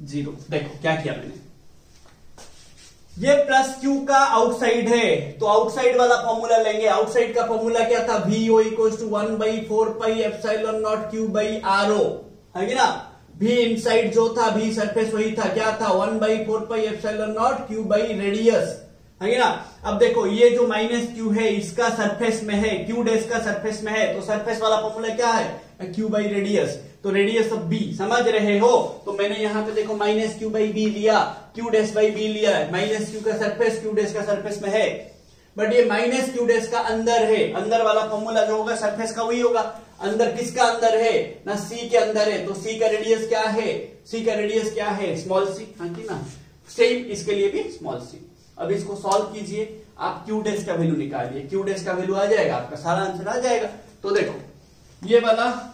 0। देखो क्या किया मैंने, ये प्लस क्यू का आउटसाइड है, तो आउटसाइड वाला फॉर्मूला लेंगे। आउटसाइड का फॉर्मूला क्या था, VO = 1/4πε0 क्यू बाई RO, है कि ना। भी इनसाइड जो था, भी सरफेस वही था, क्या था, 1/4πε0 क्यू बाई रेडियस, है कि ना। अब देखो ये जो माइनस क्यू है इसका सरफेस में है, क्यू डैश का सरफेस में है, तो सरफेस वाला फॉर्मूला क्या है, क्यू बाई रेडियस, तो रेडियस ऑफ बी, समझ रहे हो। तो मैंने यहां पे देखो माइनस क्यू बाई बी लिया, क्यू डैश बाई बी लिया, माइनस क्यू का सरफेस क्यू डैश का सरफेस में है, बट ये माइनस क्यू डैश का अंदर है, अंदर वाला फॉर्मूला जो होगा सरफेस का वही होगा। अंदर किसका अंदर है ना, सी के अंदर है, तो सी का रेडियस क्या है, सी का रेडियस क्या है, स्मॉल सी, हाँ कि ना। सेम इसके लिए भी स्मॉल सी। अब इसको सॉल्व कीजिए, आप क्यू डैश का वैल्यू निकालिए, क्यू डैश का वैल्यू आ जाएगा, आपका सारा आंसर आ जाएगा। तो देखो ये वाला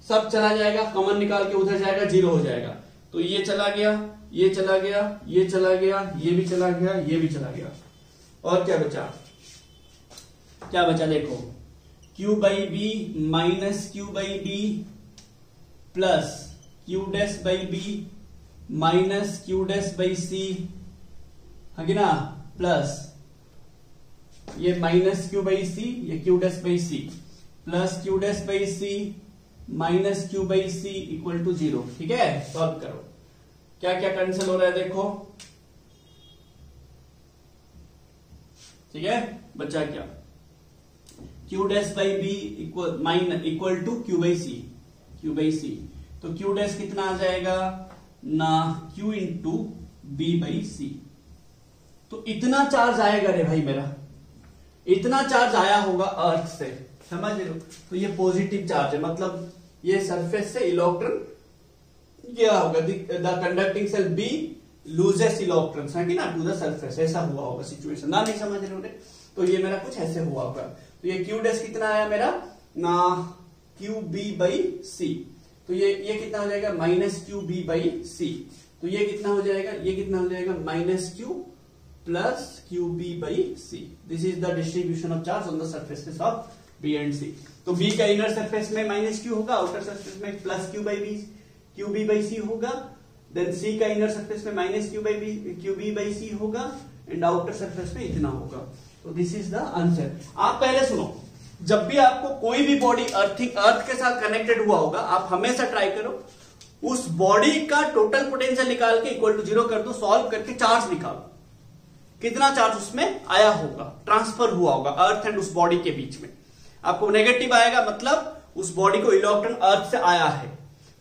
सब चला जाएगा, कॉमन निकाल के उधर जाएगा, 0 हो जाएगा। तो ये चला गया, ये चला गया, ये चला गया, ये भी चला गया, ये भी चला गया, और क्या बचा, क्या बचा देखो, Q by B minus Q by B plus Q dash by B minus Q dash by C, है कि ना, प्लस ये माइनस क्यू बाई सी, ये Q dash by C, plus Q dash by C minus Q by C equal to 0। ठीक है, solve करो, क्या क्या कैंसिल हो रहा है देखो, ठीक है। बचा क्या, Q dash by B equal to Q by C, Q by C, तो क्यू डैश कितना आ जाएगा ना, Q into B by C. तो इतना चार्ज आएगा रे भाई मेरा, इतना चार्ज आया होगा अर्थ से, समझ रहे हो। तो ये पॉजिटिव चार्ज है, मतलब ये सरफेस से इलेक्ट्रॉन क्या होगा, the conducting shell B loses electrons, है कि ना, टू द सरफेस, ऐसा हुआ होगा सिचुएशन ना, नहीं समझ रहे हो। तो ये मेरा कुछ ऐसे हुआ होगा। तो ये क्यू डैश कितना आया मेरा ना, क्यू बी बाई सी, तो ये कितना हो जाएगा, minus Q B by C, तो ये कितना हो जाएगा, ये कितना हो जाएगा, minus Q plus Q B by C. This is the distribution of charge on the surfaces of B and C. तो बी का इनर सरफेस में माइनस क्यू होगा, आउटर सरफेस में plus Q B by C होगा, then C का inner surface में minus Q B by C होगा, and outer surface में इतना होगा। तो दिस इज द आंसर। आप पहले सुनो, जब भी आपको कोई भी बॉडी अर्थ के साथ कनेक्टेड हुआ होगा, आप हमेशा ट्राई करो उस बॉडी का टोटल पोटेंशियल निकाल के इक्वल टू 0 कर दो, सॉल्व करके चार्ज निकालो, कितना चार्ज उसमें आया होगा, ट्रांसफर हुआ होगा अर्थ एंड उस बॉडी के बीच में। आपको नेगेटिव आएगा मतलब उस बॉडी को इलेक्ट्रॉन अर्थ से आया है,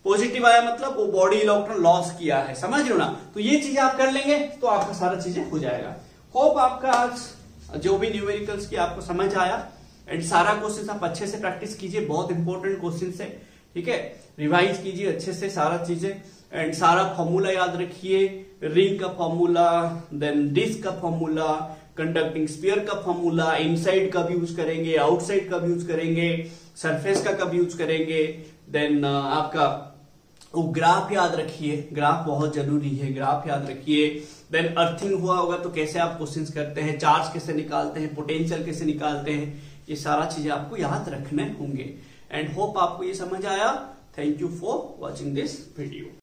पॉजिटिव आया मतलब वो बॉडी इलेक्ट्रॉन लॉस किया है, समझ रहे हो ना। तो ये चीजें आप कर लेंगे तो आपका सारा चीजें हो जाएगा। होप आपका आज जो भी न्यूमेरिकल्स की आपको समझ आया, एंड सारा क्वेश्चन आप अच्छे से प्रैक्टिस कीजिए, बहुत इंपॉर्टेंट क्वेश्चन है, ठीक है। रिवाइज कीजिए अच्छे से सारा चीजें, एंड सारा फॉर्मूला याद रखिए, रिंग का फॉर्मूला, देन डिस्क का फॉर्मूला, कंडक्टिंग स्फीयर का फॉर्मूला, इनसाइड का भी यूज करेंगे, आउटसाइड का भी यूज करेंगे, सरफेस का कभी यूज करेंगे, देन आपका वो ग्राफ याद रखिए, ग्राफ बहुत जरूरी है, ग्राफ याद रखिए। देन अर्थिंग हुआ होगा तो कैसे आप क्वेश्चंस करते हैं, चार्ज कैसे निकालते हैं, पोटेंशियल कैसे निकालते हैं, ये सारा चीजें आपको याद रखने होंगे। एंड होप आपको ये समझ आया। Thank you for watching this video.